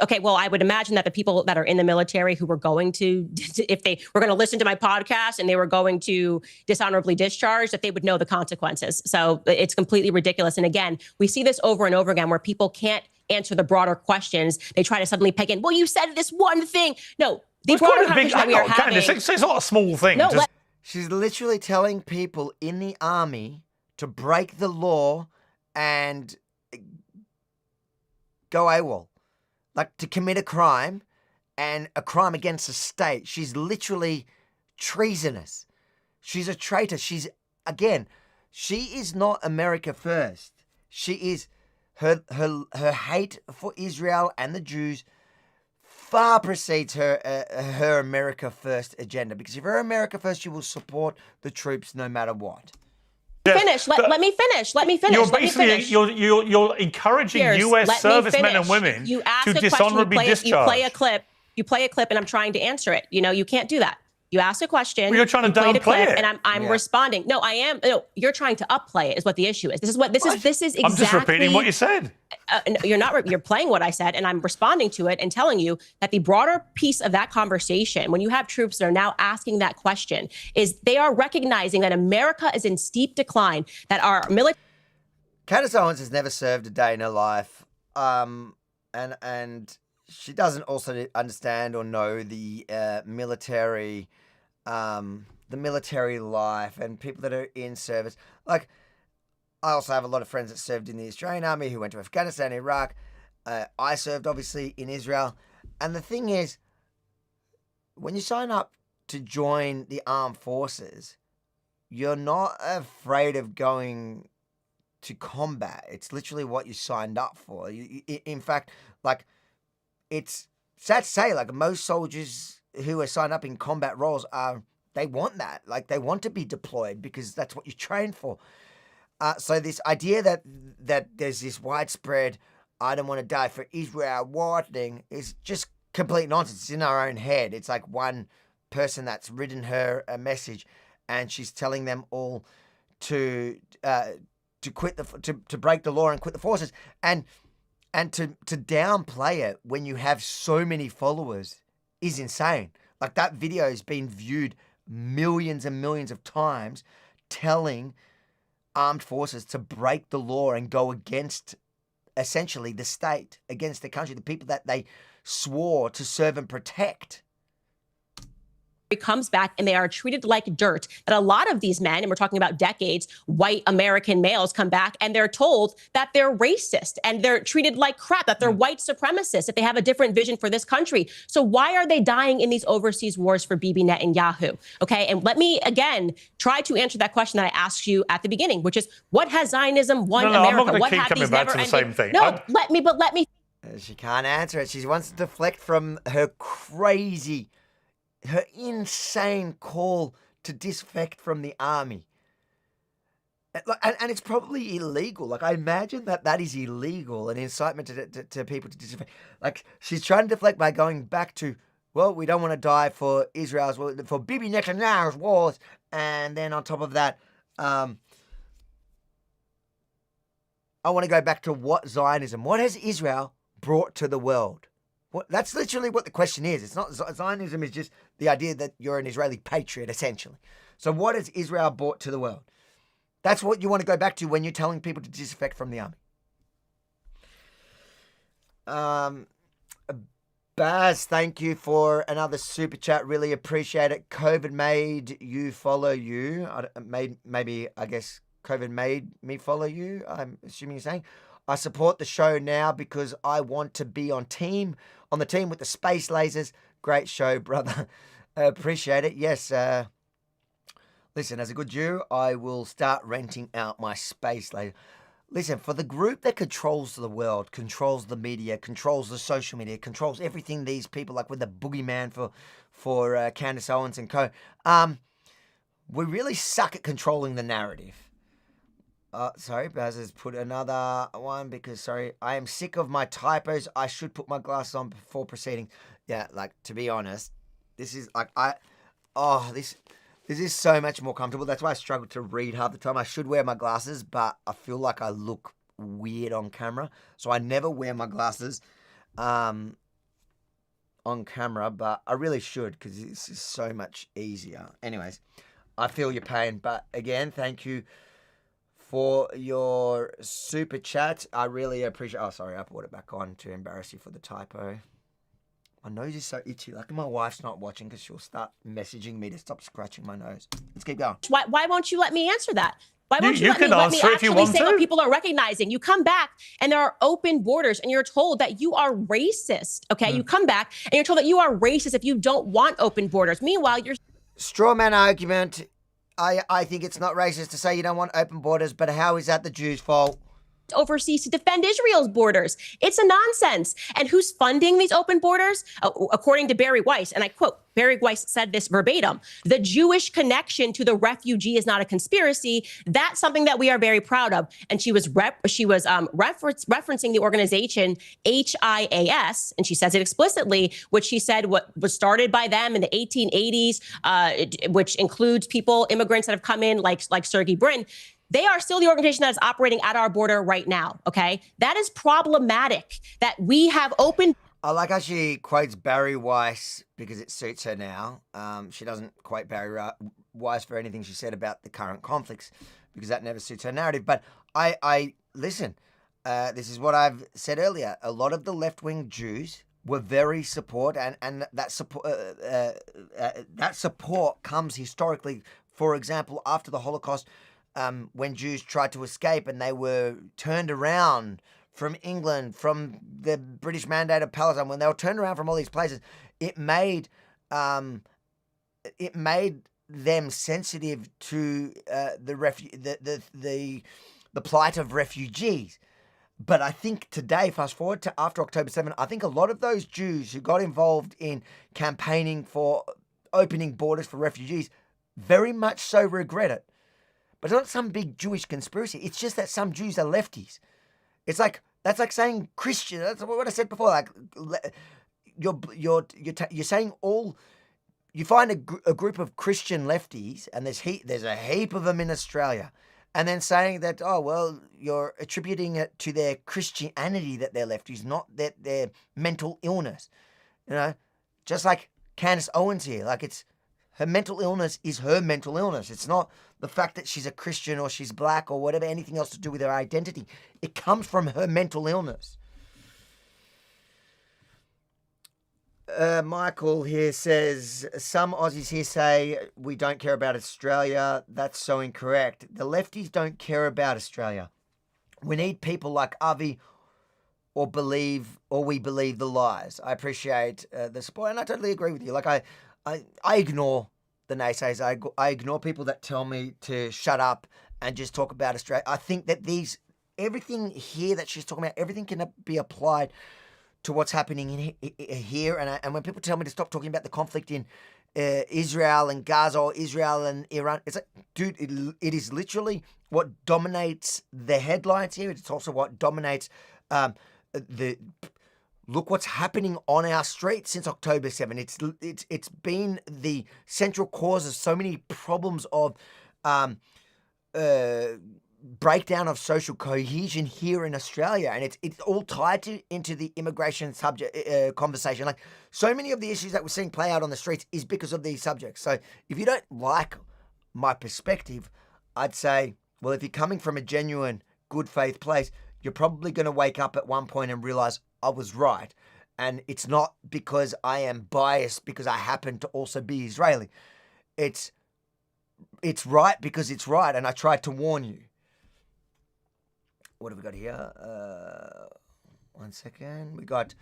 Okay, well, I would imagine that the people that are in the military who were going to, if they were going to listen to my podcast and they were going to dishonorably discharge, that they would know the consequences. So it's completely ridiculous. And again, we see this over and over again where people can't answer the broader questions. They try to suddenly peg in, well, you said this one thing. No, the broader conversation that we are having. Candace, it's not a small thing. No, she's literally telling people in the army to break the law and go AWOL. Like to commit a crime and a crime against the state. She's literally treasonous. She's a traitor. She is not America first. She is her hate for Israel and the Jews far precedes her America first agenda. Because if you're America first, you will support the troops no matter what. Finish. Let me finish. You're encouraging U.S. servicemen and women to dishonorably discharge. You play a clip, and I'm trying to answer it. You can't do that. You ask a question. Well, you're trying to downplay it, and I'm responding. No, I am. No, you're trying to upplay it. Is what the issue is. This is exactly. I'm just repeating what you said. No, you're not. You're playing what I said, and I'm responding to it and telling you that the broader piece of that conversation, when you have troops that are now asking that question, is they are recognizing that America is in steep decline. That our military. Candace Owens has never served a day in her life, and she doesn't also understand or know the military life and people that are in service. Like, I also have a lot of friends that served in the Australian Army who went to Afghanistan, Iraq. I served, obviously, in Israel. And the thing is, when you sign up to join the armed forces, you're not afraid of going to combat. It's literally what you signed up for. In fact, like, it's sad to say, like, most soldiers who are signed up in combat roles they want that. Like, they want to be deployed because that's what you train for. So this idea that there's this widespread, I don't want to die for Israel war thing is just complete nonsense. It's in our own head. It's like one person that's written her a message, and she's telling them all to quit to break the law and quit the forces, and to downplay it when you have so many followers is insane. Like, that video has been viewed millions and millions of times, telling armed forces to break the law and go against essentially the state, against the country, the people that they swore to serve and protect. Comes back and they are treated like dirt. That a lot of these men, and we're talking about decades, white American males come back and they're told that they're racist and they're treated like crap, that they're white supremacists, that they have a different vision for this country. So why are they dying in these overseas wars for Bibi Netanyahu? Okay, and let me again try to answer that question that I asked you at the beginning, which is, what has Zionism won America? I'm not going what to keep coming back to the same thing. No, let me. She can't answer it. She wants to deflect from her insane call to defect from the army. And it's probably illegal. Like, I imagine that is illegal, an incitement to people to defect. Like, she's trying to deflect by going back to, well, we don't want to die for Israel's, for Bibi Netanyahu's wars. And then on top of that, I want to go back to what has Israel brought to the world? That's literally what the question is. It's not, Zionism is just the idea that you're an Israeli patriot, essentially. So what has Israel brought to the world? That's what you want to go back to when you're telling people to disaffect from the army. Baz, thank you for another super chat. Really appreciate it. COVID made you follow you. Maybe COVID made me follow you, I'm assuming you're saying. I support the show now because I want to be on the team with the space lasers. Great show, brother. Appreciate it. Yes. Listen, as a good Jew, I will start renting out my space laser. Listen, for the group that controls the world, controls the media, controls the social media, controls everything, these people, like with the boogeyman for Candace Owens and co, we really suck at controlling the narrative. Sorry, Baz has put another one because, I am sick of my typos. I should put my glasses on before proceeding. Yeah, like, to be honest, This is like this is so much more comfortable. That's why I struggle to read half the time. I should wear my glasses, but I feel like I look weird on camera, so I never wear my glasses on camera. But I really should, because it's just so much easier. Anyways, I feel your pain, but again, thank you for your super chat. I really appreciate. Oh, sorry, I put it back on to embarrass you for the typo. My nose is so itchy. Like, my wife's not watching because she'll start messaging me to stop scratching my nose. Let's keep going. Why won't you let me answer that? Why won't You let me can answer if you actually want say to. what people are recognizing? You come back and there are open borders and you're told that you are racist, okay? You come back and you're told that you are racist if you don't want open borders. Meanwhile, you're... Straw man argument. I think it's not racist to say you don't want open borders, but how is that the Jews' fault? overseas to defend Israel's borders. It's a nonsense. And who's funding these open borders? According to Barry Weiss, and I quote, Barry Weiss said this verbatim, the Jewish connection to the refugee is not a conspiracy. That's something that we are very proud of. And she was referencing the organization HIAS, and she says it explicitly, which she said what was started by them in the 1880s, which includes people, immigrants that have come in like Sergey Brin. They are still the organization that is operating at our border right now, okay? That is problematic that we have open... I like how she quotes Barry Weiss because it suits her now. She doesn't quote Barry Weiss for anything she said about the current conflicts because that never suits her narrative. But I listen, this is what I've said earlier. A lot of the left-wing Jews were very support, and that support comes historically, for example, after the Holocaust, when Jews tried to escape and they were turned around from England, from the British Mandate of Palestine, when they were turned around from all these places, it made them sensitive to the plight of refugees. But I think today, fast forward to after October 7, I think a lot of those Jews who got involved in campaigning for opening borders for refugees very much so regret it. But it's not some big Jewish conspiracy. It's just that some Jews are lefties. It's like, that's like saying Christian. That's what I said before. Like, you're saying all. You find a group of Christian lefties, and there's a heap of them in Australia, and then saying that, oh well, you're attributing it to their Christianity that they're lefties, not that their mental illness. You know, just like Candace Owens here. Like, it's her mental illness is her mental illness. It's not the fact that she's a Christian or she's black or whatever, anything else to do with her identity. It comes from her mental illness. Michael here says, some Aussies here say we don't care about Australia. That's so incorrect. The lefties don't care about Australia. We need people like Avi or we believe the lies. I appreciate the support, and I totally agree with you. Like, I ignore the naysayers. I ignore people that tell me to shut up and just talk about Australia. I think that everything here that she's talking about, everything can be applied to what's happening here. And when people tell me to stop talking about the conflict in Israel and Gaza or Israel and Iran, it's like, dude, it is literally what dominates the headlines here. It's also what dominates look what's happening on our streets since October 7. It's been the central cause of so many problems of breakdown of social cohesion here in Australia, and it's all tied into the immigration subject conversation. Like, so many of the issues that we're seeing play out on the streets is because of these subjects. So if you don't like my perspective, I'd say, well, if you're coming from a genuine good faith place, you're probably going to wake up at one point and realize I was right. And it's not because I am biased because I happen to also be Israeli. It's right because it's right, and I tried to warn you. What have we got here? 1 second. We got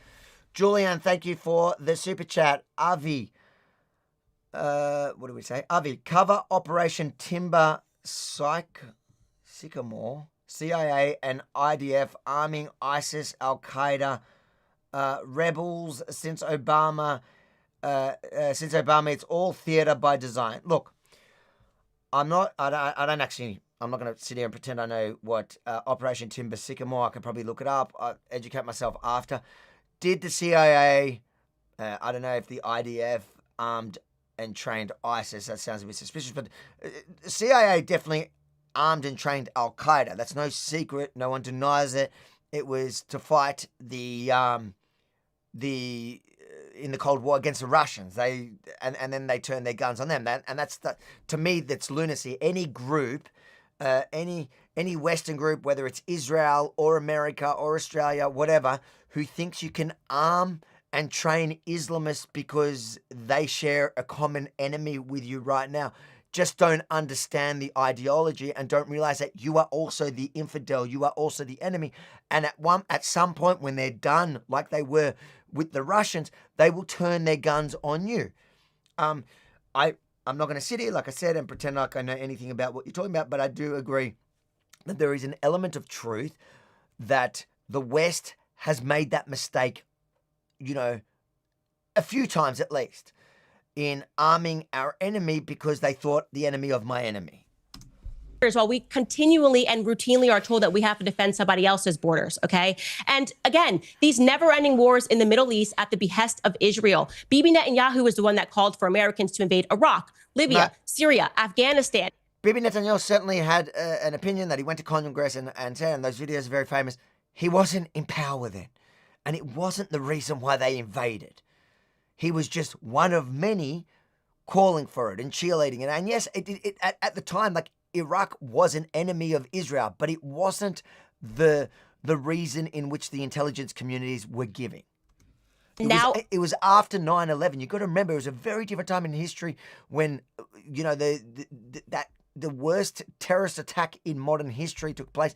Julian, thank you for the super chat. Avi, what do we say? Avi, cover Operation Timber Sycamore, CIA and IDF arming ISIS, Al-Qaeda, rebels since Obama. It's all theater by design. Look, I don't I'm not going to sit here and pretend I know what Operation Timber Sycamore. I can probably look it up, educate myself after. Did the CIA, I don't know if the IDF armed and trained ISIS. That sounds a bit suspicious, but the CIA definitely armed and trained Al-Qaeda. That's no secret. No one denies it. It was to fight in the Cold War against the Russians. And then they turned their guns on them. That's to me, that's lunacy. Any group, any Western group, whether it's Israel or America or Australia, whatever, who thinks you can arm and train Islamists because they share a common enemy with you right now, just don't understand the ideology and don't realize that you are also the infidel, you are also the enemy. And at some point when they're done, like they were with the Russians, they will turn their guns on you. I'm not going to sit here, like I said, and pretend like I know anything about what you're talking about, but I do agree that there is an element of truth that the West has made that mistake, a few times at least, in arming our enemy because they thought the enemy of my enemy. While we continually and routinely are told that we have to defend somebody else's borders, okay? And again, these never-ending wars in the Middle East at the behest of Israel. Bibi Netanyahu was the one that called for Americans to invade Iraq, Libya, Syria, Afghanistan. Bibi Netanyahu certainly had an opinion that he went to Congress and said, and those videos are very famous, he wasn't in power then. And it wasn't the reason why they invaded. He was just one of many calling for it and cheerleading it. And yes, at the time, like, Iraq was an enemy of Israel, but it wasn't the reason in which the intelligence communities were giving. It was after 9/11. You've got to remember, it was a very different time in history when, the worst terrorist attack in modern history took place.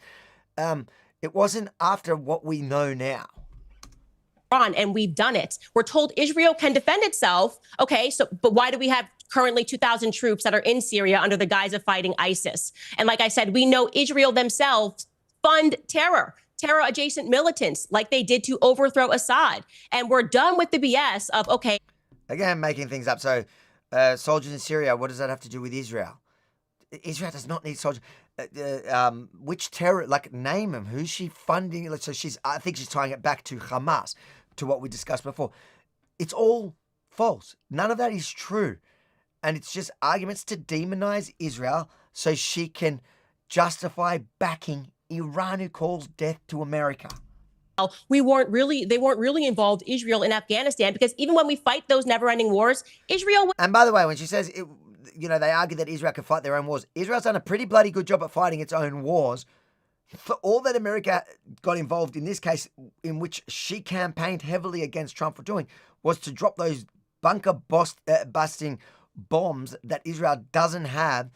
It wasn't after what we know now. And we've done it. We're told Israel can defend itself. Okay, but why do we have currently 2,000 troops that are in Syria under the guise of fighting ISIS? And like I said, we know Israel themselves fund terror-adjacent militants like they did to overthrow Assad. And we're done with the BS of, okay. Again, making things up. So soldiers in Syria, what does that have to do with Israel? Israel does not need soldiers. Which terror, name them. Who's she funding? So I think she's tying it back to Hamas, to what we discussed before. It's all false. None of that is true. And it's just arguments to demonize Israel so she can justify backing Iran, who calls death to America. They weren't really involved, Israel, in Afghanistan, because even when we fight those never-ending wars, Israel. And by the way, when she says, they argue that Israel can fight their own wars, Israel's done a pretty bloody good job at fighting its own wars. For all that America got involved in this case, in which she campaigned heavily against Trump for doing, was to drop those busting bombs that Israel doesn't have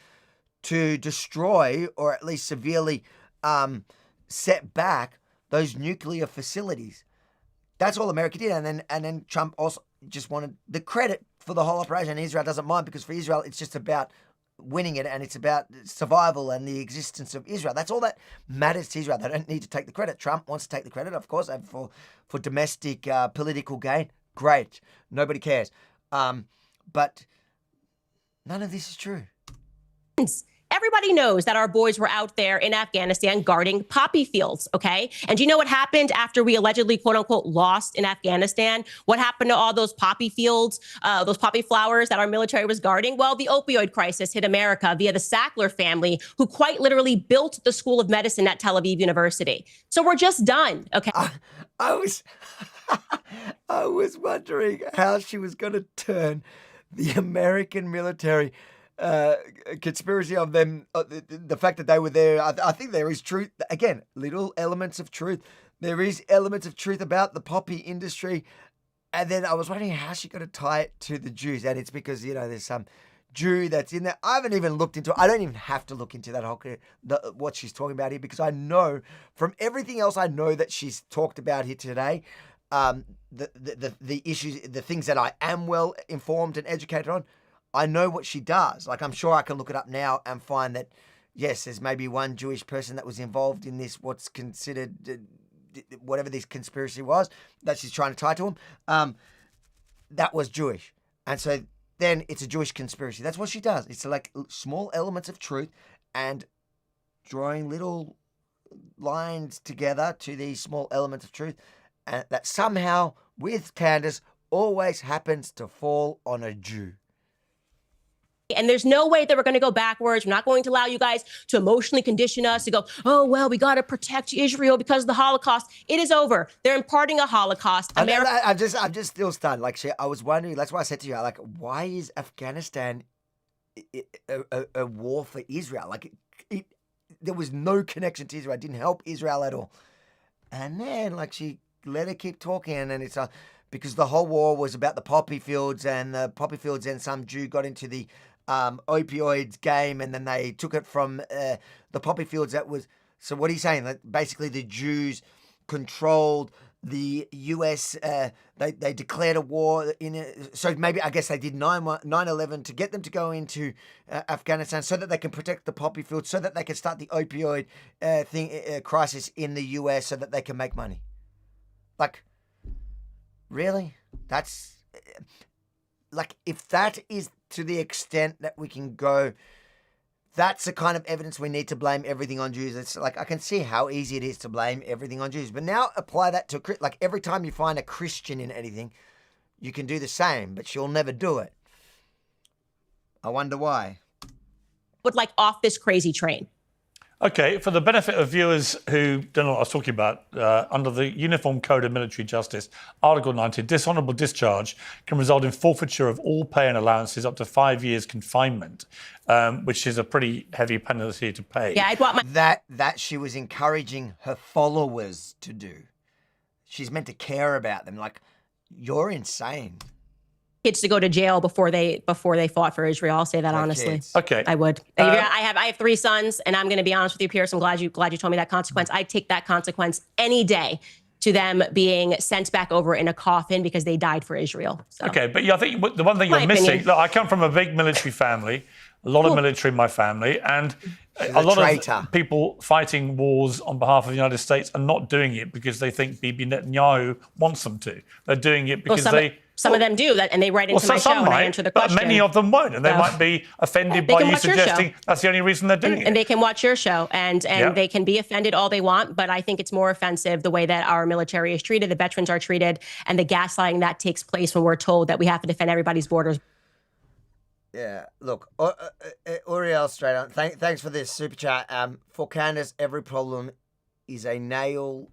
to destroy or at least severely set back those nuclear facilities. That's all America did. And then Trump also just wanted the credit for the whole operation. Israel doesn't mind, because for Israel, it's just about winning it, and it's about survival and the existence of Israel. That's all that matters to Israel. They don't need to take the credit. Trump wants to take the credit, of course, and for domestic political gain. Great. Nobody cares. But none of this is true. Everybody knows that our boys were out there in Afghanistan guarding poppy fields, okay? And do you know what happened after we allegedly, quote unquote, lost in Afghanistan? What happened to all those poppy fields, those poppy flowers that our military was guarding? Well, the opioid crisis hit America via the Sackler family, who quite literally built the School of Medicine at Tel Aviv University. So we're just done, okay? I was wondering how she was going to turn the American military conspiracy of them, the fact that they were there. I think there is truth. Again, little elements of truth. There is elements of truth about the poppy industry. And then I was wondering how she going to tie it to the Jews. And it's because, there's some Jew that's in there. I haven't even looked into it. I don't even have to look into that whole, what she's talking about here, because I know from everything else I know that she's talked about here today, the issues, the things that I am well informed and educated on, I know what she does. I'm sure I can look it up now and find that, yes, there's maybe one Jewish person that was involved in this, what's considered, whatever this conspiracy was, that she's trying to tie to him, that was Jewish. And so then it's a Jewish conspiracy. That's what she does. It's small elements of truth and drawing little lines together to these small elements of truth, and that somehow, with Candace, always happens to fall on a Jew. And there's no way that we're going to go backwards. We're not going to allow you guys to emotionally condition us to go, oh, well, we got to protect Israel because of the Holocaust. It is over. They're imparting a Holocaust. I'm just still stunned. Like, I was wondering, that's why I said to you, like, why is Afghanistan a war for Israel? Like, there was no connection to Israel. It didn't help Israel at all. And then, like, she let her keep talking, and it's because the whole war was about the poppy fields, and some Jew got into the opioids game, and then they took it from the poppy fields. So what are you saying? That basically the Jews controlled the US, they declared a war so maybe, I guess they did 9/11 to get them to go into Afghanistan so that they can protect the poppy fields, so that they can start the opioid crisis in the US so that they can make money. Like, really? That's, like, if that is to the extent that we can go, that's the kind of evidence we need to blame everything on Jews. It's like, I can see how easy it is to blame everything on Jews. But now apply that to, like, every time you find a Christian in anything, you can do the same, but she'll never do it. I wonder why. But like off this crazy train. Okay, for the benefit of viewers who don't know what I was talking about, under the Uniform Code of Military Justice, Article 19, dishonourable discharge can result in forfeiture of all pay and allowances up to 5 years confinement, which is a pretty heavy penalty to pay. Yeah, I'd want my... That she was encouraging her followers to do. She's meant to care about them. Like, you're insane. Kids to go to jail before they fought for Israel. I'll say that honestly. Kids. Okay. I would. I have 3 sons, and I'm going to be honest with you, Pierce. I'm glad you told me that consequence. I take that consequence any day to them being sent back over in a coffin because they died for Israel. So. Okay, but I think the one thing you're missing. Look, I come from a big military family, a lot of military in my family, and a lot of people fighting wars on behalf of the United States are not doing it because they think Bibi Netanyahu wants them to. They're doing it because Some of them do that, and they write into my show and I answer the question. But many of them won't, and they might be offended by you suggesting that's the only reason they're doing it. And they can watch your show, and they can be offended all they want, but I think it's more offensive the way that our military is treated, the veterans are treated, and the gaslighting that takes place when we're told that we have to defend everybody's borders. Yeah, look, Uriel, straight on. Thanks for this super chat. For Candace, every problem is a nail.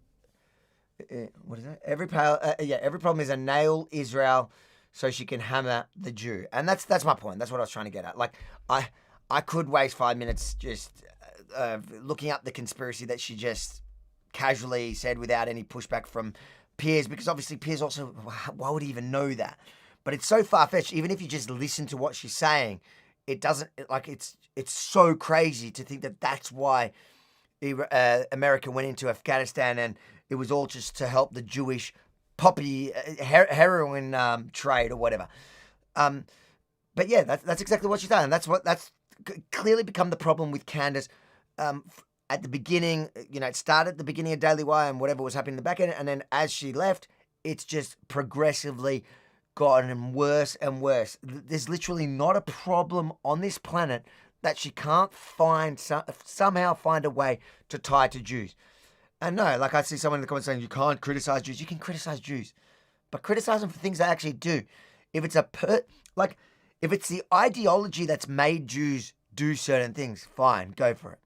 What is that? Every problem is a nail Israel, so she can hammer the Jew, and that's my point. That's what I was trying to get at. Like, I could waste 5 minutes just looking up the conspiracy that she just casually said without any pushback from Piers, because obviously Piers also, why would he even know that? But it's so far-fetched. Even if you just listen to what she's saying, it doesn't, like, it's so crazy to think that that's why America went into Afghanistan, and it was all just to help the Jewish poppy heroin trade or whatever. But yeah, that's exactly what she's done. And that's clearly become the problem with Candace. At the beginning, it started at the beginning of Daily Wire and whatever was happening in the back end. And then as she left, it's just progressively gotten worse and worse. There's literally not a problem on this planet that she can't somehow find a way to tie to Jews. And no, like, I see someone in the comments saying you can't criticize Jews. You can criticize Jews, but criticize them for things they actually do. If it's if it's the ideology that's made Jews do certain things, fine, go for it.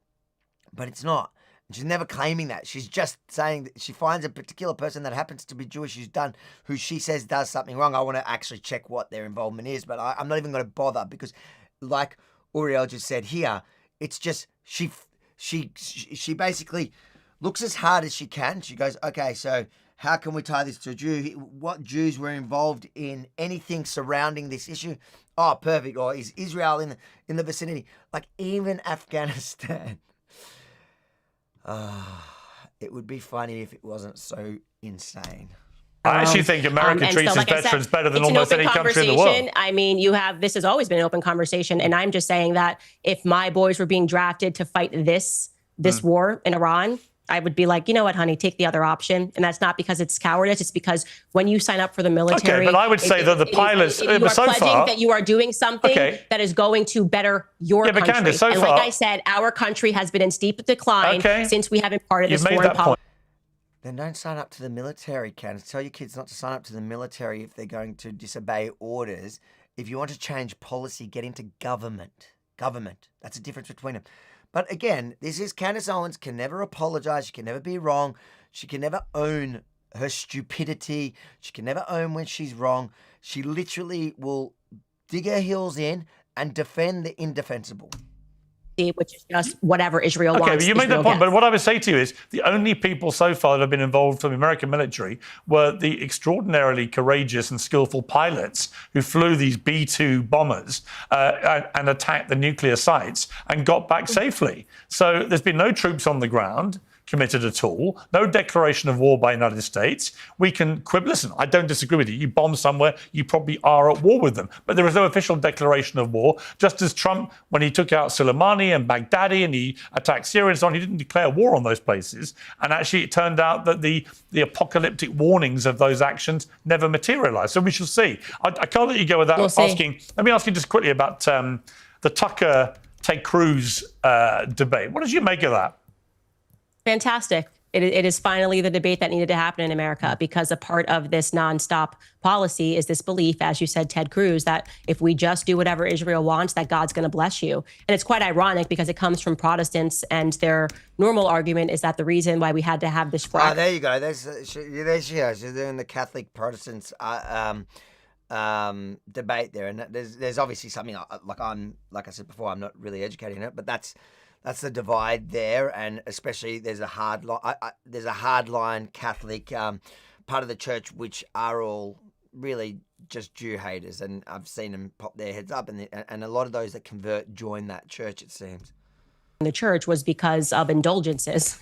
But it's not. She's never claiming that. She's just saying that she finds a particular person that happens to be Jewish who she says does something wrong. I want to actually check what their involvement is, but I'm not even going to bother because, like Uriel just said here, it's just she basically looks as hard as she can. She goes, okay, so how can we tie this to a Jew? What Jews were involved in anything surrounding this issue? Oh, perfect. Or is Israel in the vicinity? Like, even Afghanistan. It would be funny if it wasn't so insane. I actually think America treats its veterans better than almost any country in the world. I mean, this has always been an open conversation, and I'm just saying that if my boys were being drafted to fight this war in Iran, I would be like, you know what, honey, take the other option. And that's not because it's cowardice. It's because when you sign up for the military... Okay, but I would say that the pilots... You are pledging that you are doing something that is going to better your country. Candace, and like I said, our country has been in steep decline since we have imparted this foreign policy. Then don't sign up to the military, Candace. Tell your kids not to sign up to the military if they're going to disobey orders. If you want to change policy, get into government. Government. That's the difference between them. But again, this is Candace Owens, can never apologize. She can never be wrong. She can never own her stupidity. She can never own when she's wrong. She literally will dig her heels in and defend the indefensible. Which is just whatever Israel wants. Okay, but you made that point. But what I would say to you is the only people so far that have been involved from the American military were the extraordinarily courageous and skillful pilots who flew these B-2 bombers and attacked the nuclear sites and got back safely. So there's been no troops on the ground committed at all, no declaration of war by the United States. We can quibble. Listen, I don't disagree with you. You bomb somewhere, you probably are at war with them. But there is no official declaration of war. Just as Trump, when he took out Soleimani and Baghdadi and he attacked Syria and so on, he didn't declare war on those places. And actually, it turned out that the apocalyptic warnings of those actions never materialized. So we shall see. I can't let you go without asking. Let me ask you just quickly about the Tucker-Ted Cruz debate. What did you make of that? Fantastic. It is finally the debate that needed to happen in America, because a part of this nonstop policy is this belief, as you said, Ted Cruz, that if we just do whatever Israel wants, that God's going to bless you. And it's quite ironic because it comes from Protestants, and their normal argument is that the reason why we had to have this Oh, there you go. There she is. She's doing the Catholic Protestants debate there, and there's obviously something like I said before, I'm not really educated in it, but that's the divide there, and especially there's a hardline Catholic part of the church which are all really just Jew haters, and I've seen them pop their heads up, and a lot of those that convert join that church, it seems. The church was because of indulgences.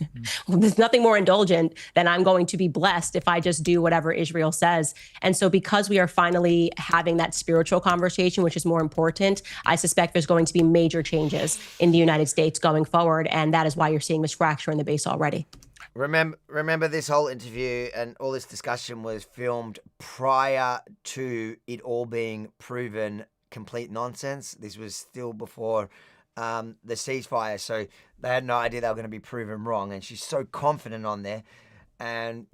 There's nothing more indulgent than I'm going to be blessed if I just do whatever Israel says. And so because we are finally having that spiritual conversation, which is more important, I suspect there's going to be major changes in the United States going forward. And that is why you're seeing this fracture in the base already. Remember this whole interview and all this discussion was filmed prior to it all being proven complete nonsense. This was still before the ceasefire, so they had no idea they were going to be proven wrong, and she's so confident on there. And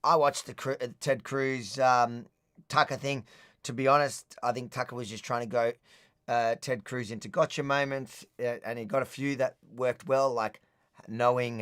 I watched the Ted Cruz Tucker thing. To be honest, I think Tucker was just trying to go Ted Cruz into gotcha moments, and he got a few that worked well, like knowing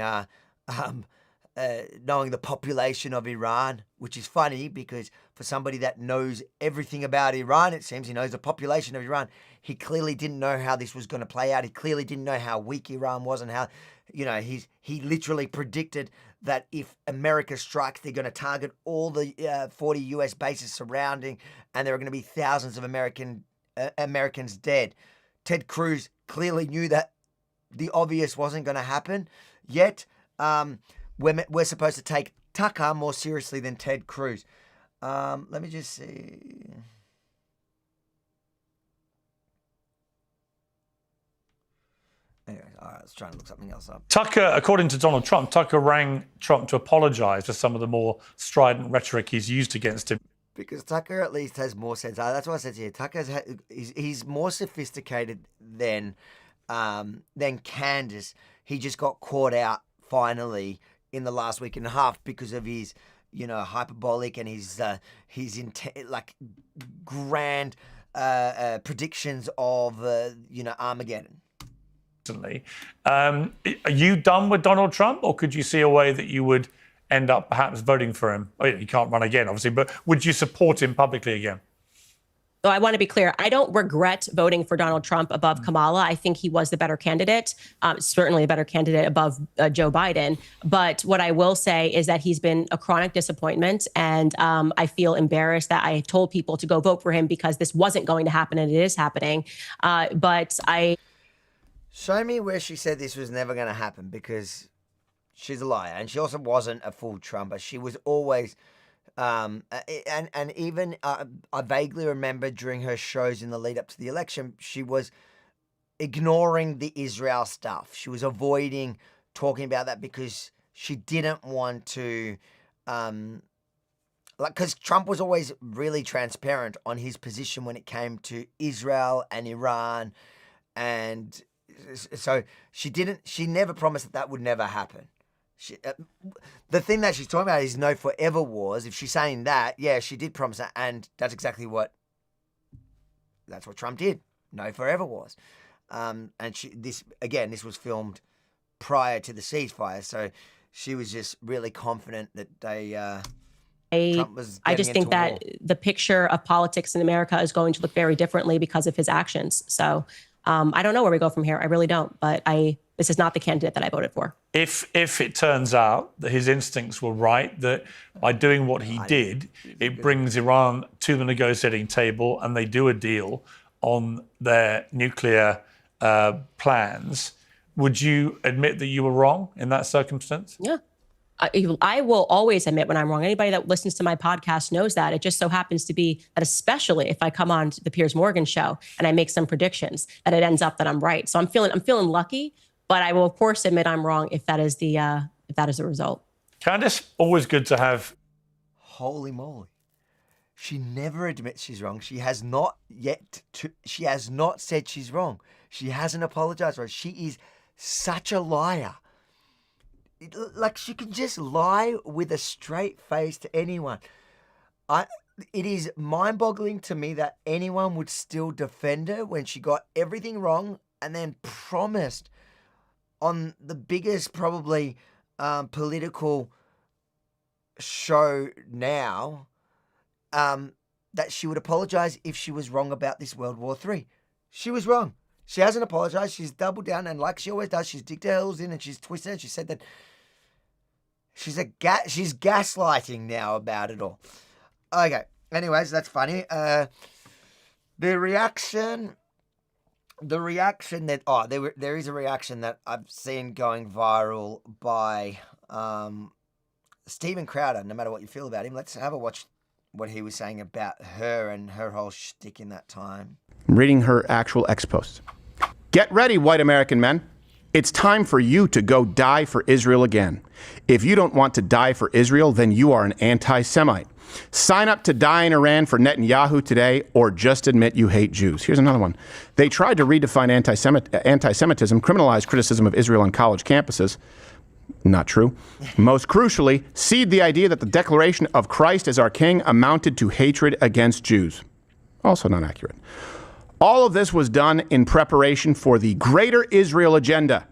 the population of Iran, which is funny because for somebody that knows everything about Iran, it seems he knows the population of Iran. He clearly didn't know how this was going to play out. He clearly didn't know how weak Iran was and how, he literally predicted that if America strikes, they're going to target all the 40 US bases surrounding, and there are going to be thousands of Americans dead. Ted Cruz clearly knew that the obvious wasn't going to happen, yet we're supposed to take Tucker more seriously than Ted Cruz. Let me just see. Anyway, all right, let's try and look something else up. Tucker, according to Donald Trump, Tucker rang Trump to apologize for some of the more strident rhetoric he's used against him. Because Tucker at least has more sense. That's what I said to you. He's more sophisticated than Candace. He just got caught out finally in the last week and a half because of his, hyperbolic and his grand predictions of, Armageddon. Are you done with Donald Trump, or could you see a way that you would end up perhaps voting for him? He can't run again, obviously, but would you support him publicly again? So I want to be clear. I don't regret voting for Donald Trump above Kamala. I think he was the better candidate, certainly a better candidate above Joe Biden. But what I will say is that he's been a chronic disappointment. And I feel embarrassed that I told people to go vote for him because this wasn't going to happen, and it is happening. Show me where she said this was never going to happen, because she's a liar. And she also wasn't a full Trumper. She was always... and even I vaguely remember during her shows in the lead up to the election, she was ignoring the Israel stuff. She was avoiding talking about that because she didn't want to, because Trump was always really transparent on his position when it came to Israel and Iran, and so she never promised that would never happen. The thing that she's talking about is no forever wars. If she's saying that, yeah, she did promise that, and that's exactly that's what Trump did. No forever wars. And this was filmed prior to the ceasefire, so she was just really confident that Trump was I just think that the picture of politics in America is going to look very differently because of his actions. So I don't know where we go from here. I really don't. But this is not the candidate that I voted for. If it turns out that his instincts were right, that by doing what he did, it brings Iran to the negotiating table and they do a deal on their nuclear plans, would you admit that you were wrong in that circumstance? Yeah. I will always admit when I'm wrong. Anybody that listens to my podcast knows that. It just so happens to be that, especially if I come on to the Piers Morgan show and I make some predictions, that it ends up that I'm right. So I'm feeling lucky, but I will of course admit I'm wrong if that is the result. Candace, always good to have. Holy moly. She never admits she's wrong. She has not she has not said she's wrong. She hasn't apologized for it. She is such a liar. Like, she can just lie with a straight face to anyone. It is mind-boggling to me that anyone would still defend her when she got everything wrong and then promised on the biggest probably political show now that she would apologize if she was wrong about this World War III. She was wrong. She hasn't apologized. She's doubled down, and like she always does, she's digged her heels in and she's twisted and she said that she's gaslighting now about it all. Okay. Anyways, that's funny. The reaction that there is a reaction that I've seen going viral by Stephen Crowder. No matter what you feel about him, let's have a watch what he was saying about her and her whole shtick in that time. I'm reading her actual ex-post. Get ready, white American men. It's time for you to go die for Israel again. If you don't want to die for Israel, then you are an anti-Semite. Sign up to die in Iran for Netanyahu today, or just admit you hate Jews. Here's another one. They tried to redefine anti-Semitism, criminalize criticism of Israel on college campuses. Not true. Most crucially, seed the idea that the declaration of Christ as our king amounted to hatred against Jews. Also not accurate. All of this was done in preparation for the Greater Israel agenda,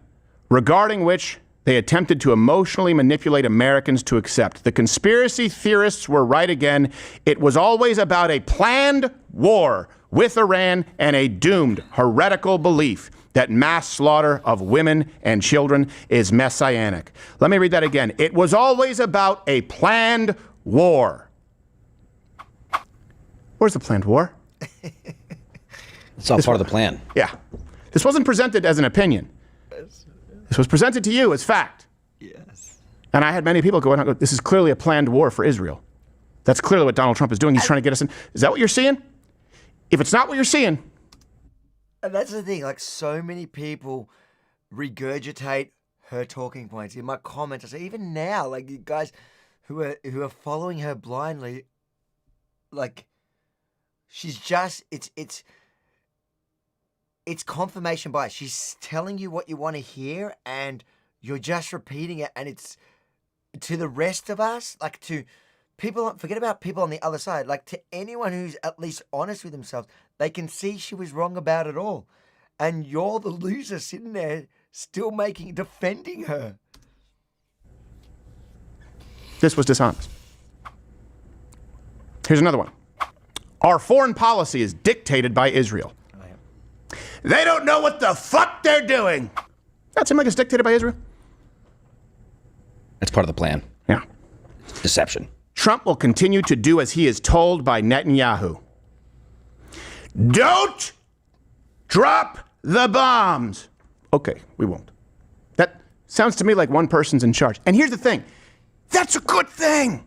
regarding which they attempted to emotionally manipulate Americans to accept. The conspiracy theorists were right again. It was always about a planned war with Iran and a doomed, heretical belief that mass slaughter of women and children is messianic. Let me read that again. It was always about a planned war. Where's the planned war? It's all part of the plan. Yeah. This wasn't presented as an opinion. This was presented to you as fact. Yes. And I had many people go, this is clearly a planned war for Israel. That's clearly what Donald Trump is doing. He's trying to get us in. Is that what you're seeing? If it's not what you're seeing. And that's the thing. Like, so many people regurgitate her talking points. In my comments, I say, even now, like, you guys who are following her blindly, like, she's just, it's confirmation bias. She's telling you what you want to hear, and you're just repeating it. And it's to the rest of us, like to people, forget about people on the other side, like to anyone who's at least honest with themselves, they can see she was wrong about it all. And you're the loser sitting there still defending her. This was dishonest. Here's another one. Our foreign policy is dictated by Israel. They don't know what the fuck they're doing. That seem like it's dictated by Israel? That's part of the plan. Yeah. Deception. Trump will continue to do as he is told by Netanyahu. Don't drop the bombs. Okay, we won't. That sounds to me like one person's in charge. And here's the thing. That's a good thing.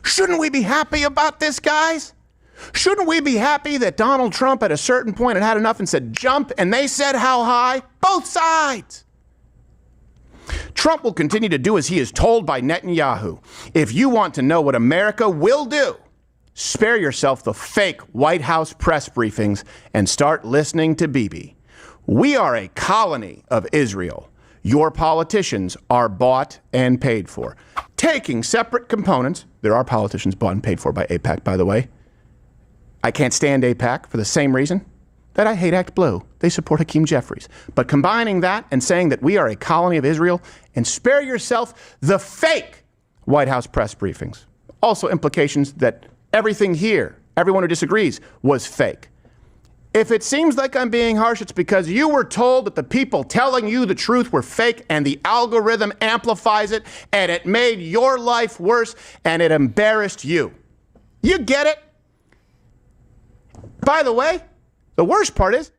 Shouldn't we be happy about this, guys? Shouldn't we be happy that Donald Trump at a certain point had enough and said jump, and they said how high? Both sides. Trump will continue to do as he is told by Netanyahu. If you want to know what America will do, spare yourself the fake White House press briefings and start listening to Bibi. We are a colony of Israel. Your politicians are bought and paid for. Taking separate components, there are politicians bought and paid for by AIPAC, by the way. I can't stand AIPAC for the same reason that I hate Act Blue. They support Hakeem Jeffries. But combining that and saying that we are a colony of Israel, and spare yourself the fake White House press briefings. Also implications that everything here, everyone who disagrees, was fake. If it seems like I'm being harsh, it's because you were told that the people telling you the truth were fake, and the algorithm amplifies it, and it made your life worse, and it embarrassed you. You get it? By the way, the worst part is...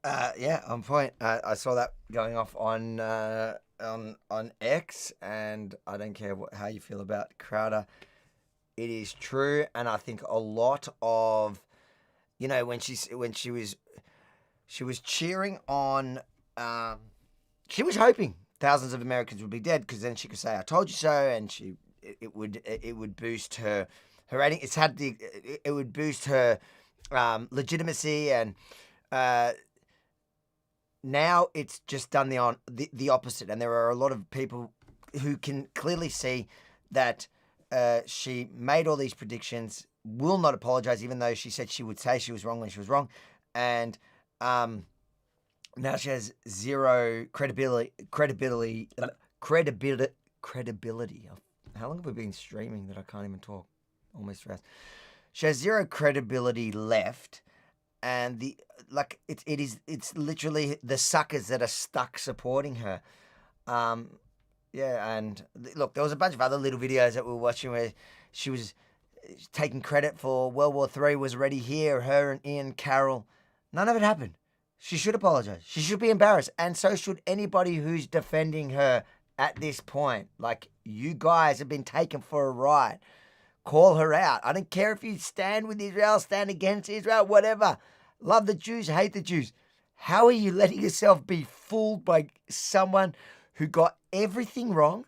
Yeah, on point. I saw that going off on X, and I don't care how you feel about Crowder. It is true, and I think a lot of, when she was cheering on, she was hoping thousands of Americans would be dead, because then she could say "I told you so," and it would boost her rating. It would boost her legitimacy, and now it's just done the opposite. And there are a lot of people who can clearly see that she made all these predictions, will not apologize, even though she said she would say she was wrong when she was wrong, and now she has zero credibility. How long have we been streaming that I can't even talk? Almost 3 hours. She has zero credibility left, and it's literally the suckers that are stuck supporting her. Yeah, and look, there was a bunch of other little videos that we were watching where she was taking credit for World War III was already here, her and Ian Carroll. None of it happened. She should apologize. She should be embarrassed, and so should anybody who's defending her at this point. Like, you guys have been taken for a ride. Call her out. I don't care if you stand with Israel, stand against Israel, whatever. Love the Jews, hate the Jews. How are you letting yourself be fooled by someone who got everything wrong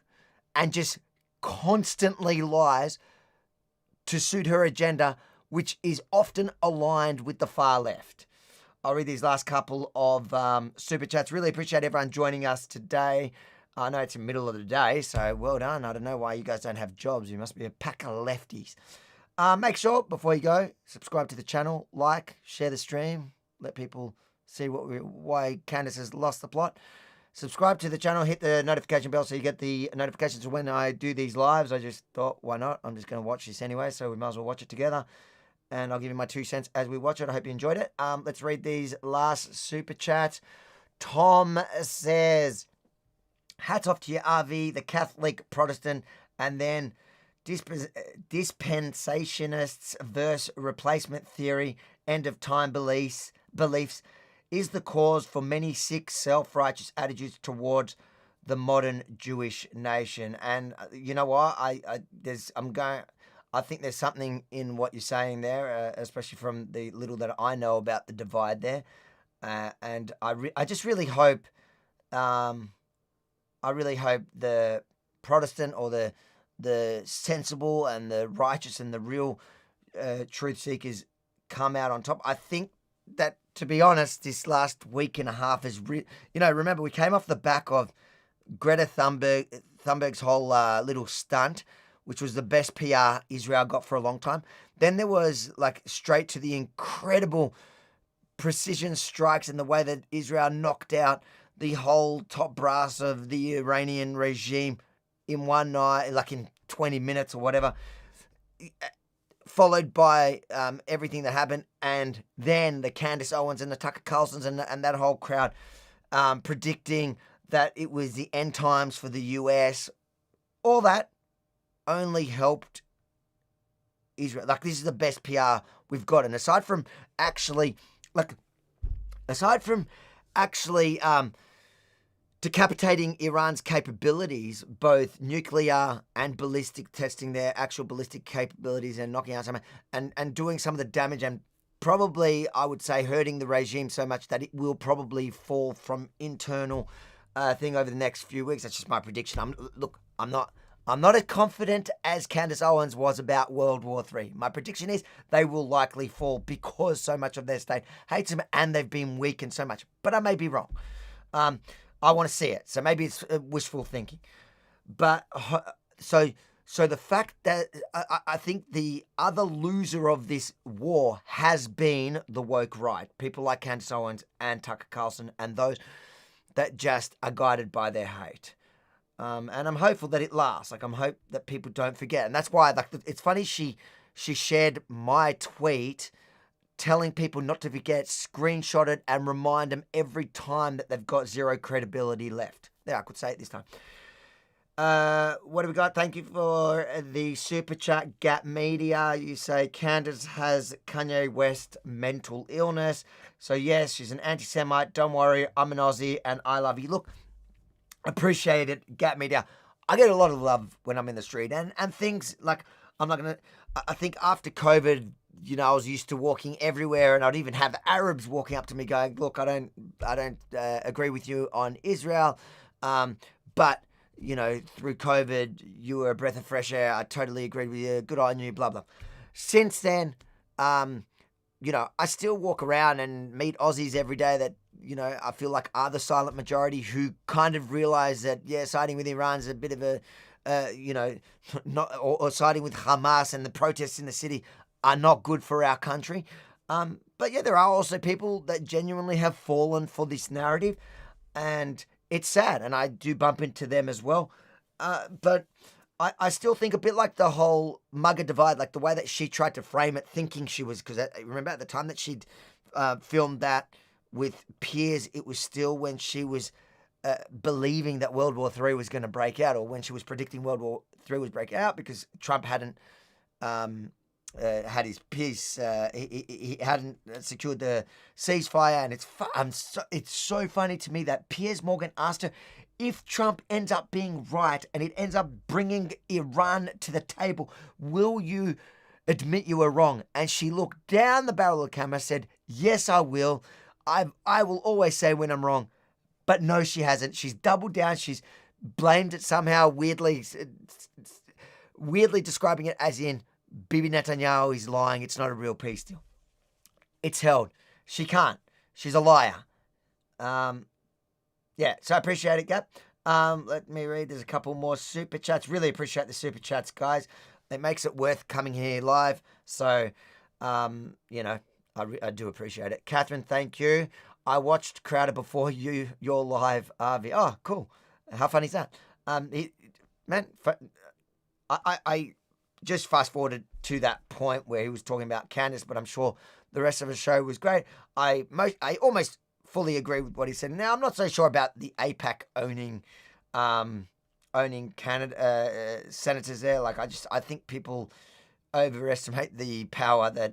and just constantly lies to suit her agenda, which is often aligned with the far left? I'll read these last couple of super chats. Really appreciate everyone joining us today. I know it's the middle of the day, so well done. I don't know why you guys don't have jobs. You must be a pack of lefties. Make sure, before you go, subscribe to the channel, like, share the stream, let people see why Candace has lost the plot. Subscribe to the channel, hit the notification bell so you get the notifications when I do these lives. I just thought, why not? I'm just going to watch this anyway, so we might as well watch it together. And I'll give you my 2 cents as we watch it. I hope you enjoyed it. Let's read these last super chats. Tom says, hats off to you, RV, the Catholic, Protestant, and then dispensationalists versus replacement theory, end of time beliefs is the cause for many sick, self-righteous attitudes towards the modern Jewish nation. And you know what? I think there's something in what you're saying there, especially from the little that I know about the divide there. And I just really hope, the Protestant or the sensible and the righteous and the real truth seekers come out on top. I think that, to be honest, this last week and a half is, remember we came off the back of Greta Thunberg's whole little stunt, which was the best PR Israel got for a long time. Then there was straight to the incredible precision strikes and the way that Israel knocked out the whole top brass of the Iranian regime in one night, in 20 minutes or whatever, followed by everything that happened, and then the Candace Owens and the Tucker Carlsons and that whole crowd predicting that it was the end times for the US. All that only helped Israel. This is the best PR we've got. And aside from actually decapitating Iran's capabilities, both nuclear and ballistic, testing their actual ballistic capabilities and knocking out some, and doing some of the damage, and probably, I would say, hurting the regime so much that it will probably fall from internal thing over the next few weeks. That's just my prediction. I'm not as confident as Candace Owens was about World War III. My prediction is they will likely fall because so much of their state hates them and they've been weakened so much. But I may be wrong. I want to see it. So maybe it's wishful thinking. But so the fact that I think the other loser of this war has been the woke right. People like Candace Owens and Tucker Carlson and those that just are guided by their hate. And I'm hopeful that it lasts. Like, I'm hope that people don't forget. And that's why, like, it's funny she shared my tweet telling people not to forget, screenshot it, and remind them every time that they've got zero credibility left. There, I could say it this time. What have we got? Thank you for the super chat, Gap Media. You say Candace has Kanye West mental illness. So yes, she's an anti-Semite. Don't worry, I'm an Aussie and I love you. Look, appreciate it, Gap Media. I get a lot of love when I'm in the street and things like, I think after COVID, you know, I was used to walking everywhere, and I'd even have Arabs walking up to me going, look, I don't agree with you on Israel, but you know, through COVID, you were a breath of fresh air. I totally agreed with you. Good on you, blah, blah. Since then, you know, I still walk around and meet Aussies every day that, you know, I feel like are the silent majority who kind of realize that, yeah, siding with Iran is a bit of a, you know, or siding with Hamas and the protests in the city are not good for our country. But yeah, there are also people that genuinely have fallen for this narrative, and it's sad, and I do bump into them as well. But I still think a bit like the whole mugger divide, like the way that she tried to frame it, thinking she was, because remember at the time that she'd filmed that with Piers, it was still when she was believing that World War III was going to break out, or when she was predicting World War III was breaking out, because Trump hadn't had his peace, he hadn't secured the ceasefire, and it's so funny to me that Piers Morgan asked her, if Trump ends up being right and it ends up bringing Iran to the table, will you admit you were wrong? And she looked down the barrel of the camera, said, yes, I will. I will always say when I'm wrong. But no, she hasn't. She's doubled down. She's blamed it somehow, weirdly describing it as in, Bibi Netanyahu is lying. It's not a real peace deal. It's held. She can't. She's a liar. Yeah, so I appreciate it, Gap. Let me read. There's a couple more super chats. Really appreciate the super chats, guys. It makes it worth coming here live. So, you know, I do appreciate it. Catherine, thank you. I watched Crowder before your live RV. Oh, cool. How funny is that? I just fast forwarded to that point where he was talking about Candace, but I'm sure the rest of the show was great. I almost fully agree with what he said. Now, I'm not so sure about the AIPAC owning Canada senators there. Like, I think people overestimate the power that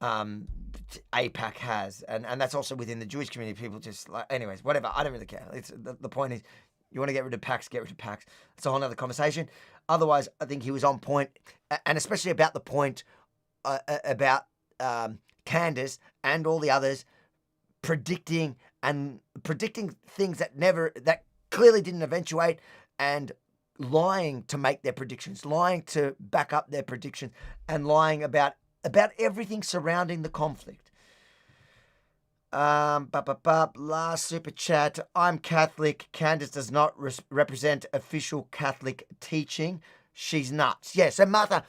AIPAC has, and that's also within the Jewish community. People just like, anyways, whatever. I don't really care. It's the point is, you want to get rid of PACs, get rid of PACs. It's a whole other conversation. Otherwise, I think he was on point, and especially about the point about Candace and all the others predicting things that clearly didn't eventuate, and lying to make their predictions, lying to back up their predictions, and lying about everything surrounding the conflict. Last super chat. I'm Catholic. Candace does not represent official Catholic teaching. She's nuts. Yeah, so Martha,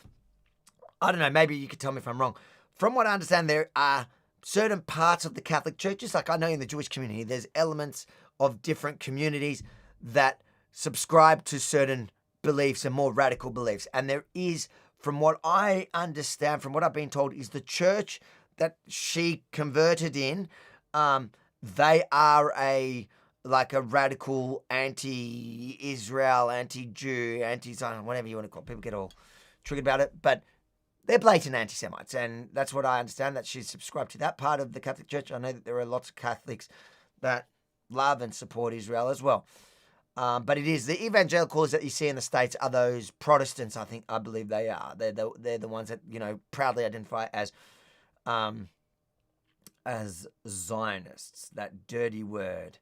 I don't know, maybe you could tell me if I'm wrong. From what I understand, there are certain parts of the Catholic Church, just like I know in the Jewish community, there's elements of different communities that subscribe to certain beliefs and more radical beliefs. And there is, from what I understand, from what I've been told, is the church that she converted in, they are a radical anti-Israel, anti-Jew, anti-Zion, whatever you want to call it. People get all triggered about it, but they're blatant anti-Semites, and that's what I understand, that she's subscribed to that part of the Catholic Church. I know that there are lots of Catholics that love and support Israel as well. But it is the evangelicals that you see in the States are those Protestants. I believe they are. They're the ones that, you know, proudly identify as Zionists, that dirty word.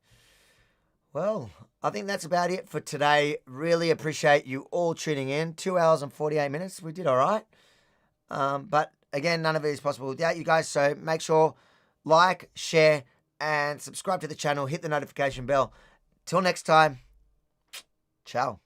Well, I think that's about it for today. Really appreciate you all tuning in. 2 hours and 48 minutes. We did all right. But again, none of it is possible without you guys. So make sure, like, share, and subscribe to the channel. Hit the notification bell. Till next time, ciao.